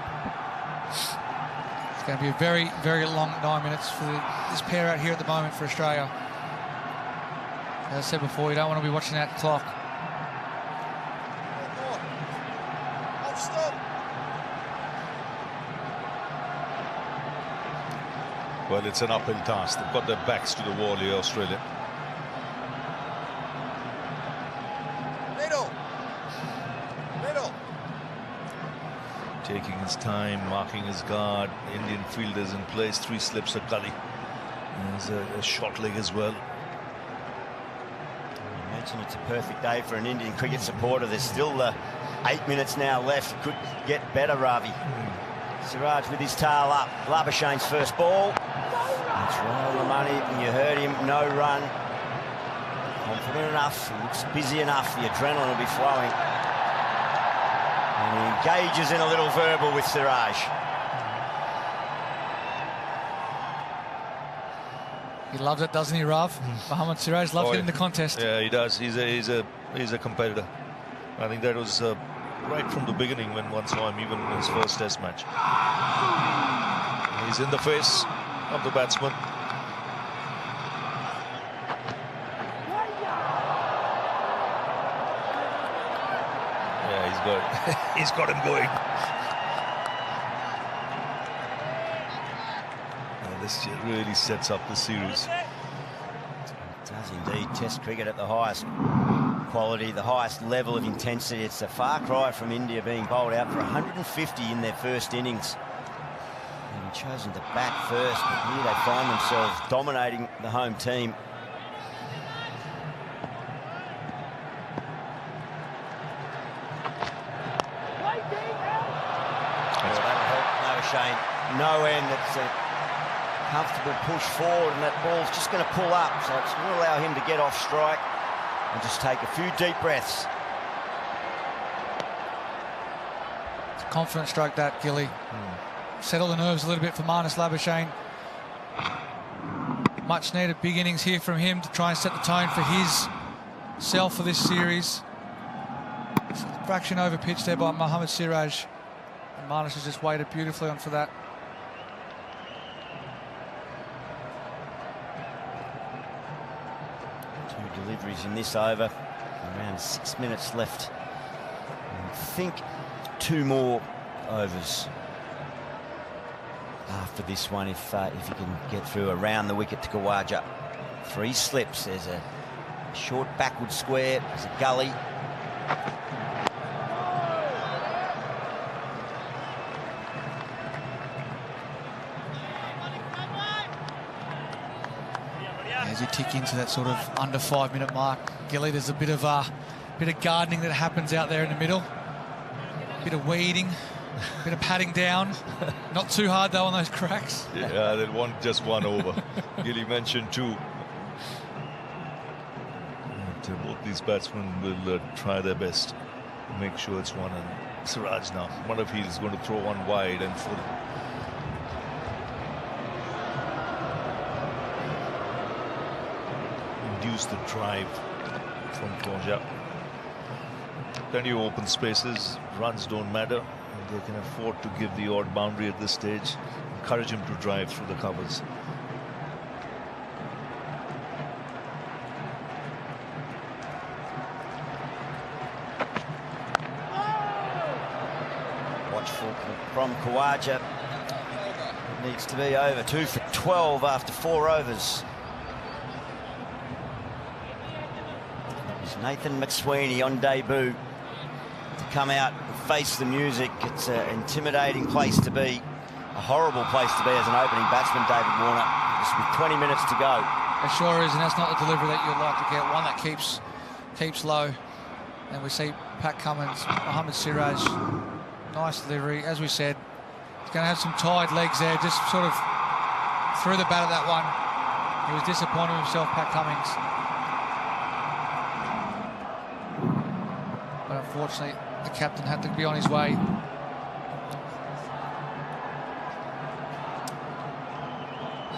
It's going to be a very, very long 9 minutes for this pair out here at the moment for Australia. As I said before, you don't want to be watching that clock. Well, it's an uphill task. They've got their backs to the wall here, Australia. Taking his time, marking his guard. Indian fielders in place. 3 slips of gully. There's a short leg as well. Imagine it's a perfect day for an Indian cricket supporter. There's still 8 minutes now left. Could get better, Ravi. Siraj with his tail up. Labuschagne's first ball. It's right on the money. And you heard him. No run. Confident enough. He looks busy enough. The adrenaline will be flowing. And he engages in a little verbal with Siraj. He loves it, doesn't he, Rav? Mohammad Siraj loves getting the contest. Yeah, he does. He's a competitor. I think that was right from the beginning when one saw him, even in his first test match. He's in the face of the batsman. Yeah, he's got him going. This really sets up the series. It does indeed. Test cricket at the highest quality, the highest level of intensity. It's a far cry from India being bowled out for 150 in their first innings. They've chosen to bat first, but here they find themselves dominating the home team. That'll help Shane. No end. It's a comfortable push forward, and that ball's just going to pull up, so it's going to allow him to get off strike and just take a few deep breaths. It's a confident stroke, that, Gilly. Settle the nerves a little bit for Marnus Labuschagne. Much needed big innings here from him to try and set the tone for his self for this series. Fraction over pitch there by Mohammad Siraj, and Marnus has just waited beautifully on for that. Deliveries in this over, around 6 minutes left. I think 2 more overs after this one if you can get through around the wicket to Khawaja. 3 slips. There's a short backward square. There's a gully. As you tick into that sort of under 5 minute mark, Gilly, there's a bit of gardening that happens out there in the middle. A bit of weeding, a bit of patting down. Not too hard though on those cracks. Yeah, they'll want just 1 over. Gilly mentioned 2. these batsmen will try their best to make sure it's one. And Siraj now, wonder if he's going to throw one wide and full. Induce the drive from Kohli. Plenty of open spaces, runs don't matter, and they can afford to give the odd boundary at this stage. Encourage him to drive through the covers. Watchful from Khawaja. It needs to be over. 2 for 12 after 4 overs. It's Nathan McSweeney on debut to come out and face the music. It's an intimidating place to be. A horrible place to be as an opening batsman, David Warner. Just with 20 minutes to go. It sure is, and that's not the delivery that you'd like to get. One that keeps low. And we see Pat Cummins, Mohammad Siraj. Nice delivery. As we said, he's going to have some tired legs there. Just sort of threw the bat at that one. He was disappointed with himself, Pat Cummins. But unfortunately, the captain had to be on his way.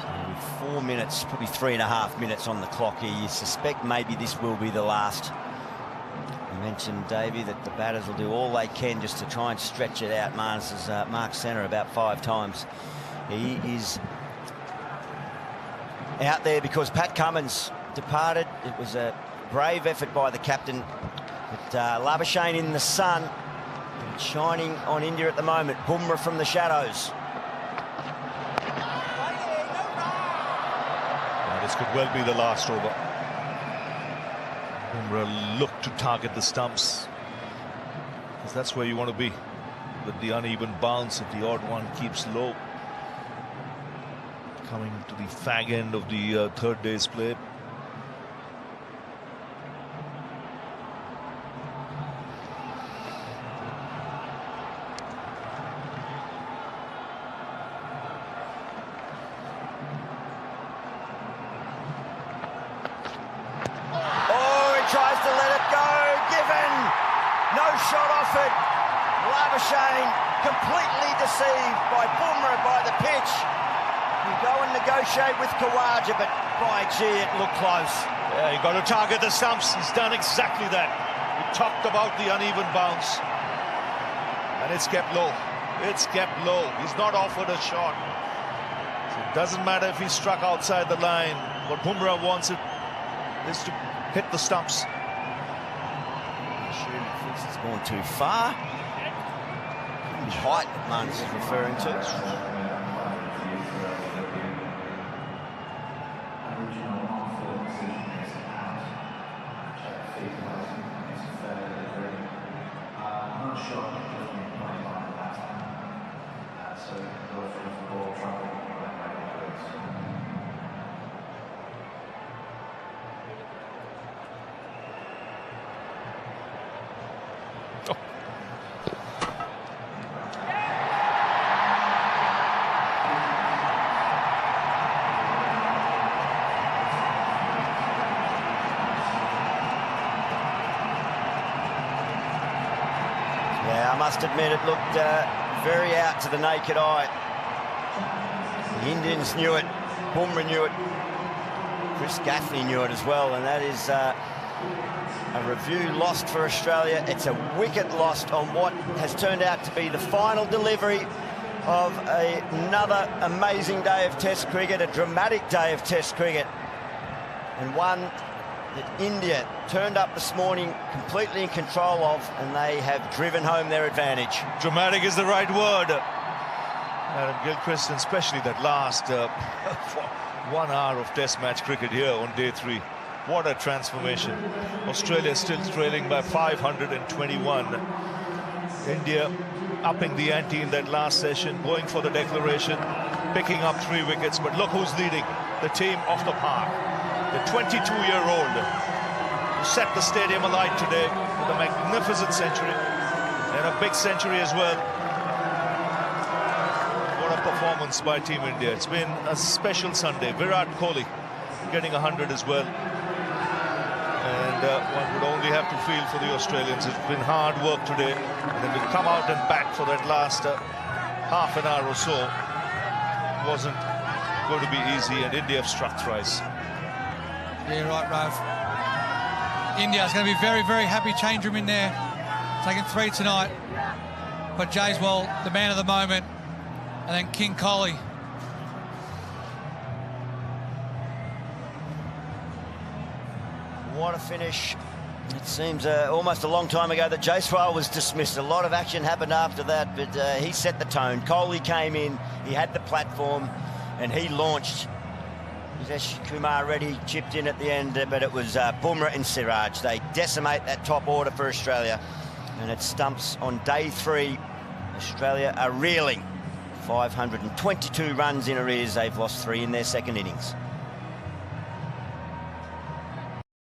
So 4 minutes, probably 3.5 minutes on the clock here. You suspect maybe this will be the last. You mentioned, Davey, that the batters will do all they can just to try and stretch it out. Marnus has marked centre about 5 times. He is out there because Pat Cummins departed. It was a brave effort by the captain. But Labuschagne in the sun, shining on India at the moment. Bumrah from the shadows. This could well be the last over. Bumrah look to target the stumps, because that's where you want to be, with the uneven bounce. If the odd one keeps low, coming to the fag end of the third day's play. Labuschagne completely deceived by Bumrah by the pitch. You go and negotiate with Khawaja, but by gee, it looked close. Yeah, you got to target the stumps. He's done exactly that. We talked about the uneven bounce, and it's kept low. It's kept low. He's not offered a shot. So it doesn't matter if he struck outside the line. What Bumrah wants it is to hit the stumps. It's gone too far. The height that Marnus is referring to. I must admit it looked very out to the naked eye. The Indians knew it, Bumrah knew it, Chris Gaffney knew it as well, and that is a review lost for Australia. It's a wicket lost on what has turned out to be the final delivery of another amazing day of Test cricket, a dramatic day of Test cricket, and one that India turned up this morning completely in control of, and they have driven home their advantage. Dramatic is the right word, Adam Gilchrist, and especially that last 1 hour of Test match cricket here on day 3. What a transformation. Australia still trailing by 521. India upping the ante in that last session, going for the declaration, picking up 3 wickets, but look who's leading the team off the park. The 22-year-old who set the stadium alight today with a magnificent century, and a big century as well. What a performance by Team India. It's been a special Sunday. Virat Kohli getting 100 as well. And one would only have to feel for the Australians. It's been hard work today, and then to come out and bat for that last half an hour or so wasn't going to be easy, and India have struck thrice. Yeah, right, Rav. India's going to be very, very happy. Change room in there. Taking 3 tonight. But Jaiswal, the man of the moment. And then King Kohli. What a finish. It seems almost a long time ago that Jaiswal was dismissed. A lot of action happened after that, but he set the tone. Kohli came in, he had the platform, and he launched. Hitesh Kumar Reddy chipped in at the end, but it was Bumrah and Siraj. They decimate that top order for Australia, and it stumps on day 3. Australia are reeling. 522 runs in arrears. They've lost 3 in their second innings.